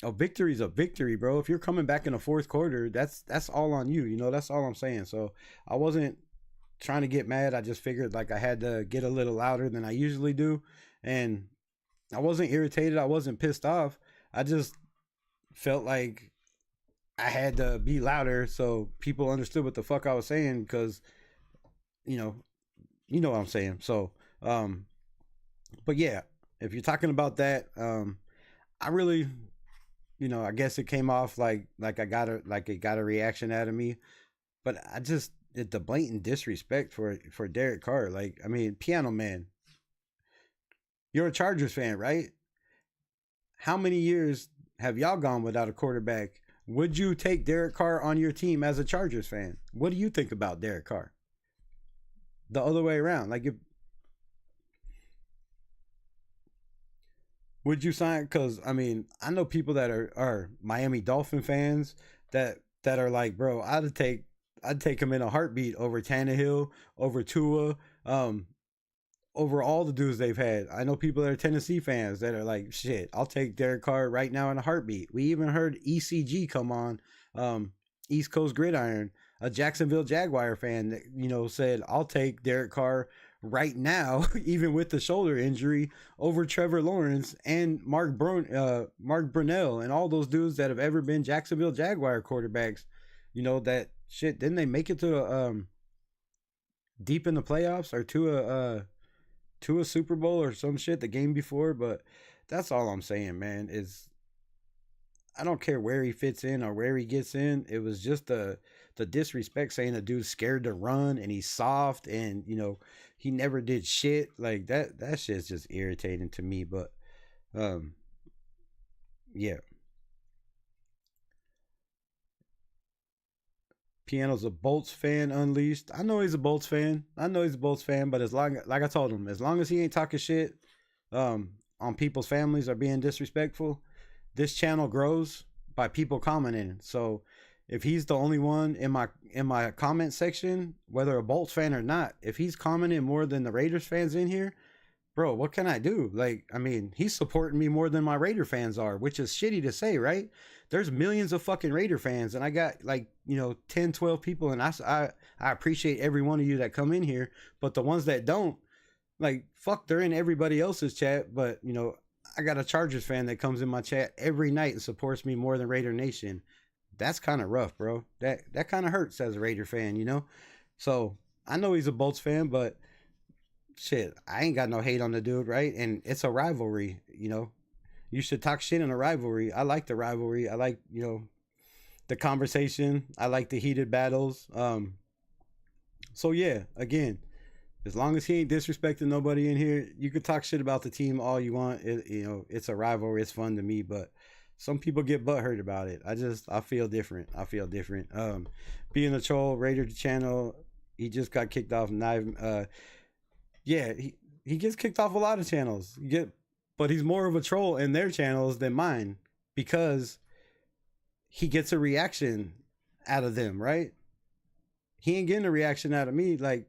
victory's a victory, bro. If you're coming back in the fourth quarter, that's all on you. That's all I'm saying. So I wasn't trying to get mad. I just figured like I had to get a little louder than I usually do. And I wasn't irritated. I wasn't pissed off. I just felt like I had to be louder so people understood what the fuck I was saying because, you know what I'm saying. So, but yeah, if you're talking about that, I really, I guess it came off like it got a reaction out of me, but the blatant disrespect for Derek Carr. Like, I mean, Piano Man, you're a Chargers fan, right? How many years have y'all gone without a quarterback? Would you take Derek Carr on your team as a Chargers fan? What do you think about Derek Carr? The other way around. Like, would you sign? Because, I mean, I know people that are Miami Dolphin fans that are like, bro, I'd take him in a heartbeat over Tannehill, over Tua, over all the dudes they've had. I know people that are Tennessee fans that are like, shit, I'll take Derek Carr right now in a heartbeat. We even heard ECG come on, East Coast Gridiron, a Jacksonville Jaguar fan that, said, I'll take Derek Carr right now, even with the shoulder injury, over Trevor Lawrence and Mark Brunell and all those dudes that have ever been Jacksonville Jaguar quarterbacks. That shit, didn't they make it to deep in the playoffs or to a Super Bowl or some shit the game before? But that's all I'm saying, man, is I don't care where he fits in or where he gets in. It was just the disrespect, saying the dude's scared to run and he's soft and he never did shit. Like that shit's just irritating to me. But yeah. Piano's a Bolts fan, Unleashed. I know he's a Bolts fan. But like I told him, as long as he ain't talking shit on people's families or being disrespectful, this channel grows by people commenting. So if he's the only one in my comment section, whether a Bolts fan or not, if he's commenting more than the Raiders fans in here, bro, what can I do? Like, I mean, he's supporting me more than my Raider fans are, which is shitty to say, right? There's millions of fucking Raider fans, and I got 10, 12 people, and I appreciate every one of you that come in here, but the ones that don't, like, fuck, they're in everybody else's chat, but, I got a Chargers fan that comes in my chat every night and supports me more than Raider Nation. That's kind of rough, bro. That kind of hurts as a Raider fan, you know? So I know he's a Bolts fan, but shit, I ain't got no hate on the dude, right? And it's a rivalry, you know? You should talk shit in a rivalry. I like the rivalry. I like, you know, the conversation. I like the heated battles. So yeah, again, as long as he ain't disrespecting nobody in here, you could talk shit about the team all you want. You know, it's a rivalry. It's fun to me, but some people get butthurt about it. I feel different. I feel different. Being a troll, Raider channel, he just got kicked off. Yeah, he gets kicked off a lot of channels. But he's more of a troll in their channels than mine because he gets a reaction out of them, right? He ain't getting a reaction out of me. Like,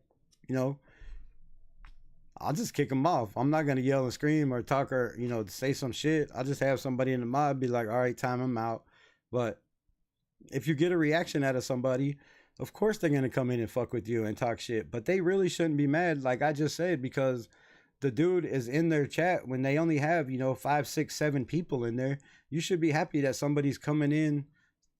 you know, I'll just kick him off. I'm not going to yell and scream or talk or, you know, say some shit. I'll just have somebody in the mob be like, all right, time him out. But if you get a reaction out of somebody, of course they're going to come in and fuck with you and talk shit. But they really shouldn't be mad, like I just said, because the dude is in their chat when they only have, you know, 5, 6, 7 people in there. You should be happy that somebody's coming in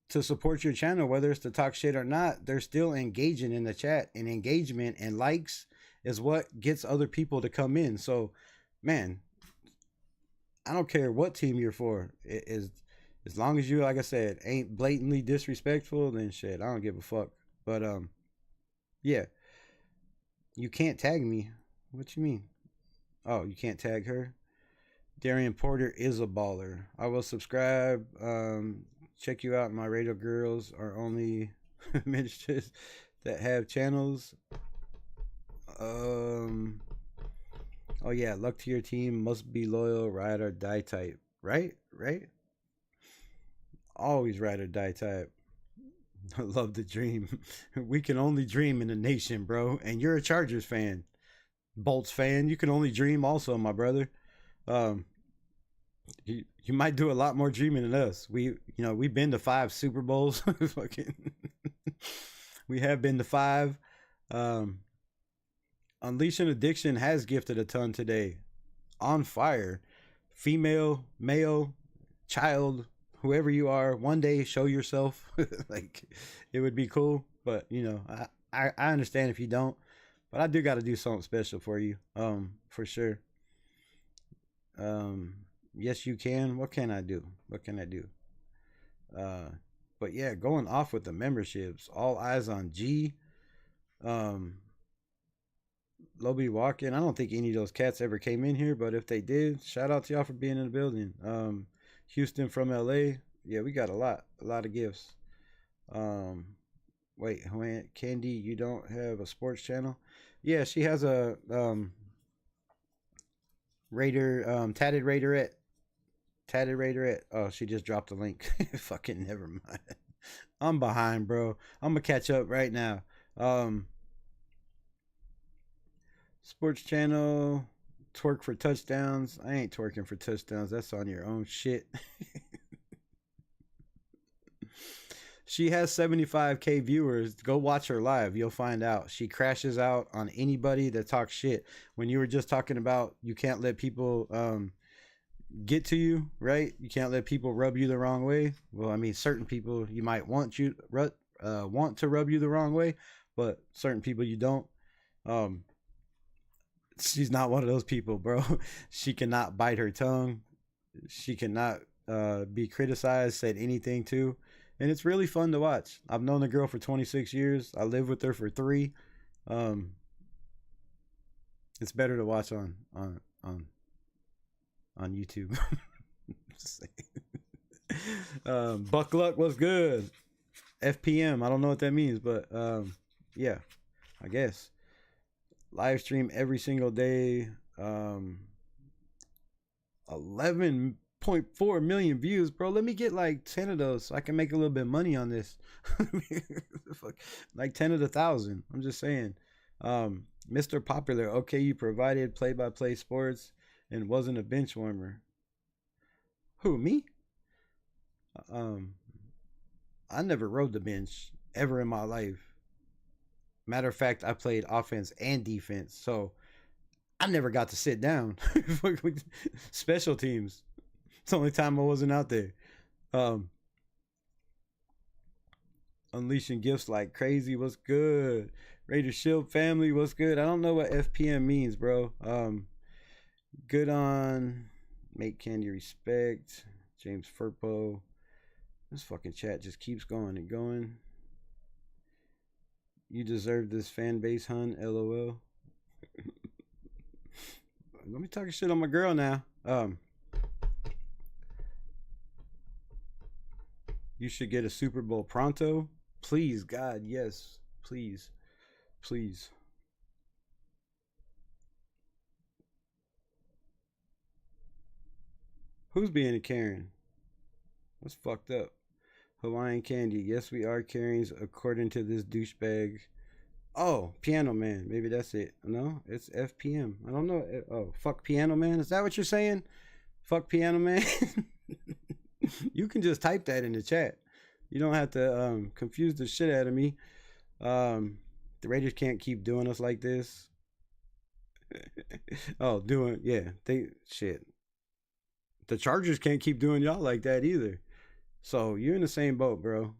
to support your channel, whether it's to talk shit or not. They're still engaging in the chat, and engagement and likes is what gets other people to come in. So, man, I don't care what team you're for. It is, as long as you, like I said, ain't blatantly disrespectful, then shit, I don't give a fuck. But yeah, you can't tag me. What you mean? Oh, you can't tag her? Darian Porter is a baller. I will subscribe. Check you out. My radio girls are only ministers that have channels. Oh yeah, luck to your team. Must be loyal, ride or die type. Right? Always ride or die type. I love the dream. We can only dream in the nation, bro. And you're a Chargers fan. Bolts fan, you can only dream also, my brother. You might do a lot more dreaming than us. We've been to 5 Super Bowls. Fucking we have been to 5. Unleashing Addiction has gifted a ton today. On fire. Female, male, child, whoever you are, one day show yourself. Like, it would be cool. But, you know, I understand if you don't. But I do got to do something special for you, for sure. Yes, you can. What can I do? But yeah, going off with the memberships. All eyes on G. Lobby walking. I don't think any of those cats ever came in here, but if they did, shout out to y'all for being in the building. Houston from LA. Yeah, we got a lot of gifts. Wait, Candy, you don't have a sports channel? Yeah, she has a Tatted Raiderette. Oh, she just dropped a link. Fucking never mind. I'm behind, bro. I'm gonna catch up right now. Sports channel, twerk for touchdowns. I ain't twerking for touchdowns. That's on your own shit. She has 75K viewers. Go watch her live. You'll find out. She crashes out on anybody that talks shit. When you were just talking about you can't let people get to you, right? You can't let people rub you the wrong way. Well, I mean, certain people you might want to rub you the wrong way, but certain people you don't. She's not one of those people, bro. She cannot bite her tongue. She cannot be criticized, said anything to. And it's really fun to watch. I've known the girl for 26 years. I lived with her for 3. It's better to watch on YouTube. Buck Luck was good. FPM. I don't know what that means, but yeah, I guess. Live stream every single day. 11.4 million views, bro. Let me get like 10 of those so I can make a little bit of money on this. Like 10 of the 1,000. I'm just saying. Mr. Popular. Okay, you provided play-by-play sports and wasn't a bench warmer. Who, me? I never rode the bench ever in my life. Matter of fact, I played offense and defense, so I never got to sit down. Special teams. It's the only time I wasn't out there. Unleashing gifts like crazy. What's good? Raider Shield family. What's good? I don't know what FPM means, bro. Good on. Make candy respect. James Furpo. This fucking chat just keeps going and going. You deserve this fan base, hun. LOL. Let me talk shit on my girl now. You should get a Super Bowl pronto. Please, God, yes. Please. Please. Who's being a Karen? That's fucked up. Hawaiian candy. Yes, we are Karens, according to this douchebag. Oh, Piano Man. Maybe that's it. No, it's FPM. I don't know. Oh, fuck Piano Man. Is that what you're saying? Fuck Piano Man. You can just type that in the chat. You don't have to confuse the shit out of me. The Raiders can't keep doing us like this. Shit. The Chargers can't keep doing y'all like that either. So you're in the same boat, bro.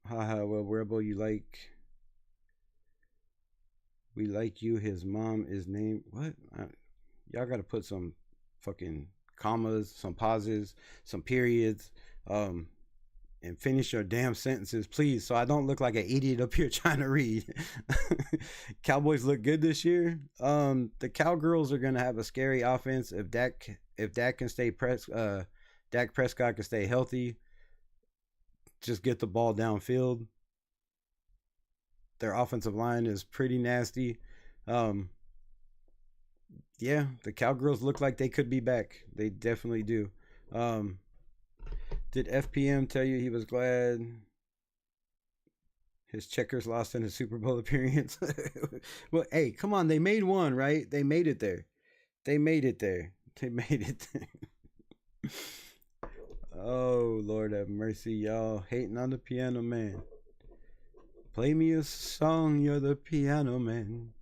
Well, Rebel, we like you. His mom is named what? Y'all got to put some fucking commas, some pauses, some periods, and finish your damn sentences, please, so I don't look like an idiot up here trying to read. Cowboys look good this year. The Cowgirls are gonna have a scary offense if Dak can stay Dak Prescott can stay healthy. Just get the ball downfield. Their offensive line is pretty nasty. Yeah, the Cowgirls look like they could be back. They definitely do. Did FPM tell you he was glad his Checkers lost in a Super Bowl appearance? Well, hey, come on. They made one, right? They made it there. Oh, Lord have mercy, y'all. Hating on the Piano Man. Play me a song, you're the Piano Man.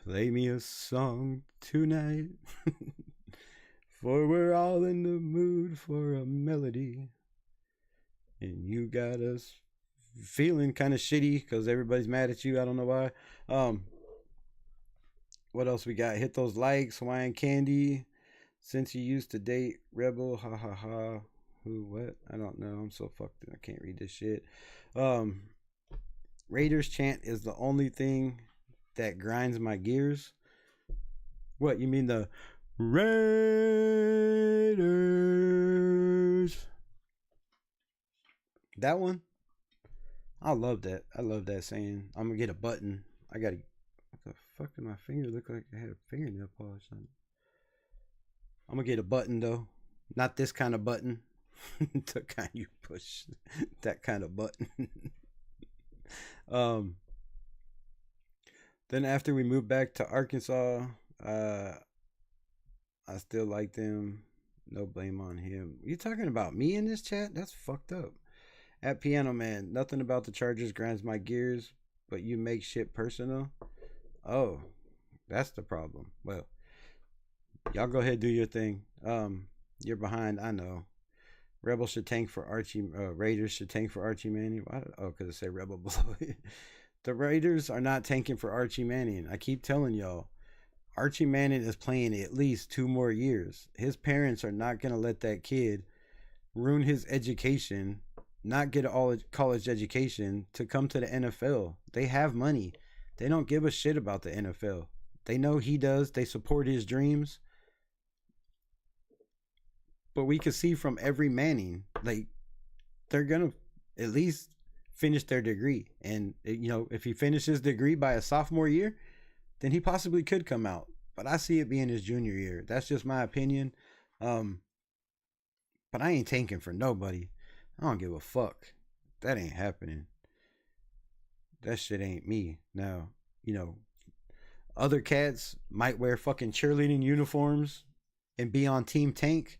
Play me a song tonight. For we're all in the mood for a melody. And you got us feeling kind of shitty because everybody's mad at you. I don't know why. What else we got? Hit those likes. Hawaiian candy. Since you used to date Rebel. Ha ha ha. Who, what? I don't know. I'm so fucked. I can't read this shit. Raiders chant is the only thing that grinds my gears. What, you mean the Raiders? That one? I love that. I love that saying. I'm gonna get a button. I gotta. What the fuck did my finger look like? I had a fingernail polish on it. I'm gonna get a button though. Not this kind of button. The kind you push. That kind of button. Then after we moved back to Arkansas, I still liked him. No blame on him. You talking about me in this chat? That's fucked up. At Piano Man, nothing about the Chargers grinds my gears, but you make shit personal. Oh, that's the problem. Well, y'all go ahead, do your thing. You're behind, I know. Rebel should tank for Archie. Raiders should tank for Archie Manning. Oh, because it say Rebel below it. The Raiders are not tanking for Archie Manning. I keep telling y'all, Archie Manning is playing at least 2 more years. His parents are not going to let that kid ruin his education, not get a college education to come to the NFL. They have money. They don't give a shit about the NFL. They know he does. They support his dreams. But we can see from every Manning, like, they're going to at least finish their degree. And, you know, if he finishes his degree by a sophomore year, then he possibly could come out. But I see it being his junior year. That's just my opinion. But I ain't tanking for nobody. I don't give a fuck. That ain't happening. That shit ain't me. Now, you know, other cats might wear fucking cheerleading uniforms and be on Team Tank,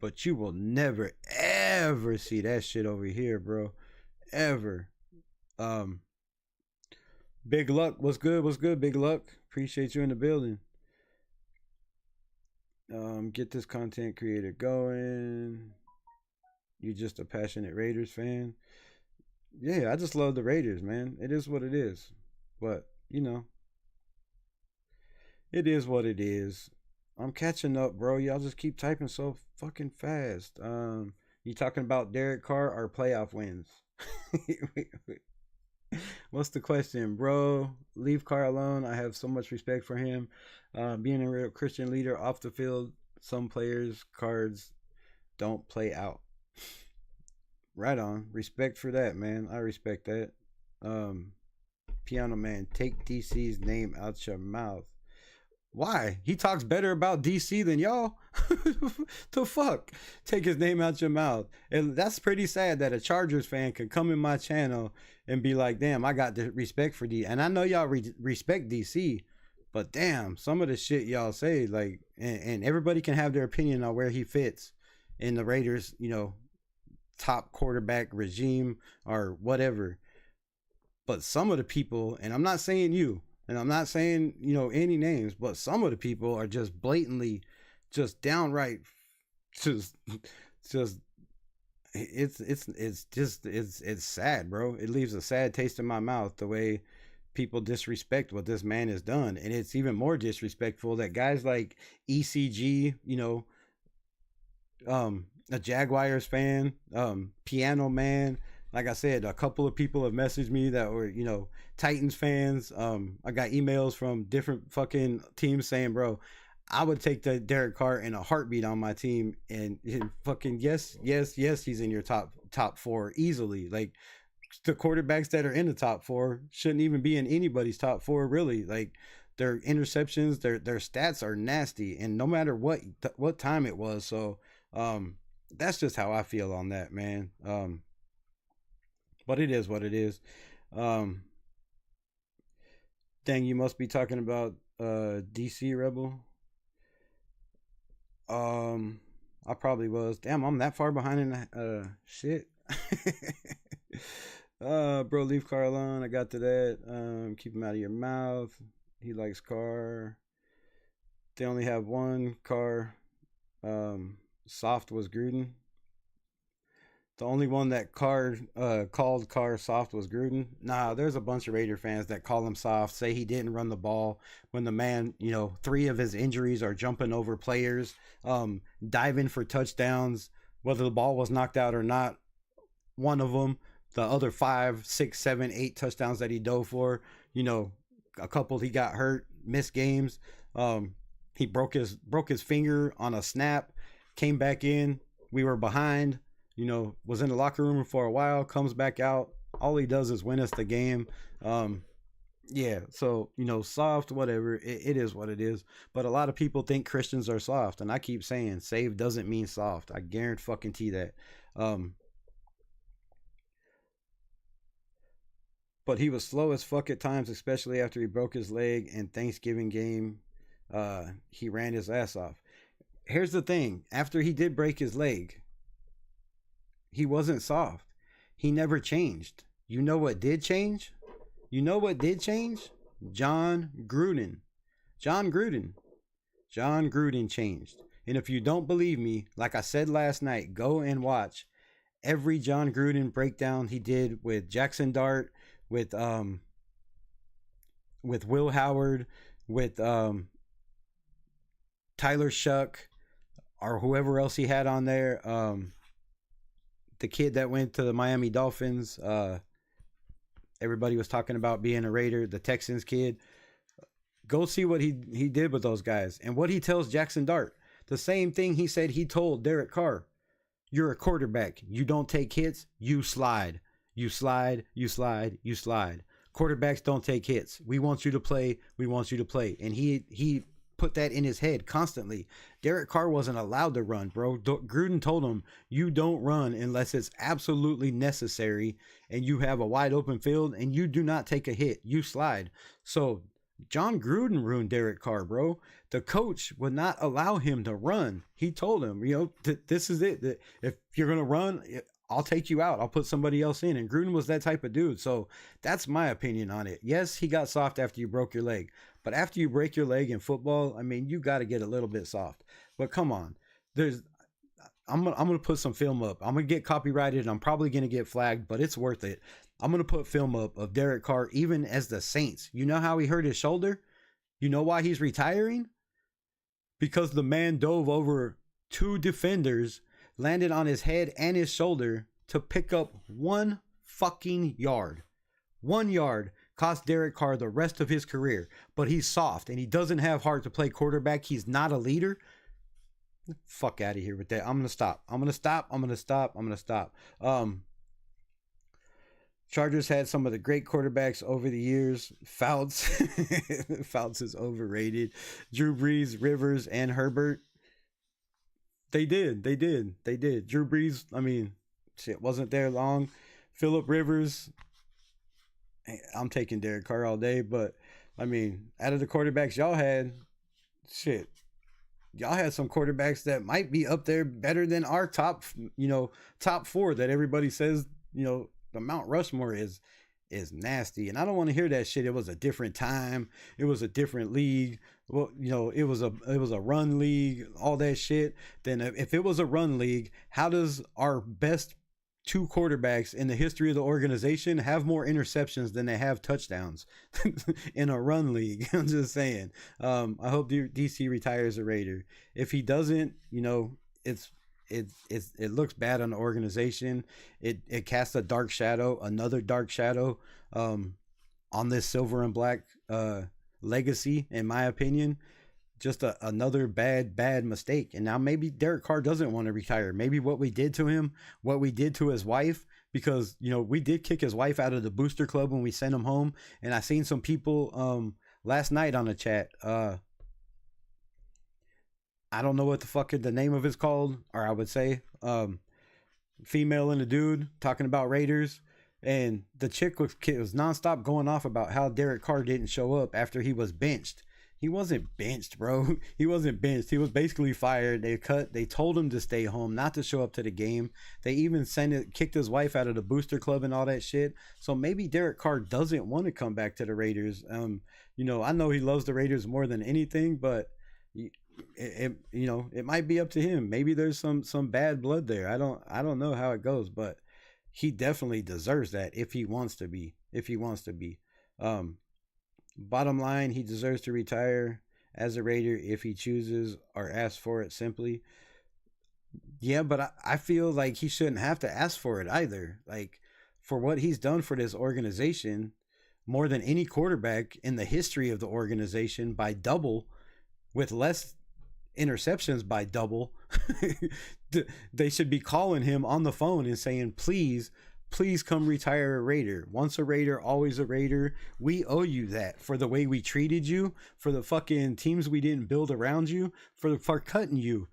but you will never, ever see that shit over here, bro. Ever. Big Luck, what's good? What's good, Big Luck? Appreciate you in the building. Get this content creator going. You just a passionate Raiders fan. Yeah, I just love the Raiders, man. It is what it is. But, you know, it is what it is. I'm catching up, bro. Y'all just keep typing so fucking fast. You talking about Derek Carr or playoff wins? What's the question, bro? Leave Carr alone. I have so much respect for him. Being a real Christian leader off the field, some players' cards don't play out. Right on. Respect for that, man. I respect that. Piano Man, take DC's name out your mouth. Why? He talks better about DC than y'all. The fuck? Take his name out your mouth. And that's pretty sad that a Chargers fan can come in my channel and be like, damn, I got the respect for D. And I know y'all respect DC, but damn, some of the shit y'all say, like, and everybody can have their opinion on where he fits in the Raiders, you know, top quarterback regime or whatever. But some of the people, and I'm not saying you, and I'm not saying, you know, any names, but some of the people are just blatantly, just downright, just it's sad, bro. It leaves a sad taste in my mouth the way people disrespect what this man has done. And it's even more disrespectful that guys like ECG, you know, a Jaguars fan, Piano Man, like I said, a couple of people have messaged me that were, you know, Titans fans. I got emails from different fucking teams saying, bro, I would take the Derek Carr in a heartbeat on my team, and fucking yes, he's in your top four easily. Like, the quarterbacks that are in the top four shouldn't even be in anybody's top four, really. Like, their interceptions, their stats are nasty, and no matter what time it was. So that's just how I feel on that, man. But it is what it is. Dang, you must be talking about DC Rebel. I probably was. Damn, I'm that far behind in the shit. Bro, leave Carr alone. I got to that. Keep him out of your mouth. He likes Carr. They only have one Carr. Soft was Gruden. The only one that called Carr soft was Gruden. Nah, there's a bunch of Raider fans that call him soft, say he didn't run the ball when the man, you know, 3 of his injuries are jumping over players, diving for touchdowns, whether the ball was knocked out or not. One of them, the other 5, 6, 7, 8 touchdowns that he dove for, you know, a couple he got hurt, missed games. He broke his finger on a snap, came back in. We were behind. You know, was in the locker room for a while, comes back out. All he does is win us the game. Yeah, so, you know, soft, whatever. It is what it is. But a lot of people think Christians are soft. And I keep saying, saved doesn't mean soft. I guarantee that. But he was slow as fuck at times, especially after he broke his leg in Thanksgiving game. He ran his ass off. Here's the thing. After he did break his leg, he wasn't soft. He never changed. You know what did change? John Gruden. John Gruden changed. And if you don't believe me, like I said last night, go and watch every John Gruden breakdown he did with Jackson Dart, with Will Howard, with Tyler Shuck, or whoever else he had on there. The kid that went to the Miami Dolphins, everybody was talking about being a Raider, the Texans kid. Go see what he did with those guys and what he tells Jackson Dart. The same thing he said he told Derek Carr. You're a quarterback. You don't take hits. You slide. You slide. Quarterbacks don't take hits. We want you to play. And he put that in his head constantly. Derek Carr wasn't allowed to run, bro. Gruden told him, you don't run unless it's absolutely necessary and you have a wide open field and you do not take a hit. You slide. So John Gruden ruined Derek Carr, bro. The coach would not allow him to run. He told him, you know, this is it. If you're going to run, I'll take you out. I'll put somebody else in. And Gruden was that type of dude. So that's my opinion on it. Yes, he got soft after you broke your leg. But after you break your leg in football, I mean, you got to get a little bit soft. But come on. I'm gonna put some film up. I'm gonna get copyrighted. I'm probably gonna get flagged, but it's worth it. I'm gonna put film up of Derek Carr even as the Saints. You know how he hurt his shoulder? You know why he's retiring? Because the man dove over 2 defenders, landed on his head and his shoulder to pick up 1 fucking yard. 1 yard cost Derek Carr the rest of his career. But he's soft and he doesn't have heart to play quarterback. He's not a leader. Fuck out of here with that. I'm gonna stop. Chargers had some of the great quarterbacks over the years. Fouts is overrated. Drew Brees, Rivers, and Herbert. They did. Drew Brees, I mean, shit, wasn't there long. Phillip Rivers, I'm taking Derek Carr all day, but I mean, out of the quarterbacks y'all had, shit, y'all had some quarterbacks that might be up there better than our top 4 that everybody says, the Mount Rushmore is nasty. And I don't want to hear that shit. It was a different time. It was a different league. Well, it was a run league, all that shit. Then if it was a run league, how does our best 2 quarterbacks in the history of the organization have more interceptions than they have touchdowns in a run league? I'm just saying. I hope DC retires a Raider. If he doesn't, it looks bad on the organization. It casts another dark shadow on this silver and black legacy, in my opinion. Just another bad mistake. And now maybe Derek Carr doesn't want to retire. Maybe what we did to him, what we did to his wife, because we did kick his wife out of the booster club when we sent him home. And I seen some people last night on the chat. I don't know what the fuck the name of it's called, or I would say female and a dude talking about Raiders. And the chick was nonstop going off about how Derek Carr didn't show up after he was benched. He wasn't benched, bro. He wasn't benched. He was basically fired. They told him to stay home, not to show up to the game. They even kicked his wife out of the booster club and all that shit. So maybe Derek Carr doesn't want to come back to the Raiders. I know he loves the Raiders more than anything, but it might be up to him. Maybe there's some bad blood there. I don't know how it goes, but he definitely deserves that if he wants to be. Bottom line, he deserves to retire as a Raider if he chooses or asks for it simply. Yeah, but I feel like he shouldn't have to ask for it either. Like, for what he's done for this organization, more than any quarterback in the history of the organization by double, with less interceptions by double, they should be calling him on the phone and saying, please come retire a Raider. Once a Raider, always a Raider. We owe you that for the way we treated you, for the fucking teams we didn't build around you, for cutting you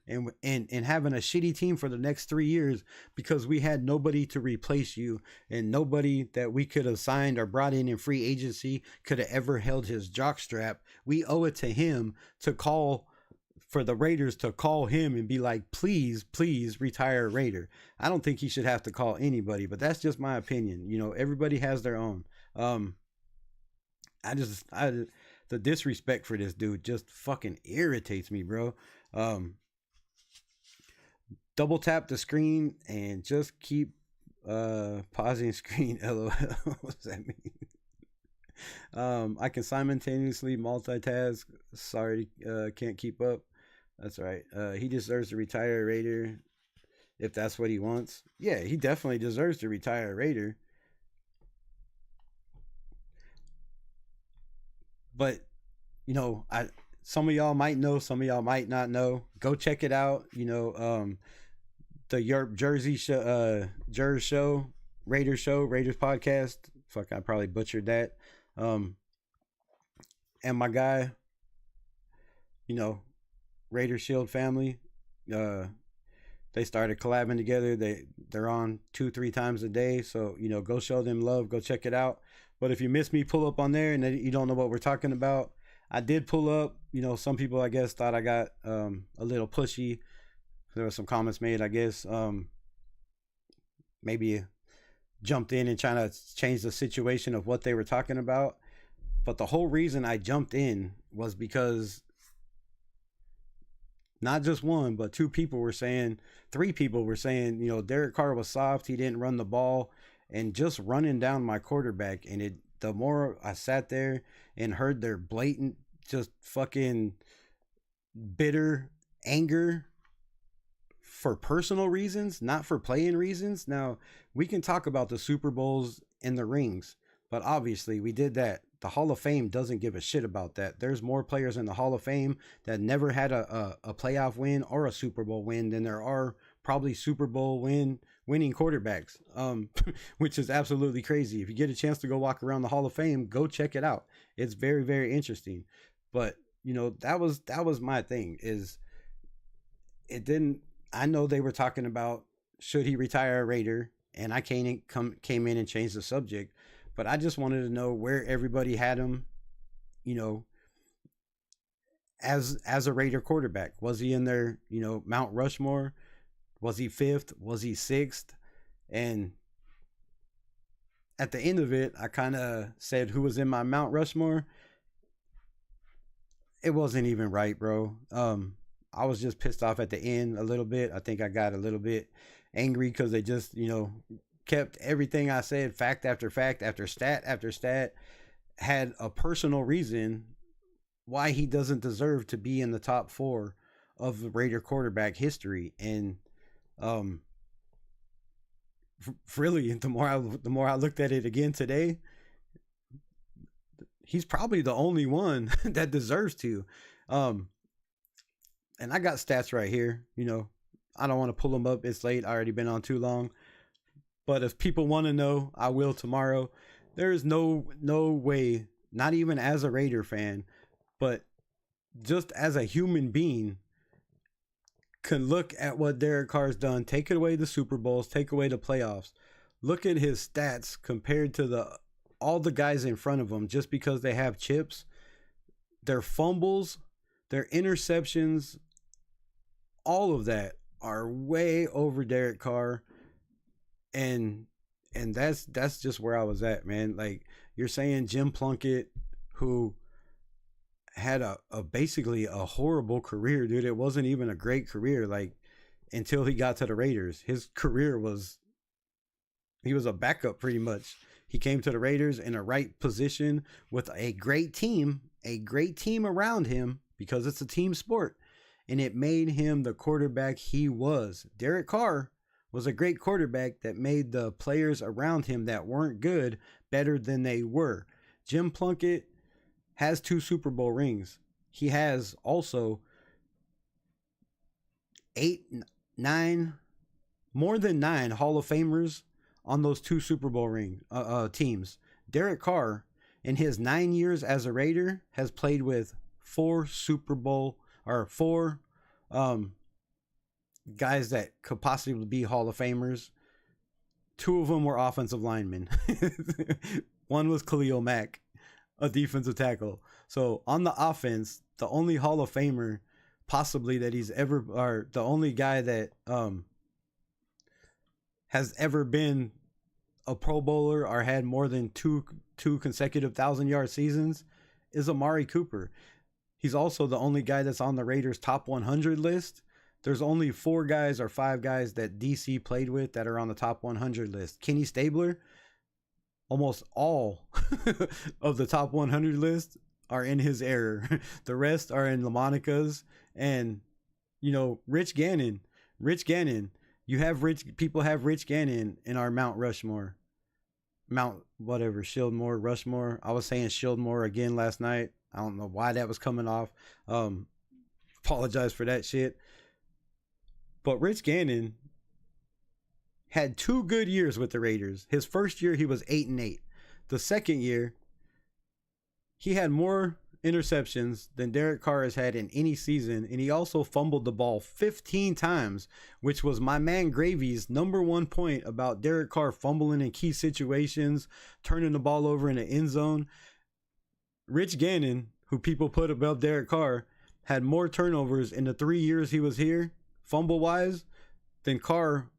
and having a shitty team for the next 3 years because we had nobody to replace you, and nobody that we could have signed or brought in free agency could have ever held his jockstrap. We owe it to him for the Raiders to call him and be like, please retire a Raider. I don't think he should have to call anybody, but that's just my opinion. Everybody has their own. The disrespect for this dude just fucking irritates me, bro. Double tap the screen and just keep pausing screen. LOL. What does that mean? I can simultaneously multitask. Sorry, can't keep up. That's right. He deserves to retire a Raider if that's what he wants. Yeah, he definitely deserves to retire a Raider. But, some of y'all might know, some of y'all might not know. Go check it out. The Yerp Jersey show, Raiders podcast. Fuck, I probably butchered that. And my guy, Raider Shield family, they started collabing together. They're on 2-3 times a day. So, go show them love. Go check it out. But if you miss me, pull up on there and you don't know what we're talking about. I did pull up. Some people, I guess, thought I got a little pushy. There were some comments made, I guess. maybe jumped in and trying to change the situation of what they were talking about. But the whole reason I jumped in was because not just one, but three people were saying, Derek Carr was soft. He didn't run the ball, and just running down my quarterback. And the more I sat there and heard their blatant, just fucking bitter anger for personal reasons, not for playing reasons. Now, we can talk about the Super Bowls and the rings, but obviously we did that. The Hall of Fame doesn't give a shit about that. There's more players in the Hall of Fame that never had a playoff win or a Super Bowl win than there are probably Super Bowl winning quarterbacks, which is absolutely crazy. If you get a chance to go walk around the Hall of Fame, go check it out. It's very, very interesting. But, that was my thing, is it didn't, I know they were talking about should he retire a Raider, and I came in and changed the subject. But I just wanted to know where everybody had him, as a Raider quarterback. Was he in their, Mount Rushmore? Was he 5th? Was he 6th? And at the end of it, I kind of said who was in my Mount Rushmore. It wasn't even right, bro. I was just pissed off at the end a little bit. I think I got a little bit angry because they just, kept everything I said, fact after fact, after stat, had a personal reason why he doesn't deserve to be in the top 4 of the Raider quarterback history. And really, the more I looked at it again today, he's probably the only one that deserves to. And I got stats right here. I don't want to pull them up. It's late. I already been on too long. But if people want to know, I will tomorrow. There is no way, not even as a Raider fan, but just as a human being, can look at what Derek Carr's done, take away the Super Bowls, take away the playoffs, look at his stats compared to all the guys in front of him, just because they have chips, their fumbles, their interceptions, all of that are way over Derek Carr. And that's just where I was at, man. Like, you're saying Jim Plunkett, who had a basically a horrible career, dude. It wasn't even a great career, like, until he got to the Raiders. His career he was a backup pretty much. He came to the Raiders in a right position with a great team around him, because it's a team sport, and it made him the quarterback he was. Derek Carr was a great quarterback that made the players around him that weren't good better than they were. Jim Plunkett has 2 Super Bowl rings. He has also more than 9 Hall of Famers on those 2 Super Bowl teams. Derek Carr, in his 9 years as a Raider, has played with 4 guys that could possibly be Hall of Famers. 2 of them were offensive linemen. One was Khalil Mack, a defensive tackle. So on the offense, the only Hall of Famer possibly that or the only guy that has ever been a Pro Bowler or had more than two consecutive 1,000-yard seasons is Amari Cooper. He's also the only guy that's on the Raiders' top 100 list. There's only 4 guys or 5 guys that DC played with that are on the top 100 list. Kenny Stabler, almost all of the top 100 list are in his era. The rest are in LaMonica's. And, Rich Gannon. People have Rich Gannon in our Mount Rushmore. Shieldmore, Rushmore. I was saying Shieldmore again last night. I don't know why that was coming off. Apologize for that shit. But Rich Gannon had 2 good years with the Raiders. His first year, he was 8-8. The second year, he had more interceptions than Derek Carr has had in any season, and he also fumbled the ball 15 times, which was my man Gravy's number 1 point about Derek Carr fumbling in key situations, turning the ball over in the end zone. Rich Gannon, who people put above Derek Carr, had more turnovers in the 3 years he was here, fumble-wise, than Carr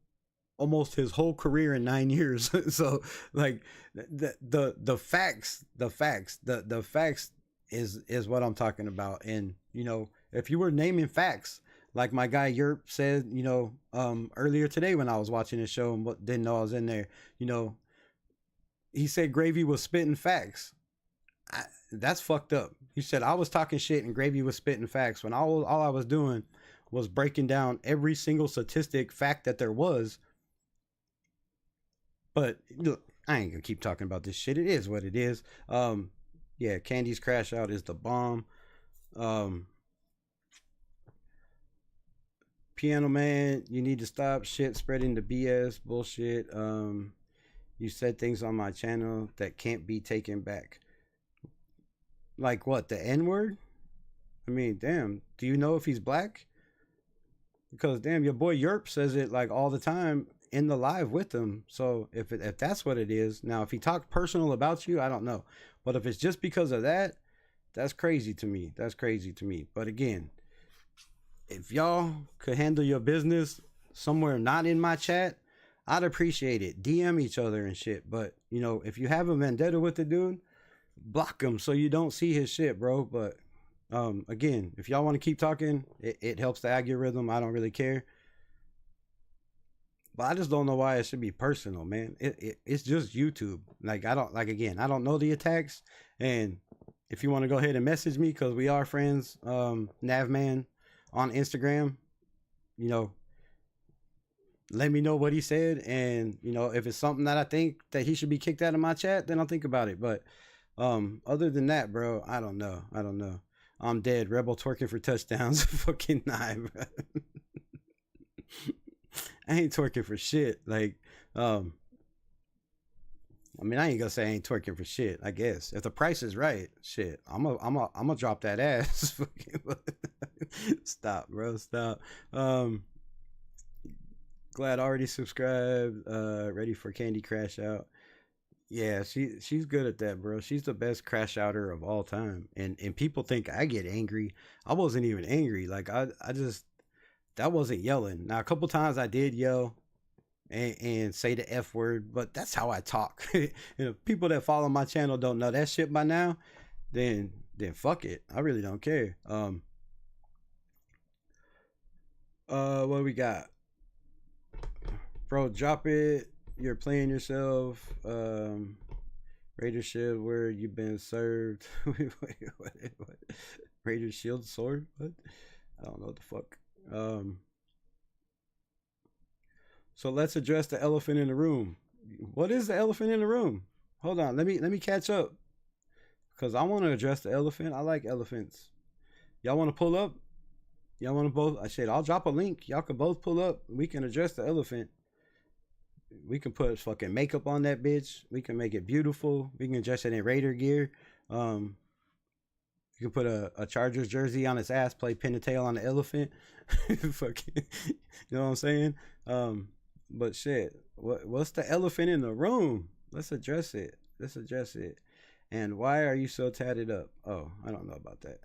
almost his whole career in 9 years. So like the facts, the facts is what I'm talking about. And you know, if you were naming facts, like my guy Yerp said, you know, earlier today when I was watching his show and didn't know I was in there, you know, he said Gravy was spitting facts. That's fucked up. He said I was talking shit and Gravy was spitting facts when all I was doing was breaking down every single statistic fact that there was. But look, I ain't gonna keep talking about this shit. It is what it is. Yeah, Candy's Crash Out is the bomb. Piano Man, you need to stop shit spreading the BS bullshit. You said things on my channel that can't be taken back. Like what? The N word? I mean, damn. Do you know if he's black? Because damn, your boy Yerp says it like all the time in the live with him. So if that's what it is, now if he talked personal about you, I don't know. But if it's just because of that, that's crazy to me. That's crazy to me. But again, if y'all could handle your business somewhere not in my chat, I'd appreciate it. DM each other and shit. But you know, if you have a vendetta with the dude, block him so you don't see his shit, bro. But again, if y'all want to keep talking, it helps the algorithm. I don't really care. But I just don't know why it should be personal, man. It's just YouTube. Like I don't know the attacks. And if you want to go ahead and message me, because we are friends, Navman on Instagram, you know, let me know what he said. And you know, if it's something that I think that he should be kicked out of my chat, then I'll think about it. But other than that, bro, I don't know. I'm dead. Rebel twerking for touchdowns. Fucking nah, bro. I ain't twerking for shit. Like, I mean, I ain't gonna say I ain't twerking for shit. I guess if the price is right, shit, I'm gonna drop that ass. Stop, bro. Stop. Glad already subscribed. Ready for Candy Crash Out. Yeah, she's good at that, bro. She's the best crash outer of all time. And people think I get angry. I wasn't even angry. Like I just, that wasn't yelling. Now a couple times I did yell and say the F word, but that's how I talk. You know, people that follow my channel don't know that shit by now, then fuck it. I really don't care. What we got? Bro, drop it. You're playing yourself. Raider Shield, where you've been served. What? Raider Shield sword? What? I don't know what the fuck. So let's address the elephant in the room. What is the elephant in the room? Hold on, let me catch up. Cause I want to address the elephant. I like elephants. Y'all want to pull up? Y'all want to both? I said I'll drop a link. Y'all can both pull up. We can address the elephant. We can put fucking makeup on that bitch. We can make it beautiful. We can dress it in Raider gear. You can put a Chargers jersey on its ass, play pin and tail on the elephant. Fucking, you know what I'm saying? But shit, what's the elephant in the room? Let's address it. And why are you so tatted up? Oh, I don't know about that.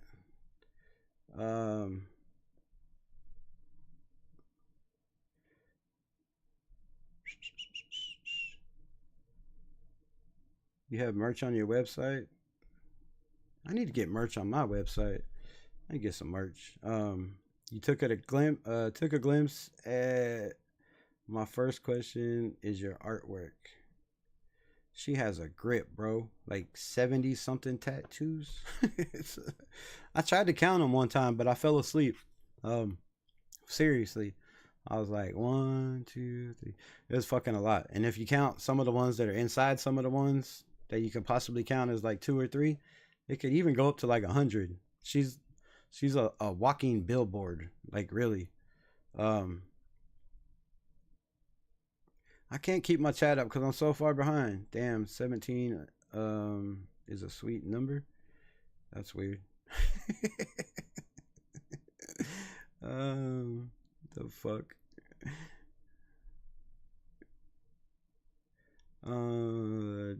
You have merch on your website? I need to get merch on my website. I need to get some merch. You took a glimpse at my first question is your artwork. She has a grip, bro. Like 70 something tattoos. I tried to count them one time, but I fell asleep. Seriously. I was like 1, 2, 3. It was fucking a lot. And if you count some of the ones that are inside some of the ones that you could possibly count as like 2 or 3, it could even go up to like 100. She's a walking billboard, like really. I can't keep my chat up because I'm so far behind. Damn, 17 is a sweet number. That's weird. The fuck.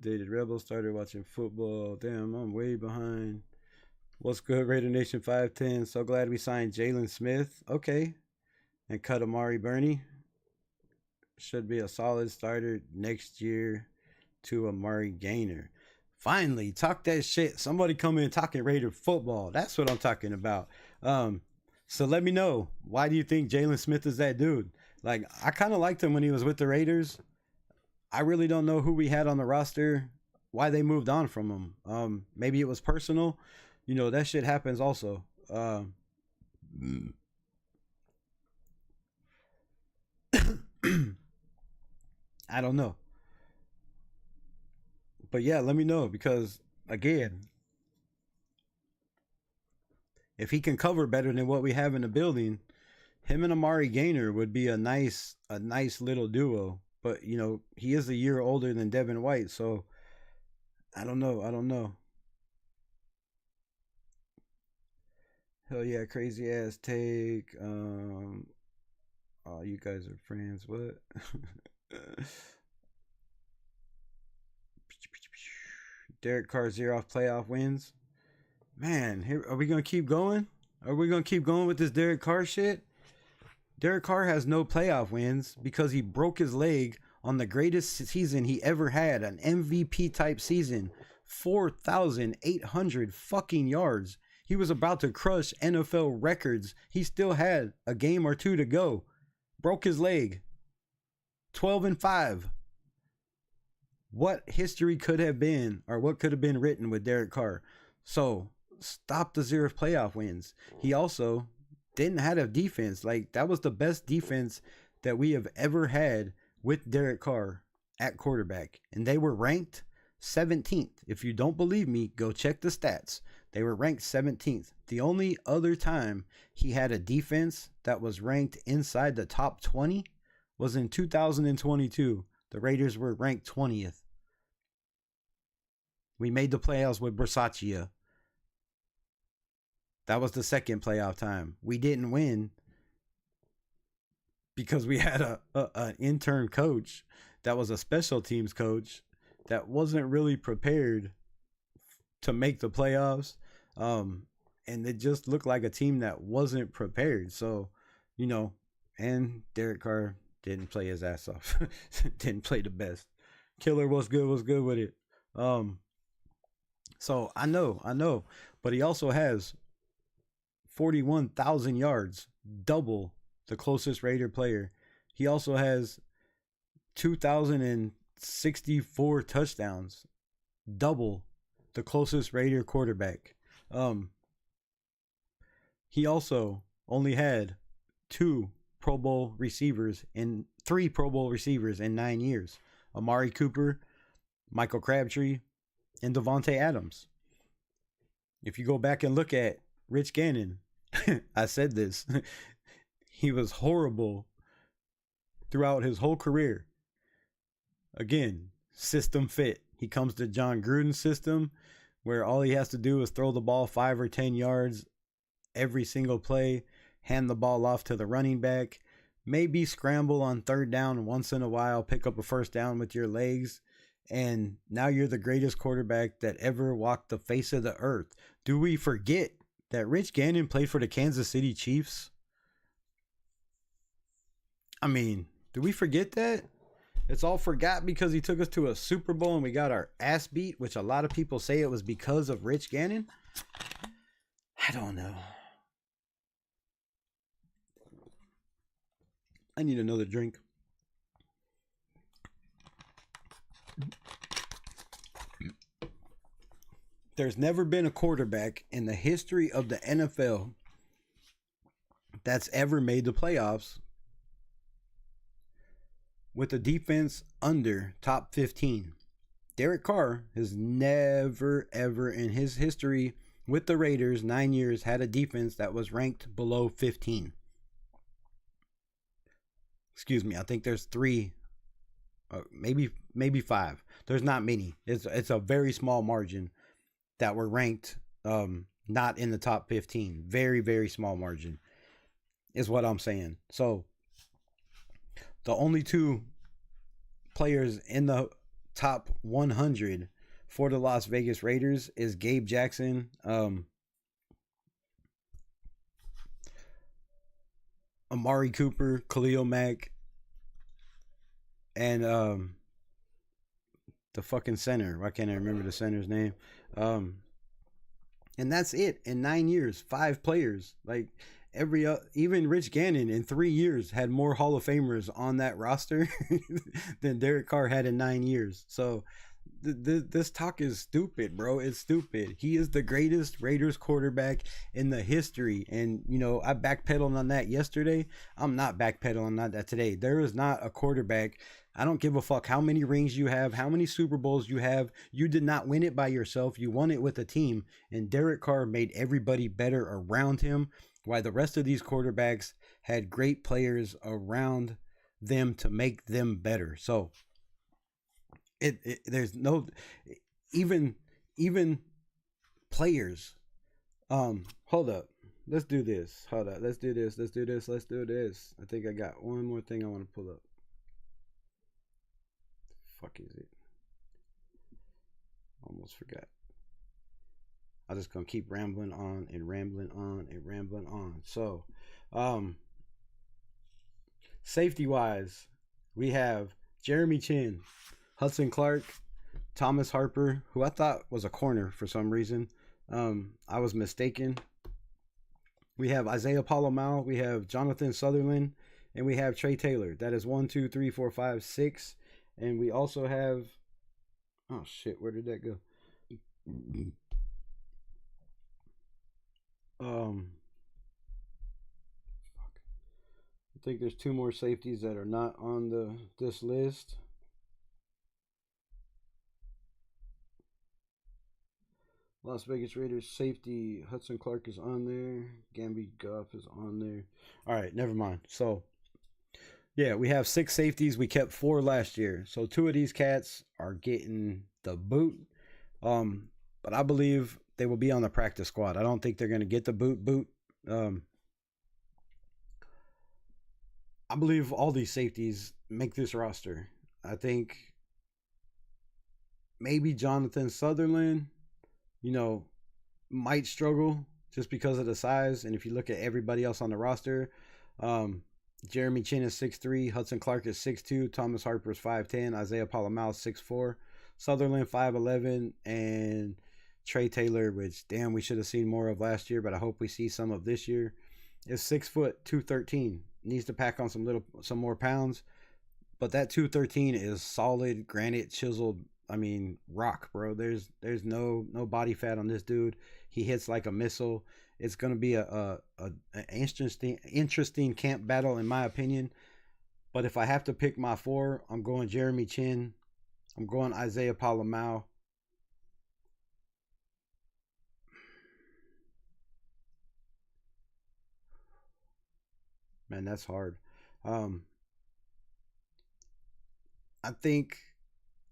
Dated Rebel, started watching football. Damn, I'm way behind. What's good, Raider Nation 510? So glad we signed Jalen Smith. Okay. And cut Amari Burney. should be a solid starter next year to Amari Gainer. Finally, talk that shit. Somebody come in talking Raider football. That's what I'm talking about. So let me know, why do you think Jalen Smith is that dude? Like, I kind of liked him when he was with the Raiders. I really don't know who we had on the roster, why they moved on from him. Maybe it was personal. You know, that shit happens also. I don't know. But yeah, let me know, because again, if he can cover better than what we have in the building, him and Amari Gainer would be a nice little duo. But you know, he is a year older than Devin White, so I don't know. Hell yeah, crazy ass take. Oh, you guys are friends. What? Derek Carr 0 off playoff wins. Man, here, are we gonna keep going? Are we gonna keep going with this Derek Carr shit? Derek Carr has no playoff wins because he broke his leg on the greatest season he ever had, an MVP type season, 4,800 fucking yards. He was about to crush NFL records. He still had a game or two to go. Broke his leg. 12-5. What history could have been, or what could have been written with Derek Carr? So stop the 0 playoff wins. He also didn't have a defense. Like, that was the best defense that we have ever had with Derek Carr at quarterback. And they were ranked 17th. If you don't believe me, go check the stats. They were ranked 17th. The only other time he had a defense that was ranked inside the top 20 was in 2022. The Raiders were ranked 20th. We made the playoffs with Brasaccia. That was the second playoff time. We didn't win because we had an intern coach that was a special teams coach that wasn't really prepared to make the playoffs. And it just looked like a team that wasn't prepared. So, you know, and Derek Carr didn't play his ass off. Didn't play the best. Killer was good with it. So I know. But he also has 41,000 yards, double the closest Raider player. He also has 2,064 touchdowns, double the closest Raider quarterback. He also only had 3 Pro Bowl receivers in 9 years. Amari Cooper, Michael Crabtree, and Devontae Adams. If you go back and look at Rich Gannon, I said this, he was horrible throughout his whole career. Again, system fit. He comes to John Gruden's system where all he has to do is throw the ball 5 or 10 yards every single play, hand the ball off to the running back, maybe scramble on 3rd down once in a while, pick up a 1st down with your legs, and now you're the greatest quarterback that ever walked the face of the earth. Do we forget that Rich Gannon played for the Kansas City Chiefs? I mean, do we forget that? It's all forgot because he took us to a Super Bowl and we got our ass beat, which a lot of people say it was because of Rich Gannon. I don't know. I need another drink. There's never been a quarterback in the history of the NFL that's ever made the playoffs with a defense under top 15. Derek Carr has never, ever in his history with the Raiders, 9 years, had a defense that was ranked below 15. Excuse me, I think there's 3, maybe 5. There's not many. It's a very small margin that were ranked not in the top 15. Very, very small margin is what I'm saying. So the only 2 players in the top 100 for the Las Vegas Raiders is Gabe Jackson, Amari Cooper, Khalil Mack, and the fucking center. Why can't I remember the center's name? Um, and that's it. In 9 years, 5 players. Like every even Rich Gannon in 3 years had more Hall of Famers on that roster than Derek Carr had in 9 years. So this talk is stupid, bro. It's stupid. He is the greatest Raiders quarterback in the history. And, you know, I backpedaled on that yesterday. I'm not backpedaling on that today. There is not a quarterback. I don't give a fuck how many rings you have, how many Super Bowls you have. You did not win it by yourself. You won it with a team. And Derek Carr made everybody better around him, while the rest of these quarterbacks had great players around them to make them better. So there's no even players. Hold up. Let's do this. Hold up. Let's do this. Let's do this. Let's do this. I think I got one more thing I want to pull up. Fuck is it? Almost forgot. I'm just gonna keep rambling on and rambling on and rambling on. So, safety wise, we have Jeremy Chin, Hudson Clark, Thomas Harper, who I thought was a corner for some reason. I was mistaken. We have Isaiah Palomau, we have Jonathan Sutherland, and we have Trey Taylor. That is 1, 2, 3, 4, 5, 6. And we also have, oh shit, where did that go? I think there's 2 more safeties that are not on this list. Las Vegas Raiders safety Hudson Clark is on there. Gamby Guff is on there. All right, never mind. So, yeah, we have 6 safeties. We kept 4 last year. So 2 of these cats are getting the boot. But I believe they will be on the practice squad. I don't think they're going to get the boot. I believe all these safeties make this roster. I think maybe Jonathan Sutherland, you know, might struggle just because of the size. And if you look at everybody else on the roster, Jeremy Chin is 6'3", Hudson Clark is 6'2", Thomas Harper is 5'10", Isaiah Palomau is 6'4", Sutherland 5'11", and Trey Taylor, which damn we should have seen more of last year, but I hope we see some of this year, is 6 foot 213. Needs to pack on some more pounds, but that 213 is solid granite chiseled. I mean, rock, bro. There's no body fat on this dude. He hits like a missile. It's gonna be an interesting camp battle in my opinion. But if I have to pick my 4, I'm going Jeremy Chin. I'm going Isaiah Palomau. Man, that's hard. I think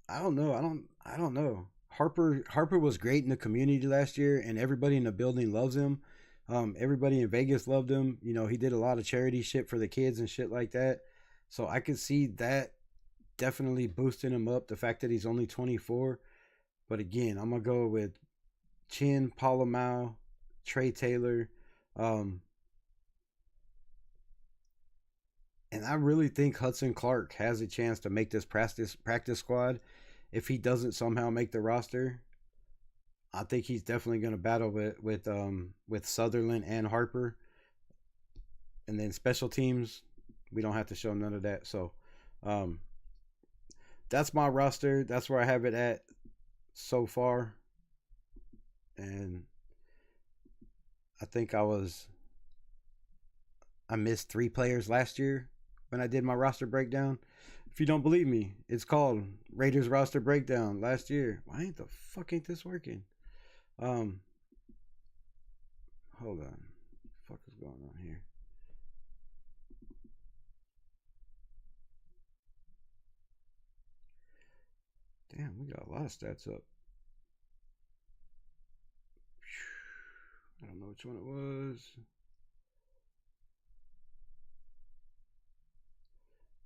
I don't know. I don't know. Harper was great in the community last year, and everybody in the building loves him. Everybody in Vegas loved him. You know, he did a lot of charity shit for the kids and shit like that. So I could see that definitely boosting him up. The fact that he's only 24. But again, I'm gonna go with Chin, Palomau, Trey Taylor, and I really think Hudson Clark has a chance to make this practice squad. If he doesn't somehow make the roster, I think he's definitely going to battle with Sutherland and Harper. And then special teams, we don't have to show none of that. So, that's my roster. That's where I have it at so far. And I think I missed 3 players last year when I did my roster breakdown. If you don't believe me, it's called Raiders roster breakdown last year. Why ain't the fuck ain't this working? Hold on. What the fuck is going on here? Damn, we got a lot of stats up. I don't know which one it was.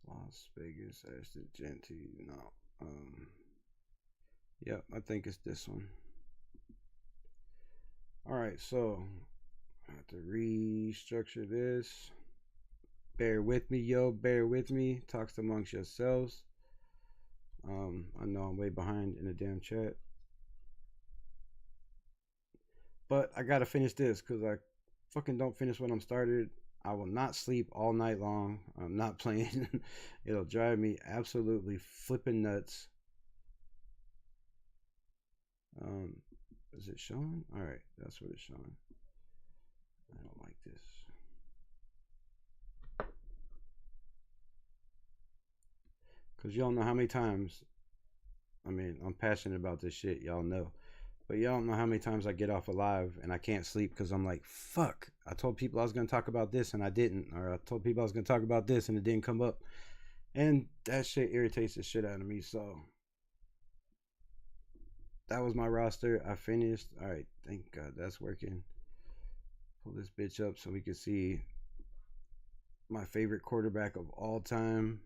Las Vegas, Ashton Genty. No. Yep, I think it's this one. Alright, so I have to restructure this. Bear with me, yo. Bear with me. Talks amongst yourselves. I know I'm way behind in the damn chat, but I gotta finish this because I fucking don't finish what I'm started. I will not sleep all night long. I'm not playing. It'll drive me absolutely flipping nuts. Is it showing? All right, that's what it's showing. I don't like this. Because y'all know how many times, I mean, I'm passionate about this shit, y'all know. But y'all don't know how many times I get off alive and I can't sleep because I'm like, fuck. I told people I was going to talk about this and I didn't. Or I told people I was going to talk about this and it didn't come up. And that shit irritates the shit out of me. So that was my roster. I finished. All right. Thank God that's working. Pull this bitch up so we can see my favorite quarterback of all time,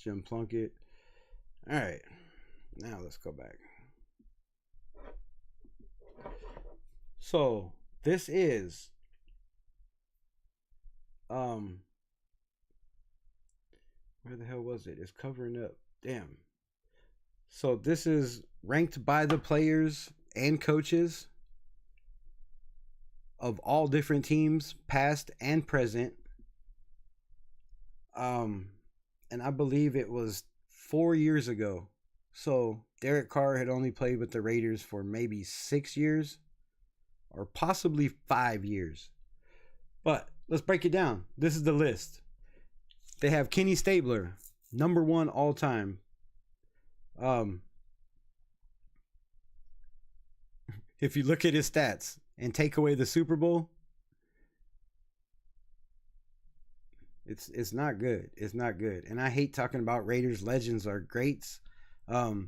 Jim Plunkett. All right. Now let's go back. So this is where the hell was it? It's covering up. Damn. So this is ranked by the players and coaches of all different teams, past and present. And I believe it was 4 years ago. So Derek Carr had only played with the Raiders for maybe 6 years or possibly 5 years. But let's break it down. This is the list. They have Kenny Stabler, number 1 all time. If you look at his stats and take away the Super Bowl, it's not good. It's not good. And I hate talking about Raiders legends or greats. But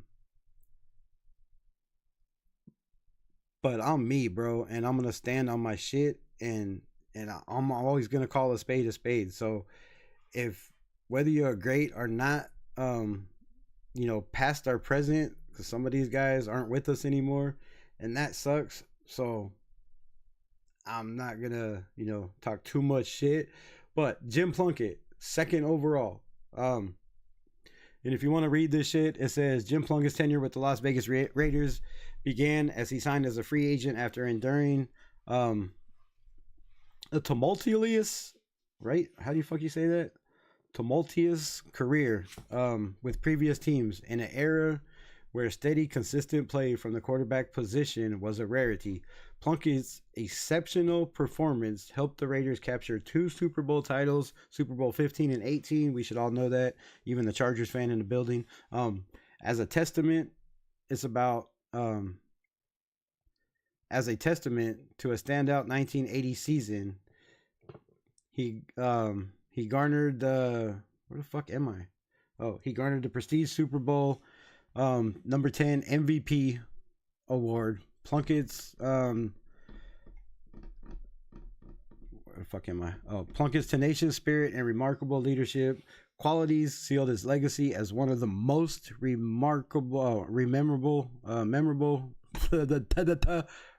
I'm me, bro, and I'm gonna stand on my shit, and I'm always gonna call a spade a spade. So, if whether you're a great or not, past or present, because some of these guys aren't with us anymore, and that sucks. So, I'm not gonna talk too much shit. But Jim Plunkett, 2nd overall. And if you want to read this shit, it says Jim Plunkett's tenure with the Las Vegas Raiders began as he signed as a free agent after enduring a tumultuous, right? How do you fuck you say that? Tumultuous career with previous teams in an era where steady, consistent play from the quarterback position was a rarity. Plunkett's exceptional performance helped the Raiders capture 2 Super Bowl titles, Super Bowl 15 and 18. We should all know that, even the Chargers fan in the building. As a testament, it's about as a testament to a standout 1980 season. He garnered the where the fuck am I? Oh, he garnered the prestige Super Bowl number 10 MVP award. Plunkett's where the fuck am I? Oh, Plunkett's tenacious spirit and remarkable leadership qualities sealed his legacy as one of the most memorable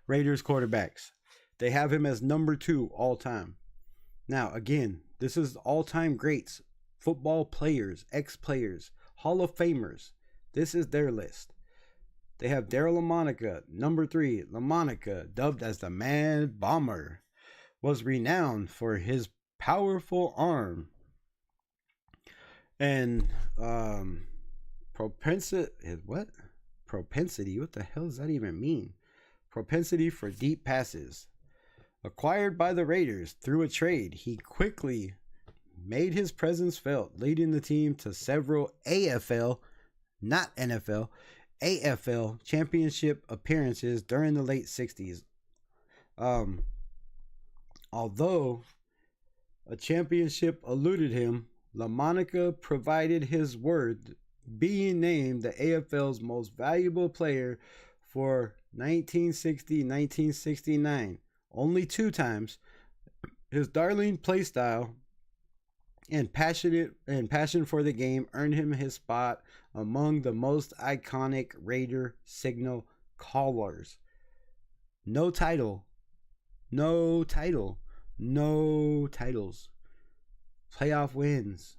Raiders quarterbacks. They have him as number 2 all time. Now, again, this is all-time greats, football players, ex-players, Hall of Famers. This is their list. They have Daryl LaMonica, number 3. LaMonica, dubbed as the Mad Bomber, was renowned for his powerful arm and propensity. What the hell does that even mean? Propensity for deep passes. Acquired by the Raiders through a trade, he quickly made his presence felt, leading the team to several AFL, not NFL, AFL championship appearances during the late 60s. Although a championship eluded him, LaMonica provided his word, being named the AFL's most valuable player for 1960-1969. Only 2 times. His darling play style and passion for the game earned him his spot among the most iconic Raider signal callers. No titles. Playoff wins,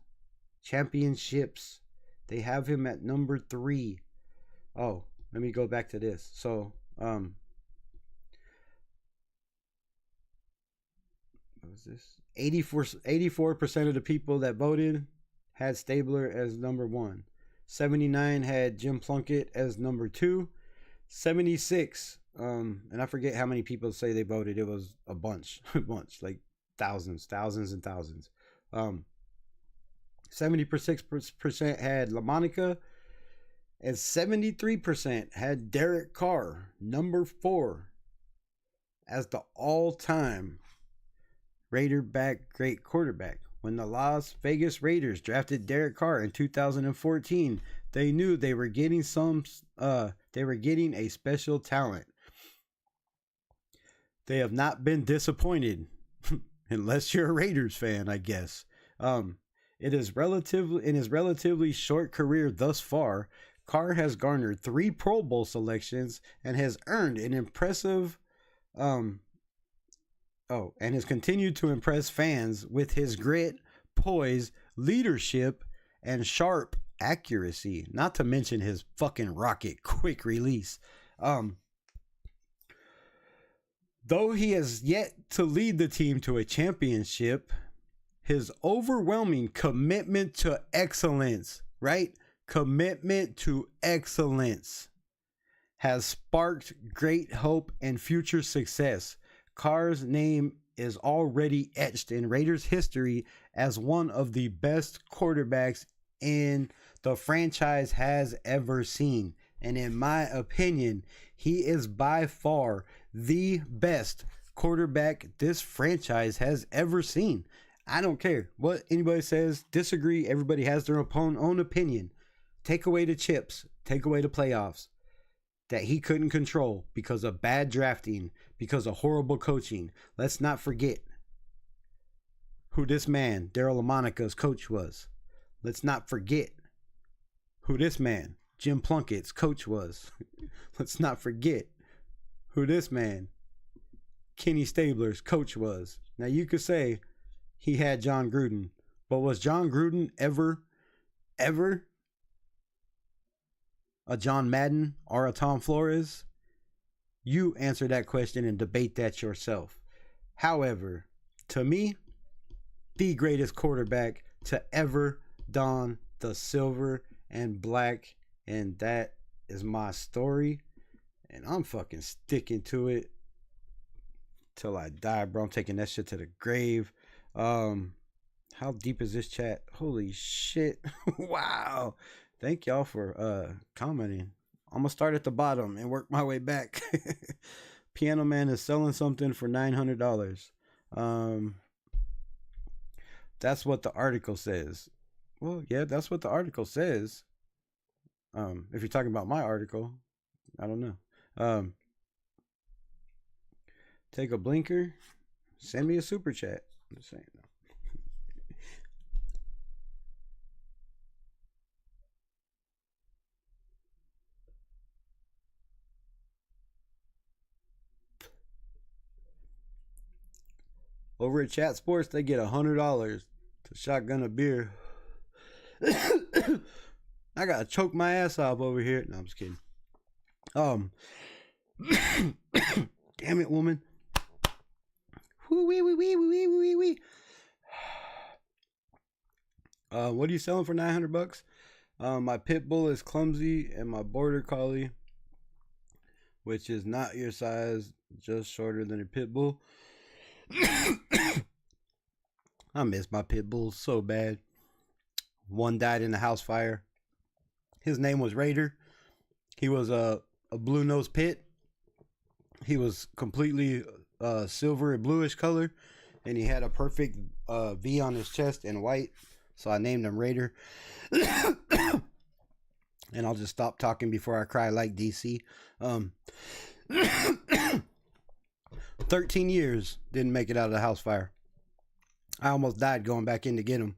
championships, They have him at number 3. Oh, let me go back to this. So, what was this? 84% of the people that voted had Stabler as number 1. 79 had Jim Plunkett as number 2. 76, and I forget how many people say they voted. It was a bunch, like thousands and thousands. 76% had LaMonica, and 73% had Derek Carr, number 4, as the all-time Raider great quarterback. When the Las Vegas Raiders drafted Derek Carr in 2014, they knew they were getting a special talent. They have not been disappointed, unless you're a Raiders fan, I guess. In his relatively short career thus far, Carr has garnered 3 Pro Bowl selections and has earned an impressive and has continued to impress fans with his grit, poise, leadership, and sharp accuracy, not to mention his fucking rocket quick release. Though he has yet to lead the team to a championship, his overwhelming commitment to excellence, right? Commitment to excellence has sparked great hope and future success. Carr's name is already etched in Raiders history as one of the best quarterbacks in the franchise has ever seen. And in my opinion, he is by far the best quarterback this franchise has ever seen. I don't care what anybody says, disagree, everybody has their own opinion. Take away the chips, take away the playoffs that he couldn't control because of bad drafting, because of horrible coaching. Let's not forget who this man, Daryl LaMonica's coach, was. Let's not forget who this man, Jim Plunkett's coach, was. Let's not forget who this man, Kenny Stabler's coach, was. Now you could say he had John Gruden, but was John Gruden ever a John Madden or a Tom Flores? You answer that question and debate that yourself. However, to me, the greatest quarterback to ever don the silver and black, and that is my story, and I'm fucking sticking to it till I die, bro. I'm taking that shit to the grave. How deep is this chat? Holy shit. Wow. Thank y'all for commenting. I'm gonna start at the bottom and work my way back. Piano Man is selling something for $900. That's what the article says. Well, yeah, that's what the article says. If you're talking about my article, I don't know. Take a blinker. Send me a super chat. I'm just saying. Over at Chat Sports, they get $100 to shotgun a beer. I gotta choke my ass off over here. No, I'm just kidding. Damn it, woman. Wee. What are you selling for $900? My pit bull is clumsy, and my border collie, which is not your size, just shorter than a pit bull. I miss my pit bulls so bad. One died in a house fire. His name was Raider. He was a blue-nosed pit. He was completely silver and bluish color, and he had a perfect V on his chest in white, so I named him Raider. And I'll just stop talking before I cry like DC. 13 years, didn't make it out of the house fire. I almost died going back in to get him.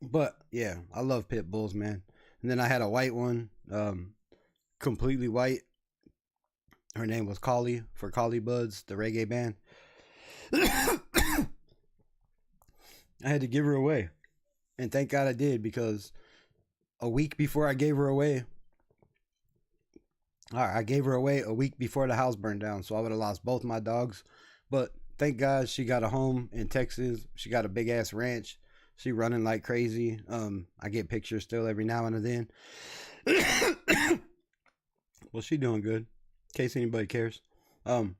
But yeah, I love pit bulls, man. And then I had a white one, completely white. Her name was Collie, for Collie Buds, the reggae band. I had to give her away. And thank God I did, because a week before I gave her away, I gave her away a week before the house burned down. So I would have lost both my dogs. But thank God she got a home in Texas. She got a big ass ranch. She running like crazy. I get pictures still every now and then. Well, she doing good, in case anybody cares. What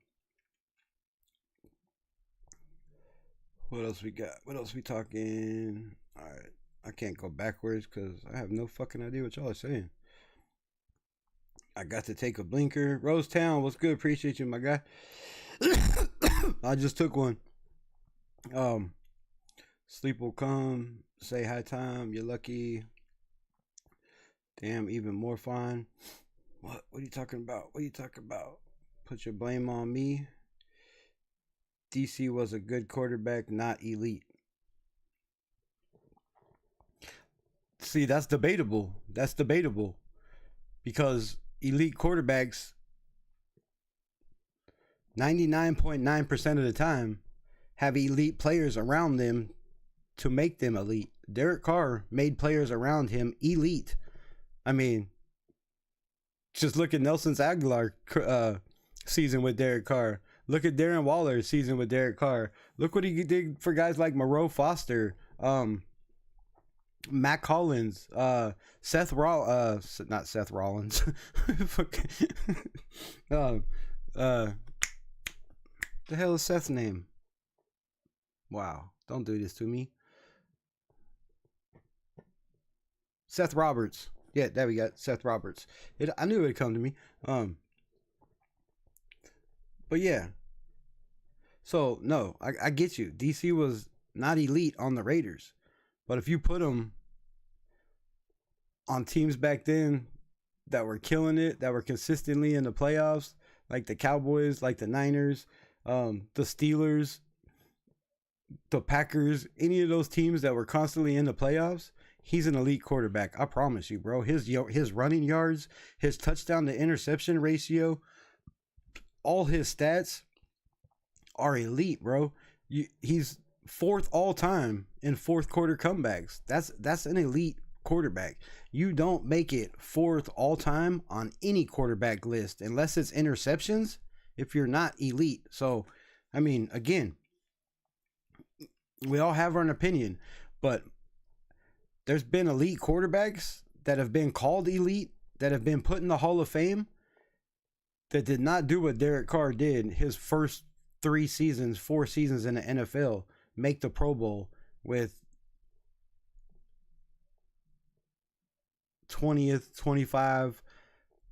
else we got? What else we talking? All right, I can't go backwards because I have no fucking idea what y'all are saying. I got to take a blinker. Rosetown, what's good? Appreciate you, my guy. I just took one. Sleep will come. Say hi time. You're lucky. Damn, even more fun. What are you talking about? What are you talking about? Put your blame on me. DC was a good quarterback, not elite. See, that's debatable. That's debatable. Because elite quarterbacks, 99.9% of the time, have elite players around them to make them elite. Derek Carr made players around him elite. I mean, just look at Nelson Aguilar season with Derek Carr. Look at Darren Waller's season with Derek Carr. Look what he did for guys like Moreau Foster, Matt Collins, not Seth Rollins. The hell is Seth's name? Wow, don't do this to me. Seth Roberts. Yeah, there we go. Seth Roberts. I knew it would come to me. But yeah. So, no, I get you. DC was not elite on the Raiders. But if you put them on teams back then that were killing it, that were consistently in the playoffs, like the Cowboys, like the Niners, the Steelers, the Packers, any of those teams that were constantly in the playoffs, he's an elite quarterback. I promise you, bro. His running yards, his touchdown to interception ratio, all his stats are elite, bro. He's fourth all time in fourth quarter comebacks. That's an elite quarterback. You don't make it fourth all time on any quarterback list unless it's interceptions if you're not elite. So, I mean, again, we all have our opinion, but there's been elite quarterbacks that have been called elite, that have been put in the Hall of Fame, that did not do what Derek Carr did his first 4 seasons in the NFL, make the Pro Bowl with 20th, 25,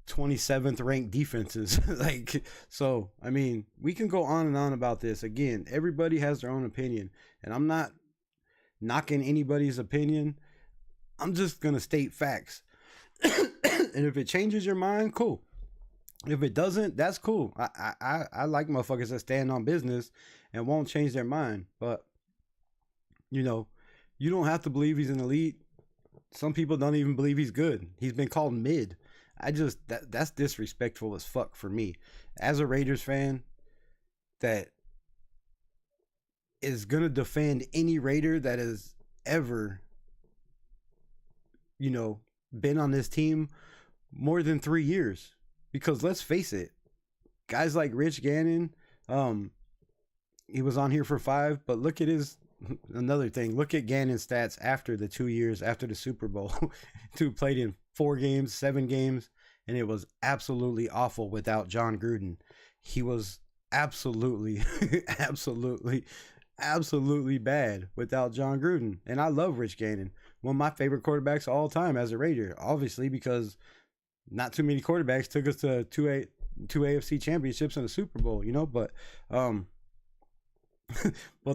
27th ranked defenses. Like, so, I mean, we can go on and on about this. Again, everybody has their own opinion, and I'm not knocking anybody's opinion. I'm just going to state facts. And if it changes your mind, cool. If it doesn't, that's cool. I like motherfuckers that stand on business and won't change their mind. But, you know, you don't have to believe he's an elite. Some people don't even believe he's good. He's been called mid. That's disrespectful as fuck for me. As a Raiders fan that is going to defend any Raider that has ever, you know, been on this team more than 3 years. Because let's face it, guys like Rich Gannon, he was on here for 5, but look at another thing. Look at Gannon's stats after the 2 years after the Super Bowl. Dude played in 4 games, 7 games, and it was absolutely awful without John Gruden. He was absolutely, absolutely bad without John Gruden. And I love Rich Gannon. One of my favorite quarterbacks of all time as a Raider, obviously, because not too many quarterbacks took us to two AFC championships and a Super Bowl, you know, but but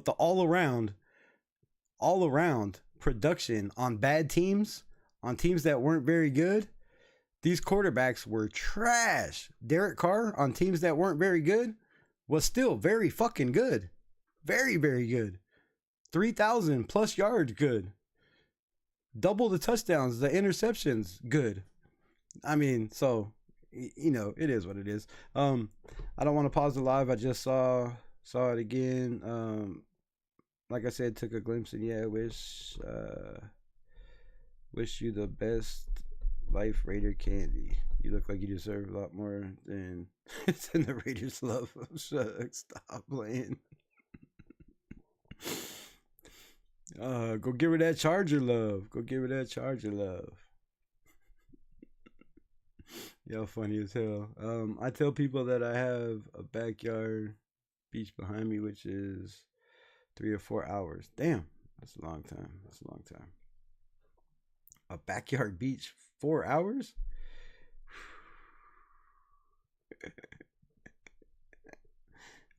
the all around production on bad teams, on teams that weren't very good, these quarterbacks were trash. Derek Carr on teams that weren't very good was still very fucking good. Very, very good. 3,000 plus yards, good. Double the touchdowns, the interceptions, good. I mean, so, you know, it is what it is. I don't want to pause the live. I just saw it again. Like I said, took a glimpse, and yeah, I wish Wish you the best life, Raider candy. You look like you deserve a lot more than it's in the Raiders love. Stop playing. Go give her that Charger love. Go give her that Charger love. Y'all funny as hell. I tell people that I have a backyard beach behind me, which is 3 or 4 hours. Damn, that's a long time. That's a long time. A backyard beach, 4 hours?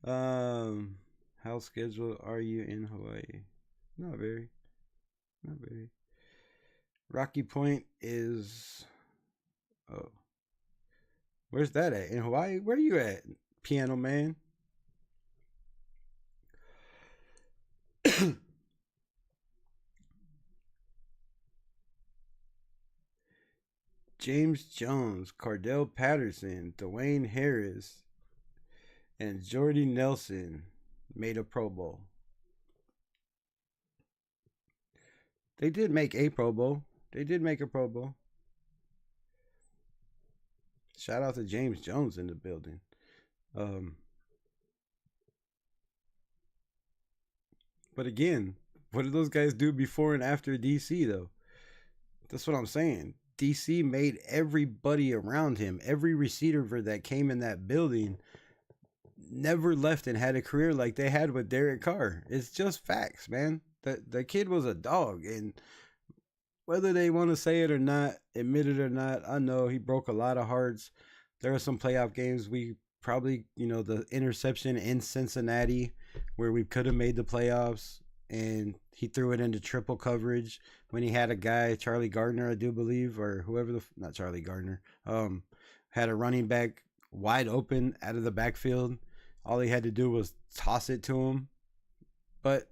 How scheduled are you in Hawaii? Not very. Not very. Rocky Point is... Oh. Where's that at? In Hawaii? Where are you at, Piano Man? James Jones, Cardell Patterson, Dwayne Harris, and Jordy Nelson made a Pro Bowl. They did make a Pro Bowl. They did make a Pro Bowl. Shout out to James Jones in the building. But again, what did those guys do before and after DC, though? That's what I'm saying. DC made everybody around him, every receiver that came in that building, never left and had a career like they had with Derek Carr. It's just facts, man. The kid was a dog, and whether they want to say it or not, admit it or not, I know he broke a lot of hearts. There are some playoff games we probably, the interception in Cincinnati where we could have made the playoffs, and he threw it into triple coverage when he had a guy, Charlie Gardner, I do believe, or whoever not Charlie Gardner, had a running back wide open out of the backfield. All he had to do was toss it to him. But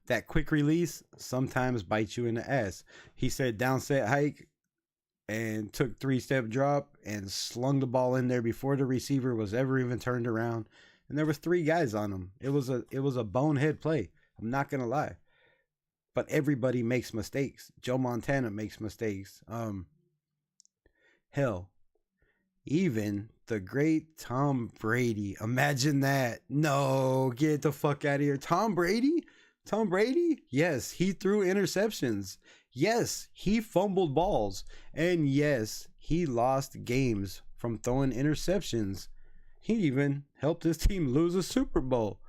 that quick release sometimes bites you in the ass. He said down set hike and took 3-step drop and slung the ball in there before the receiver was ever even turned around. And there was 3 guys on him. It was a bonehead play. I'm not going to lie. But everybody makes mistakes. Joe Montana makes mistakes. Hell, even the great Tom Brady. Imagine that. No, get the fuck out of here. Tom Brady? Tom Brady? Yes, he threw interceptions. Yes, he fumbled balls. And yes, he lost games from throwing interceptions. He even helped his team lose a Super Bowl.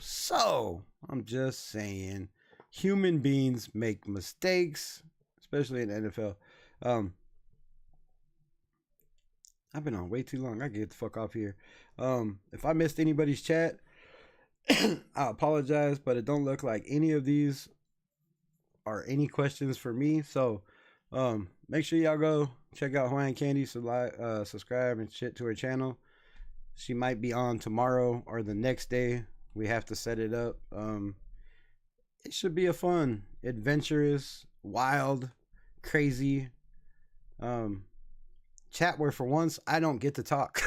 So I'm just saying, human beings make mistakes, especially in the NFL. I've been on way too long. I can get the fuck off here. If I missed anybody's chat, I apologize, but it don't look like any of these are any questions for me. So make sure y'all go check out Hawaiian Candy, subscribe and shit to her channel. She might be on tomorrow or the next day. We have to set it up. It should be a fun, adventurous, wild, crazy chat where for once I don't get to talk.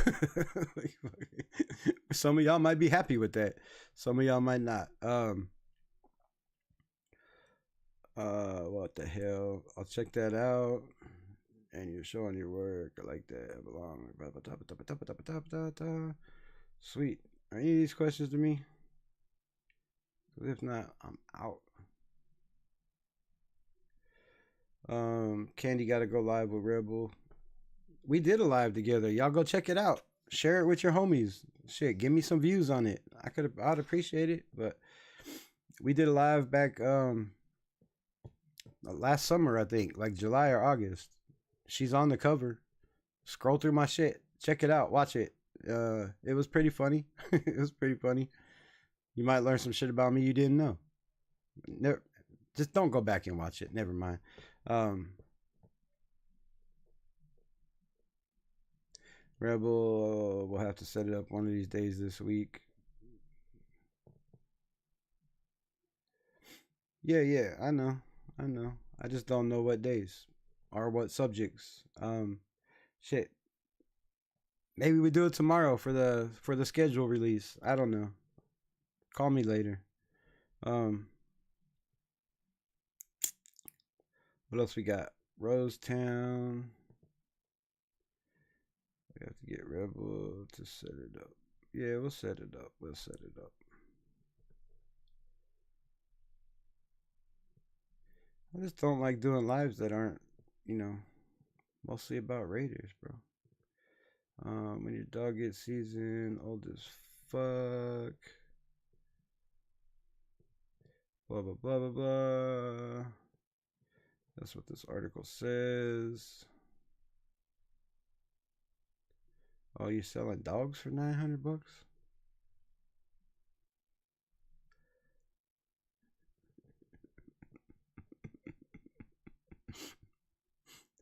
Some of y'all might be happy with that. Some of y'all might not. What the hell? I'll check that out. And you're showing your work. I like that. Belong. Sweet. Are any of these questions to me? If not, I'm out. Candy gotta go live with Rebel. We did a live together. Y'all go check it out. Share it with your homies. Shit, give me some views on it. I'd appreciate it. But we did a live back last summer, I think, like July or August. She's on the cover. Scroll through my shit. Check it out. Watch it. It was pretty funny. It was pretty funny. You might learn some shit about me you didn't know. Just don't go back and watch it. Never mind. Rebel, we'll have to set it up one of these days this week. Yeah, I know. I just don't know what days or what subjects. Shit. Maybe we do it tomorrow for the schedule release. I don't know. Call me later. What else we got? Rosetown. We have to get Rebel to set it up. Yeah, we'll set it up. We'll set it up. I just don't like doing lives that aren't, you know, mostly about Raiders, bro. When your dog gets seasoned, old as fuck. Blah, blah, blah, blah, blah. That's what this article says. Oh, you selling dogs for 900 bucks?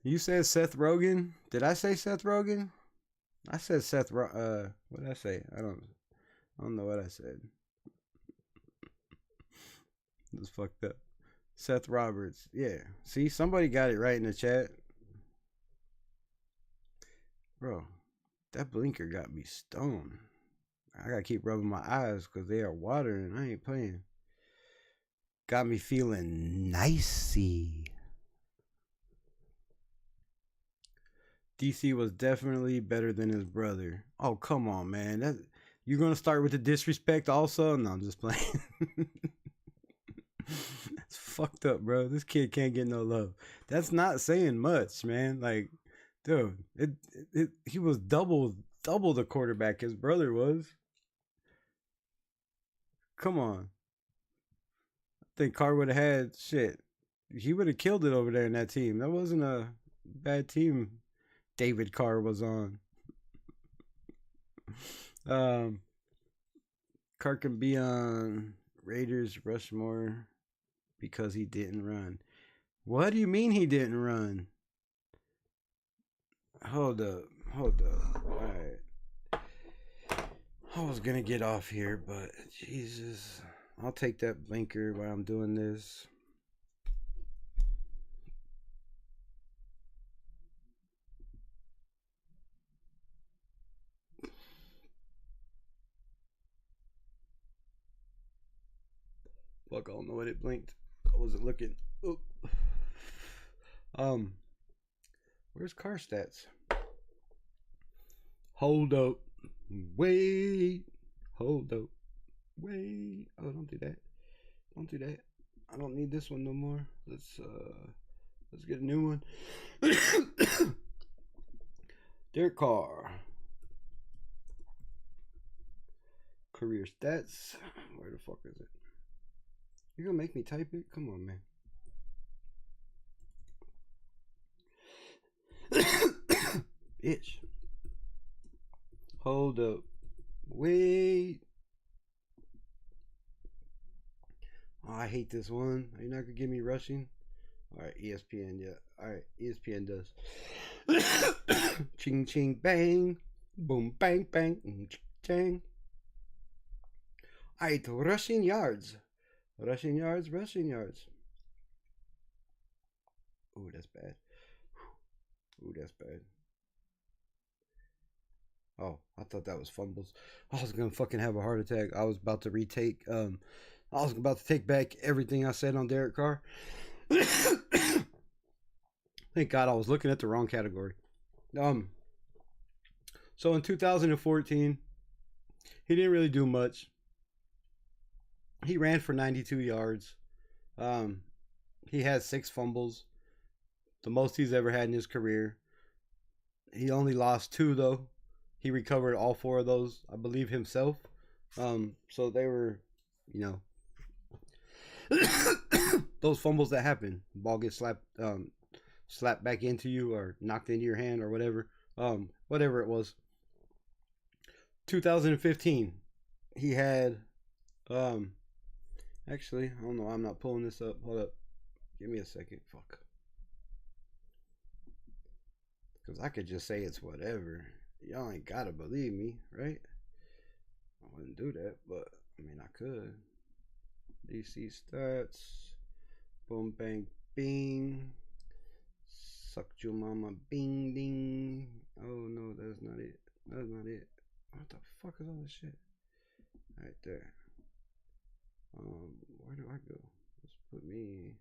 You said Seth Rogen? Did I say Seth Rogen? I said what did I say? I don't know what I said. This fucked up. Seth Roberts. Yeah. See, somebody got it right in the chat. Bro, that blinker got me stoned. I gotta keep rubbing my eyes because they are watering. I ain't playing. Got me feeling nicey. DC was definitely better than his brother. Oh, come on, man. You're gonna start with the disrespect also? No, I'm just playing. That's fucked up, bro. This kid can't get no love. That's not saying much, man. Like, dude, he was double the quarterback his brother was. Come on. I think Carr would have had shit. He would have killed it over there in that team. That wasn't a bad team David Carr was on. Carr can be on Raiders Rushmore because he didn't run. What do you mean he didn't run? Hold up. Alright. I was gonna get off here, but Jesus. I'll take that blinker while I'm doing this. Fuck, I don't know what it blinked. I wasn't looking. Oop. Where's car stats? Hold up. Wait. Hold up. Wait. Oh, don't do that. Don't do that. I don't need this one no more. Let's get a new one. Derek Carr. Career stats. Where the fuck is it? You're gonna make me type it? Come on, man. Bitch. Hold up. Wait. Oh, I hate this one. Are you not gonna give me rushing? Alright, ESPN, yeah. Alright, ESPN does. Ching ching bang. Boom bang bang. Chang. Alright, rushing yards. Rushing yards. Ooh, that's bad. Ooh, that's bad. Oh, I thought that was fumbles. I was gonna fucking have a heart attack. I was about to retake. I was about to take back everything I said on Derek Carr. Thank God I was looking at the wrong category. So in 2014, he didn't really do much. He ran for 92 yards. He had 6 fumbles, the most he's ever had in his career. He only lost 2 though. He recovered all 4 of those, I believe, himself. So they were, those fumbles that happen. Ball gets slapped back into you or knocked into your hand or whatever. Whatever it was. 2015, he had, actually, I don't know. I'm not pulling this up. Hold up. Give me a second. Fuck. Because I could just say it's whatever. Y'all ain't gotta believe me, right? I wouldn't do that, but I mean, I could. DC stats. Boom, bang, bing. Sucked your mama, bing, ding. Oh no, that's not it. That's not it. What the fuck is all this shit? Right there. Where do I go? Let's put me.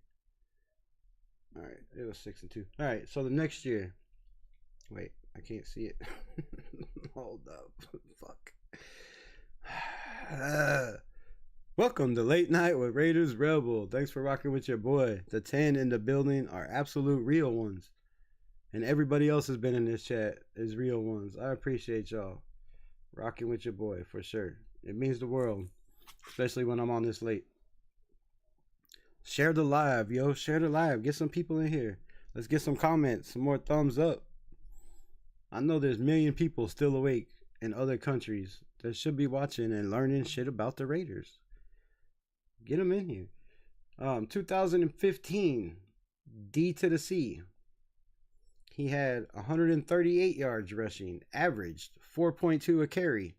All right, it was 6-2. All right, so the next year. Wait, I can't see it. Hold up. Fuck. Welcome to Late Night with Raiders Rebel. Thanks for rocking with your boy. The 10 in the building are absolute real ones. And everybody else has been in this chat is real ones. I appreciate y'all rocking with your boy for sure. It means the world, especially when I'm on this late. Share the live, yo. Share the live. Get some people in here. Let's get some comments, some more thumbs up. I know there's a million people still awake in other countries that should be watching and learning shit about the Raiders. Get them in here. 2015, D to the C. He had 138 yards rushing, averaged 4.2 a carry.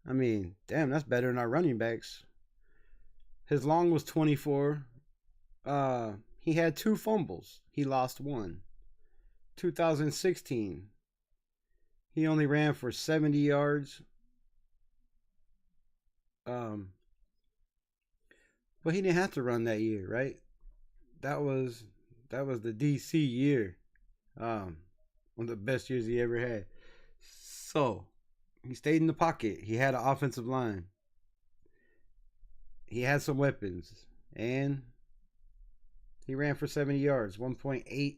I mean, damn, that's better than our running backs. His long was 24. He had 2 fumbles. He lost 1. 2016, he only ran for 70 yards. But he didn't have to run that year, right? That was the DC year. One of the best years he ever had. So he stayed in the pocket. He had an offensive line. He had some weapons, and he ran for 70 yards, 1.8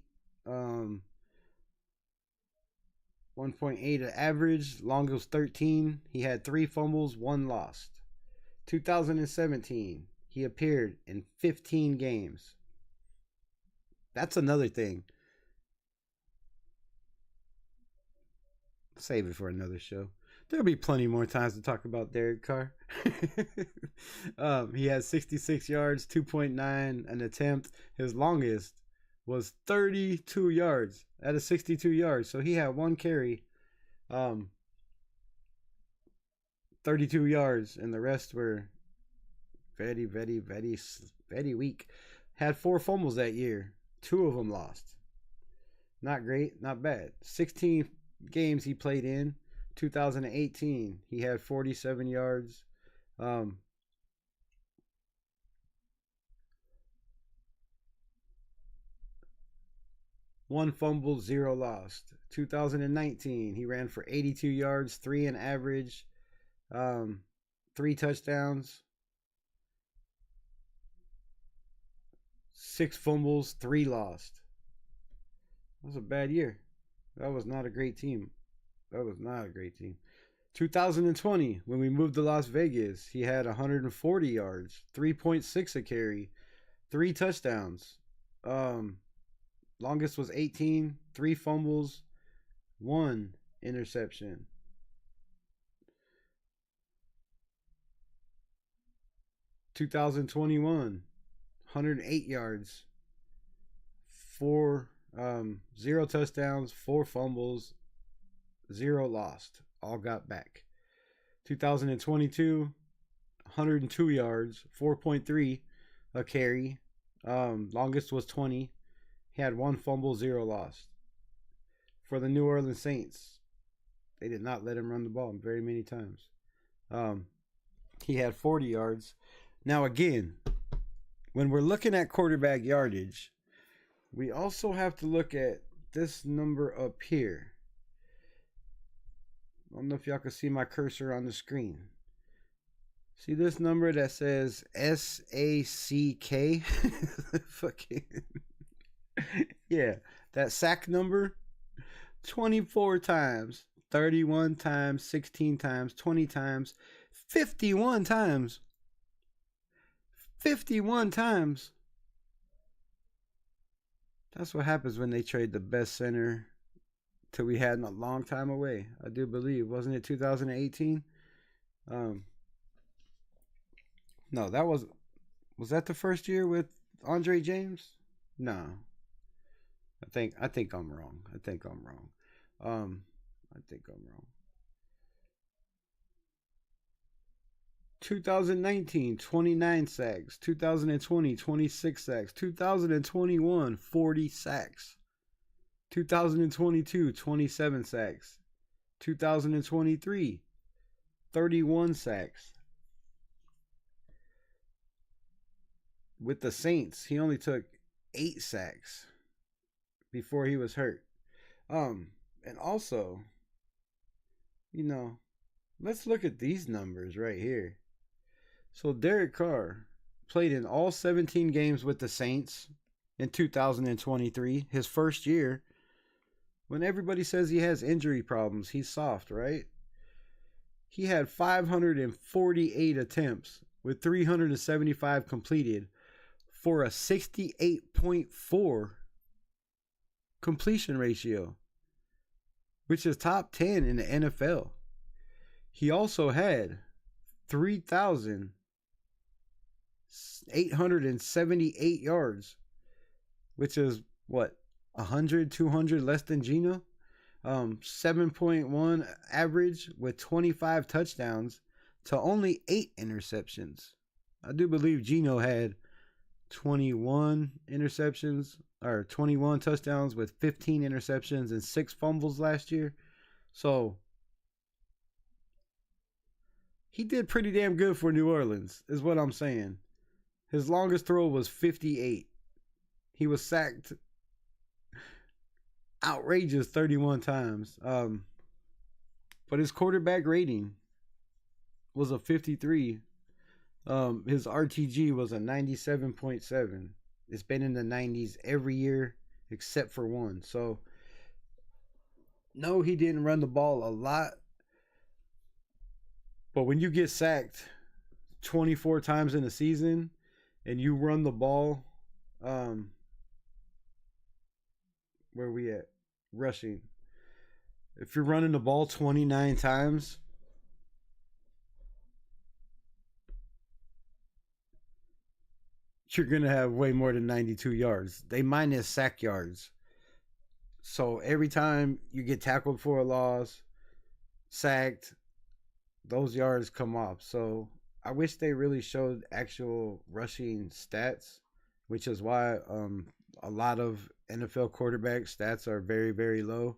average. Longest was 13. He had 3 fumbles, 1 lost. 2017, he appeared in 15 games. That's another thing. Save it for another show. There'll be plenty more times to talk about Derek Carr. He had 66 yards, 2.9 an attempt. His longest was 32 yards at a 62 yards. So he had 1 carry, 32 yards, and the rest were very, very, very, very weak. Had 4 fumbles that year. 2 of them lost. Not great, not bad. 16 games he played in. 2018, he had 47 yards. 1 fumble, 0 lost. 2019, he ran for 82 yards, 3 an average, 3 touchdowns, 6 fumbles, 3 lost. That was a bad year. That was not a great team. 2020, when we moved to Las Vegas, he had 140 yards, 3.6 a carry, 3 touchdowns. Longest was 18, 3 fumbles, 1 interception. (2021) 108 yards, 0 touchdowns, 4 fumbles, 0 lost. All got back. 2022, 102 yards, 4.3 a carry. Longest was 20. He had 1 fumble, 0 lost. For the New Orleans Saints, they did not let him run the ball very many times. He had 40 yards. Now again, when we're looking at quarterback yardage, we also have to look at this number up here. I don't know if y'all can see my cursor on the screen. See this number that says SACK? Fucking yeah, that sack number. 24 times, 31 times, 16 times, 20 times, 51 times. 51 times. That's what happens when they trade the best center till we had in a long time away. I do believe. Wasn't it 2018? No, that was that the first year with Andre James? No. I think I'm wrong. I think I'm wrong. 2019, 29 sacks. 2020, 26 sacks. 2021, 40 sacks. 2022, 27 sacks. 2023, 31 sacks. With the Saints, he only took 8 sacks. before he was hurt. And also, you know, let's look at these numbers right here. So Derek Carr played in all 17 games with the Saints in 2023, his first year. When everybody says he has injury problems, he's soft, right? He had 548 attempts with 375 completed for a 68.4 completion ratio, which is top 10 in the NFL. He also had 3,878 yards, which is what, 100, 200 less than Geno? 7.1 average with 25 touchdowns to only 8 interceptions. I do believe Geno had 21 interceptions or 21 touchdowns with 15 interceptions and 6 fumbles last year. So he did pretty damn good for New Orleans, is what I'm saying. His longest throw was 58. He was sacked outrageous 31 times. But his quarterback rating was a 53. His RTG was a 97.7. It's been in the 90s every year except for one. So, no, he didn't run the ball a lot. But when you get sacked 24 times in a season and you run the ball, where we at? Rushing. If you're running the ball 29 times, you're going to have way more than 92 yards. They minus sack yards. So every time you get tackled for a loss, sacked, those yards come off. So I wish they really showed actual rushing stats, which is why a lot of NFL quarterback stats are very, very low.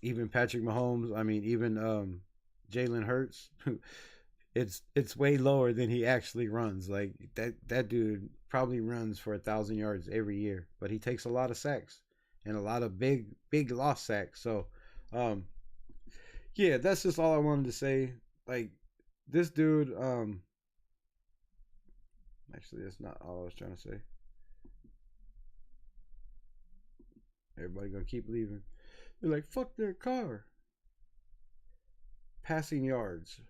Even Patrick Mahomes, even Jalen Hurts, it's way lower than he actually runs. Like that dude probably runs for 1,000 yards every year, but he takes a lot of sacks and a lot of big loss sacks. So, yeah, that's just all I wanted to say. Like this dude, actually, that's not all I was trying to say. Everybody gonna keep leaving. They're like, fuck their car. Passing yards.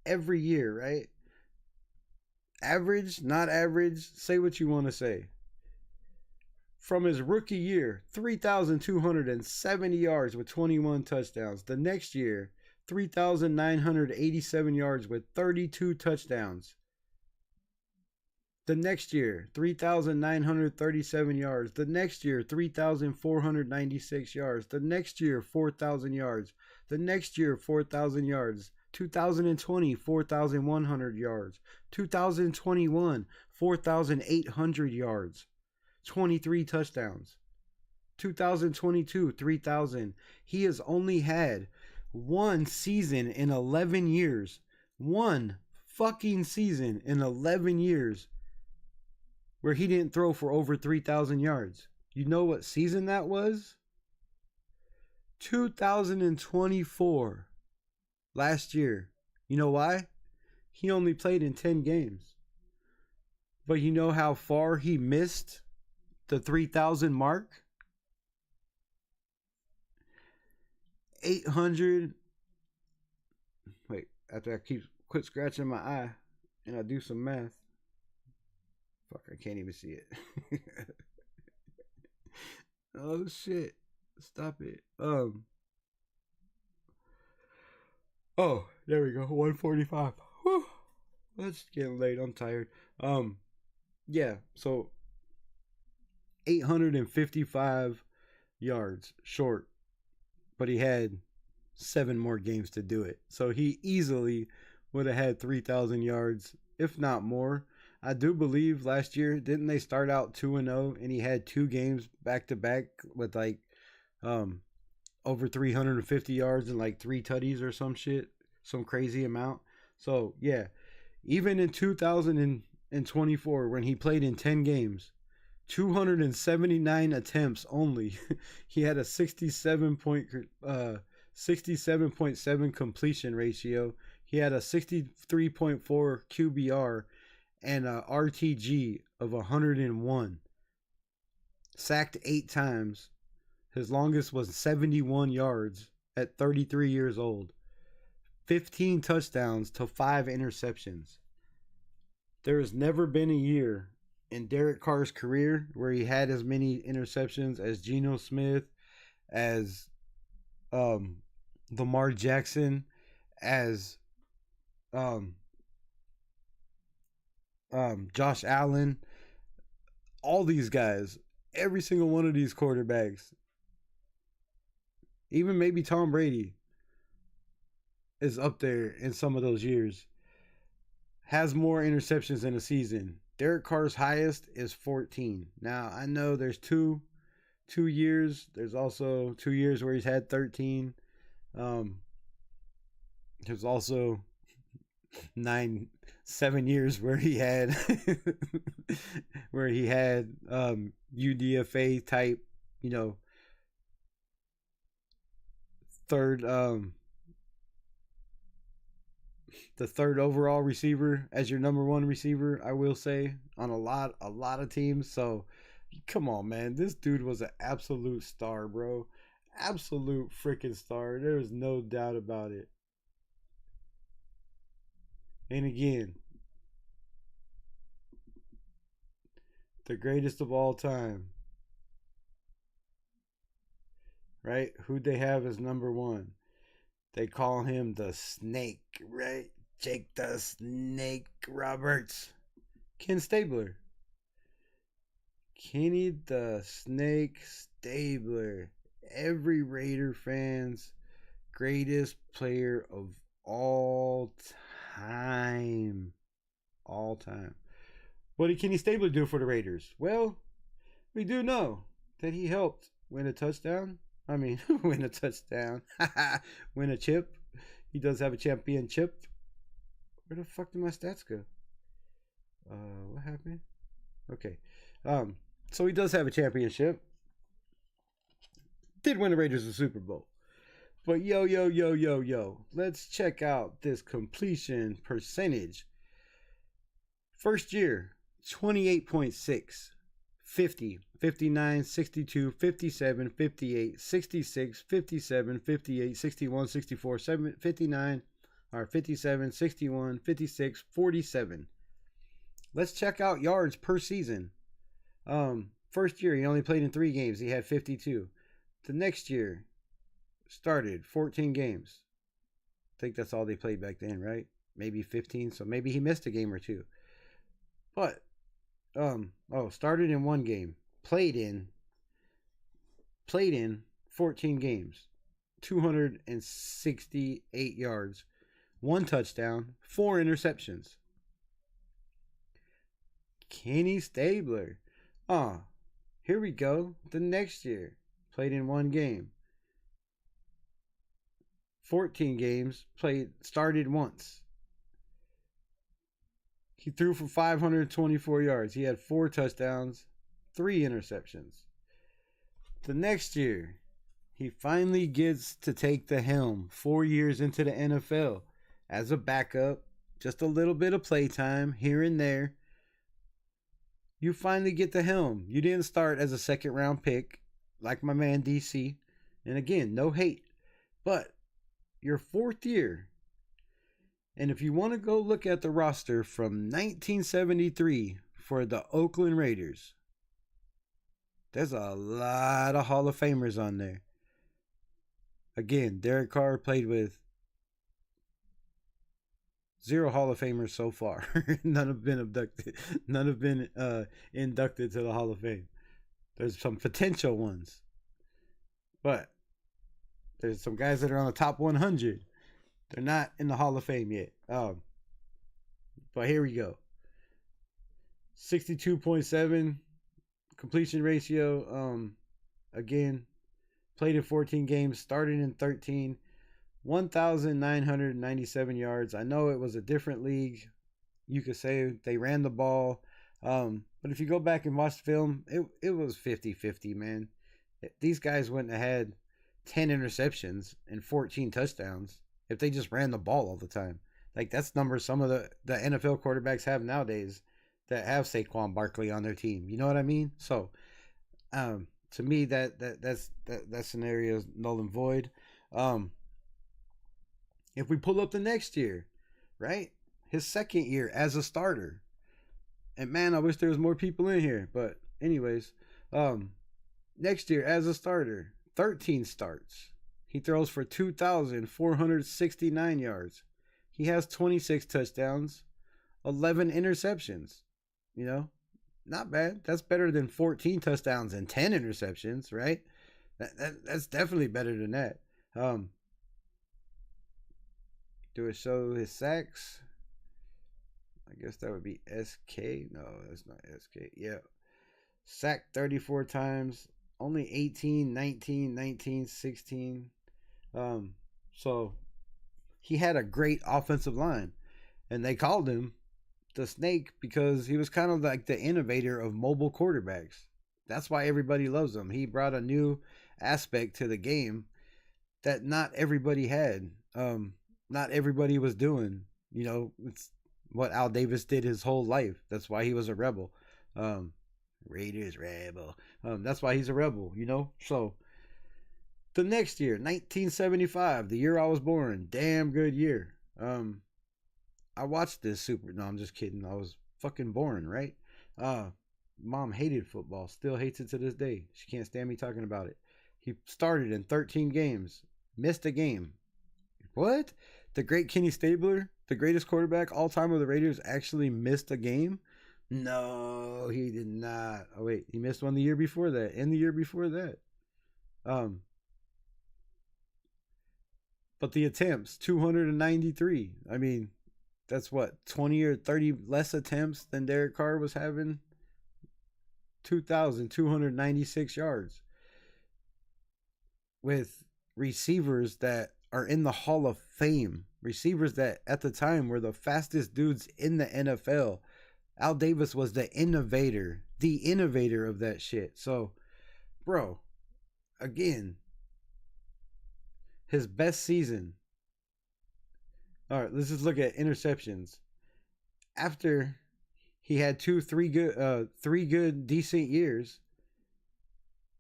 Every year, right? Average, not average, say what you want to say. From his rookie year, 3,270 yards with 21 touchdowns. The next year, 3,987 yards with 32 touchdowns. The next year, 3,937 yards. The next year, 3,496 yards. The next year, 4,000 yards. The next year, 4,000 yards. 2020, 4,100 yards. 2021, 4,800 yards. 23 touchdowns. 2022, 3,000. He has only had one season in 11 years. One fucking season in 11 years where he didn't throw for over 3,000 yards. You know what season that was? 2024. Last year. You know why? He only played in 10 games. But you know how far he missed the 3,000 mark? 800. Wait, after I quit scratching my eye and I do some math. Fuck, I can't even see it. Oh shit. Stop it. Oh, there we go. 145. Whew. That's getting late. I'm tired. Yeah, so 855 yards short, but he had 7 more games to do it. So he easily would have had 3,000 yards, if not more. I do believe last year, didn't they start out 2-0 and he had 2 games back to back with like over 350 yards and like 3 tutties or some shit, some crazy amount. So yeah, even in 2024 when he played in 10 games, 279 attempts only. He had a 67.7 completion ratio. He had a 63.4 QBR and a RTG of 101. Sacked 8 times. His longest was 71 yards at 33 years old. 15 touchdowns to 5 interceptions. There has never been a year in Derek Carr's career where he had as many interceptions as Geno Smith, as Lamar Jackson, as Josh Allen. All these guys, every single one of these quarterbacks, even maybe Tom Brady is up there in some of those years, has more interceptions in a season. Derek Carr's highest is 14. Now, I know there's two years. There's also 2 years where he's had 13. There's also 7 years where he had UDFA type, third the third overall receiver as your number one receiver, I will say, on a lot of teams. So come on, man. This dude was an absolute star, bro. Absolute freaking star. There is no doubt about it. And again, the greatest of all time. Right? Who'd they have as number one? They call him the Snake, right? Jake the Snake Roberts. Ken Stabler. Kenny the Snake Stabler. Every Raider fan's greatest player of all time. All time. What did Kenny Stabler do for the Raiders? Well, we do know that he helped win a touchdown. Win a touchdown. Win a chip. He does have a championship. Where the fuck did my stats go? What happened? Okay. So he does have a championship. Did win the Raiders a Super Bowl. But yo. Let's check out this completion percentage. First year, 28.6. 50, 59, 62, 57, 58, 66, 57, 58, 61, 64, 59, or 57, 61, 56, 47. Let's check out yards per season. First year, he only played in 3 games. He had 52. The next year, started 14 games. I think that's all they played back then, right? Maybe 15, so maybe he missed a game or two. But started in 1 game, played in 14 games, 268 yards, 1 touchdown, 4 interceptions. Kenny Stabler. Here we go. The next year, played in 1 game, 14 games, started once. He threw for 524 yards. He had 4 touchdowns, 3 interceptions. The next year, he finally gets to take the helm 4 years into the NFL as a backup. Just a little bit of playtime here and there. You finally get the helm. You didn't start as a 2nd-round pick like my man DC. And again, no hate. But your 4th year. And if you want to go look at the roster from 1973 for the Oakland Raiders, there's a lot of Hall of Famers on there. Again, Derek Carr played with 0 Hall of Famers so far. None have been abducted. None have been inducted to the Hall of Fame. There's some potential ones. But there's some guys that are on the top 100. They're not in the Hall of Fame yet. But here we go. 62.7 completion ratio. Again, played in 14 games, started in 13. 1,997 yards. I know it was a different league. You could say they ran the ball But if you go back and watch the film, it was 50-50, man. These guys wouldn't have had 10 interceptions and 14 touchdowns if they just ran the ball all the time. Like, that's numbers some of the NFL quarterbacks have nowadays that have Saquon Barkley on their team. You know what I mean? So, to me, that scenario is null and void. If we pull up the next year, right? His second year as a starter. And man, I wish there was more people in here. But anyways, next year as a starter, 13 starts. He throws for 2,469 yards. He has 26 touchdowns, 11 interceptions. You know, not bad. That's better than 14 touchdowns and 10 interceptions, right? That's definitely better than that. Do it show his sacks? I guess that would be SK. No, that's not SK. Yeah. Sacked 34 times. Only 18, 19, 19, 16. So he had a great offensive line. And they called him the Snake because he was kind of like the innovator of mobile quarterbacks. That's why everybody loves him. He brought a new aspect to the game that not everybody had. Not everybody was doing. You know, it's what Al Davis did his whole life. That's why he was a rebel. Raiders Rebel. That's why he's a rebel, you know? So the next year, 1975, the year I was born, damn good year. I watched this no, I'm just kidding. I was fucking born, right? Mom hated football, still hates it to this day. She can't stand me talking about it. He started in 13 games, missed a game. What? The great Kenny Stabler, the greatest quarterback all time of the Raiders, actually missed a game? No, he did not. Oh wait, he missed one the year before that, and the year before that. But the attempts, 293. I mean, that's what, 20 or 30 less attempts than Derek Carr was having. 2,296 yards. With receivers that are in the Hall of Fame. Receivers that at the time were the fastest dudes in the NFL. Al Davis was the innovator of that shit. So, bro, again, his best season. All right, let's just look at interceptions. After he had three good, decent years,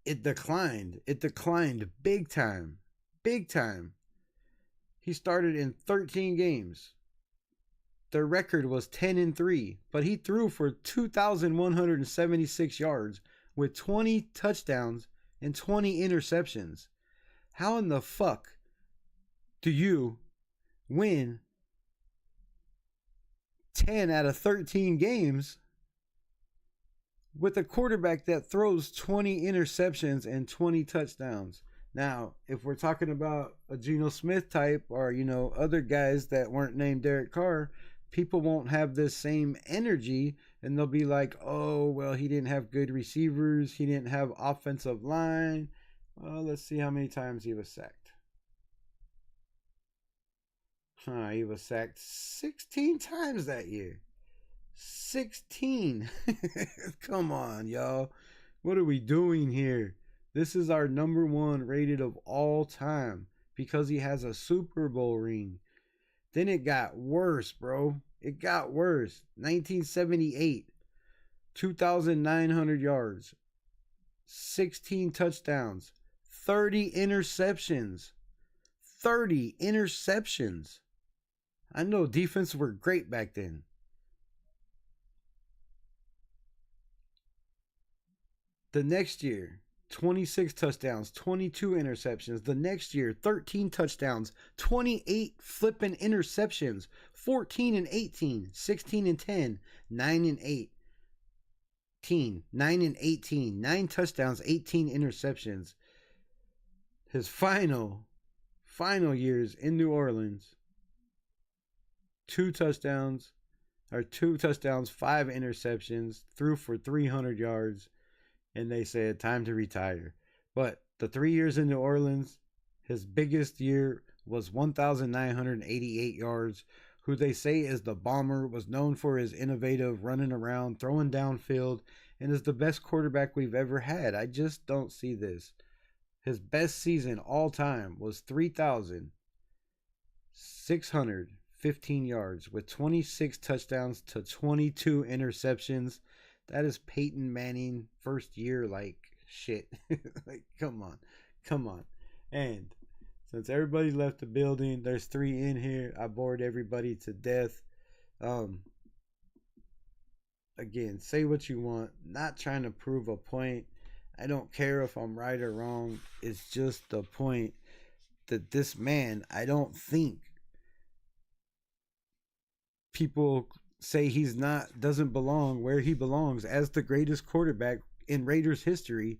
it declined. It declined big time. Big time. He started in 13 games. Their record was 10-3, but he threw for 2,176 yards with 20 touchdowns and 20 interceptions. How in the fuck do you win 10 out of 13 games with a quarterback that throws 20 interceptions and 20 touchdowns? Now, if we're talking about a Geno Smith type or, you know, other guys that weren't named Derek Carr, people won't have this same energy and they'll be like, oh, well, he didn't have good receivers. He didn't have offensive line. Well, let's see how many times he was sacked. He was sacked 16 times that year. 16. Come on, y'all. What are we doing here? This is our number one rated of all time because he has a Super Bowl ring. Then it got worse, bro. It got worse. 1978, 2,900 yards, 16 touchdowns, 30 interceptions. 30 interceptions. I know defenses were great back then. The next year, 26 touchdowns, 22 interceptions. The next year, 13 touchdowns, 28 flipping interceptions, 14-18, 16-10, 9-18, 9-18, 9 touchdowns, 18 interceptions. His final years in New Orleans, 2 touchdowns, 5 interceptions, threw for 300 yards. And they said, time to retire. But the 3 years in New Orleans, his biggest year was 1,988 yards, who they say is the bomber, was known for his innovative running around, throwing downfield, and is the best quarterback we've ever had. I just don't see this. His best season all time was 3,615 yards with 26 touchdowns to 22 interceptions. That is Peyton Manning first year like shit. Like, come on. Come on. And since everybody left the building, there's 3 in here. I bored everybody to death. Again, say what you want. Not trying to prove a point. I don't care if I'm right or wrong. It's just the point that this man, I don't think people say he's not, doesn't belong where he belongs as the greatest quarterback in Raiders history,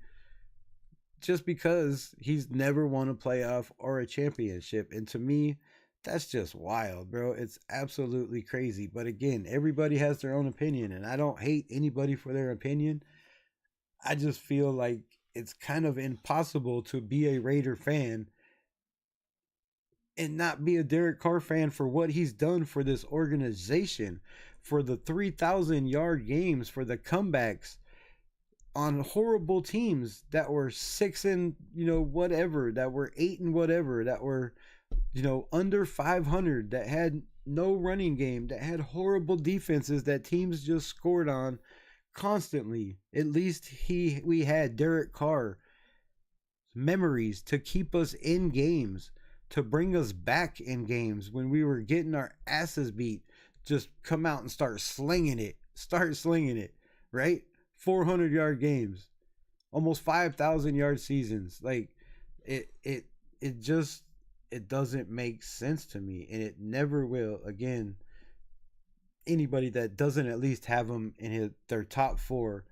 just because he's never won a playoff or a championship. And to me, that's just wild, bro. It's absolutely crazy. But again, everybody has their own opinion, and I don't hate anybody for their opinion. I just feel like it's kind of impossible to be a Raider fan and not be a Derek Carr fan for what he's done for this organization, for the 3,000-yard games, for the comebacks on horrible teams that were 6 and, whatever, that were 8 and whatever, that were, under 500, that had no running game, that had horrible defenses that teams just scored on constantly. At least we had Derek Carr memories to keep us in games, to bring us back in games when we were getting our asses beat. Just come out and start slinging it, right? 400-yard games, almost 5,000-yard seasons. Like, it doesn't make sense to me, and it never will. Again, anybody that doesn't at least have him in their top 4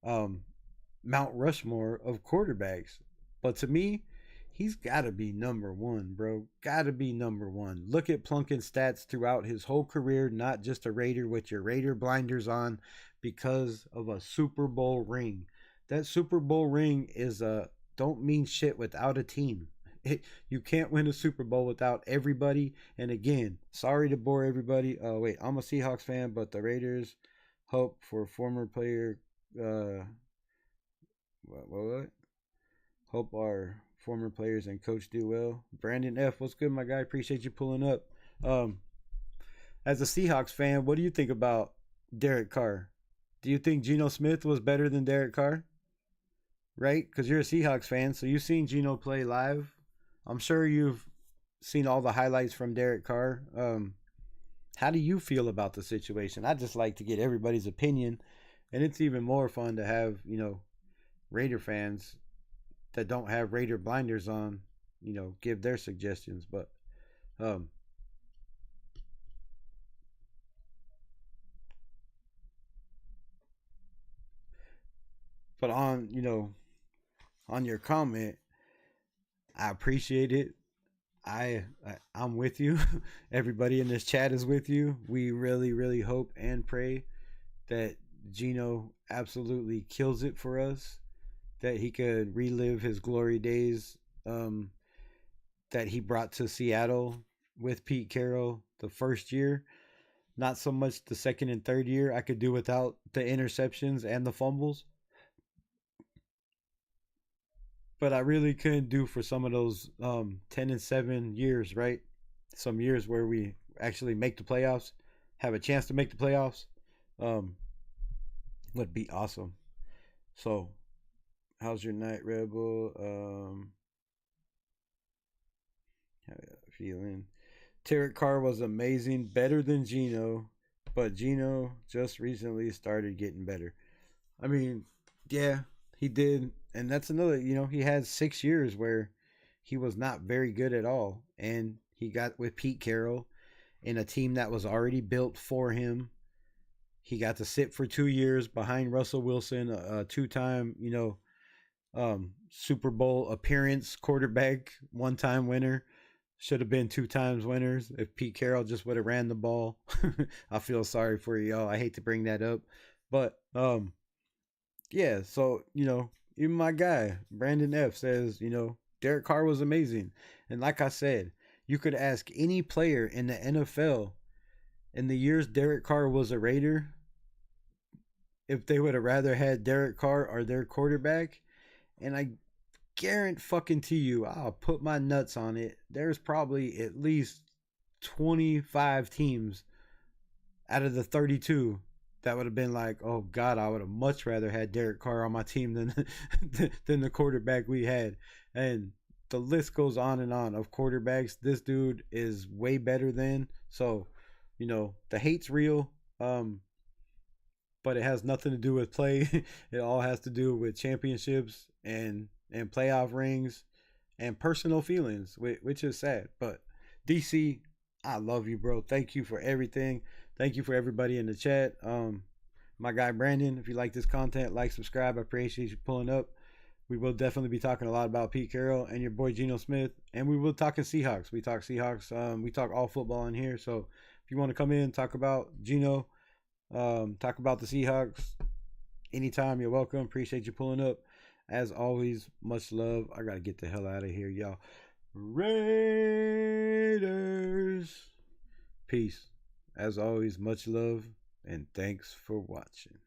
Mount Rushmore of quarterbacks. But to me, he's got to be number 1, bro. Got to be number 1. Look at Plunkin's stats throughout his whole career, not just a Raider with your Raider blinders on because of a Super Bowl ring. That Super Bowl ring don't mean shit without a team. You can't win a Super Bowl without everybody. And again, sorry to bore everybody. Wait, I'm a Seahawks fan, but the Raiders hope for former player. What? Hope our former players and coach do well. Brandon F, what's good, my guy? Appreciate you pulling up. As a Seahawks fan, what do you think about Derek Carr? Do you think Geno Smith was better than Derek Carr? Right? Because you're a Seahawks fan, so you've seen Geno play live. I'm sure you've seen all the highlights from Derek Carr. How do you feel about the situation? I just like to get everybody's opinion, and it's even more fun to have, Raider fans that don't have Raider blinders on, give their suggestions. But on your comment, I appreciate it. I'm with you. Everybody in this chat is with you. We really, really hope and pray that Geno absolutely kills it for us, that he could relive his glory days that he brought to Seattle with Pete Carroll the first year. Not so much the second and third year. I could do without the interceptions and the fumbles. But I really couldn't do for some of those 10-7 years, right? Some years where we actually make the playoffs, have a chance to make the playoffs, would be awesome. So, how's your night, Rebel? How you feeling? Derek Carr was amazing, better than Geno, but Geno just recently started getting better. I mean, yeah, he did. And that's another, he had 6 years where he was not very good at all. And he got with Pete Carroll in a team that was already built for him. He got to sit for 2 years behind Russell Wilson, a 2-time, Super Bowl appearance quarterback, 1-time winner. Should have been 2 times winners if Pete Carroll just would have ran the ball. I feel sorry for y'all. I hate to bring that up. But, yeah, so, even my guy, Brandon F, says, Derek Carr was amazing. And like I said, you could ask any player in the NFL in the years Derek Carr was a Raider, if they would have rather had Derek Carr or their quarterback, and I guarantee you, I'll put my nuts on it. There's probably at least 25 teams out of the 32 that would have been like, oh God, I would have much rather had Derek Carr on my team than than the quarterback we had. And the list goes on and on of quarterbacks. This dude is way better than. So, you know, the hate's real. But it has nothing to do with play. It all has to do with championships and playoff rings and personal feelings, which is sad. But DC, I love you, bro. Thank you for everything. Thank you for everybody in the chat. My guy Brandon, if you like this content, like, subscribe. I appreciate you pulling up. We will definitely be talking a lot about Pete Carroll and your boy Geno Smith, and we will talking Seahawks. We talk Seahawks. We talk all football in here. So if you want to come in, talk about Geno, talk about the Seahawks, anytime, you're welcome. Appreciate you pulling up. As always, much love. I gotta get the hell out of here, y'all. Raiders. Peace. As always, much love, and thanks for watching.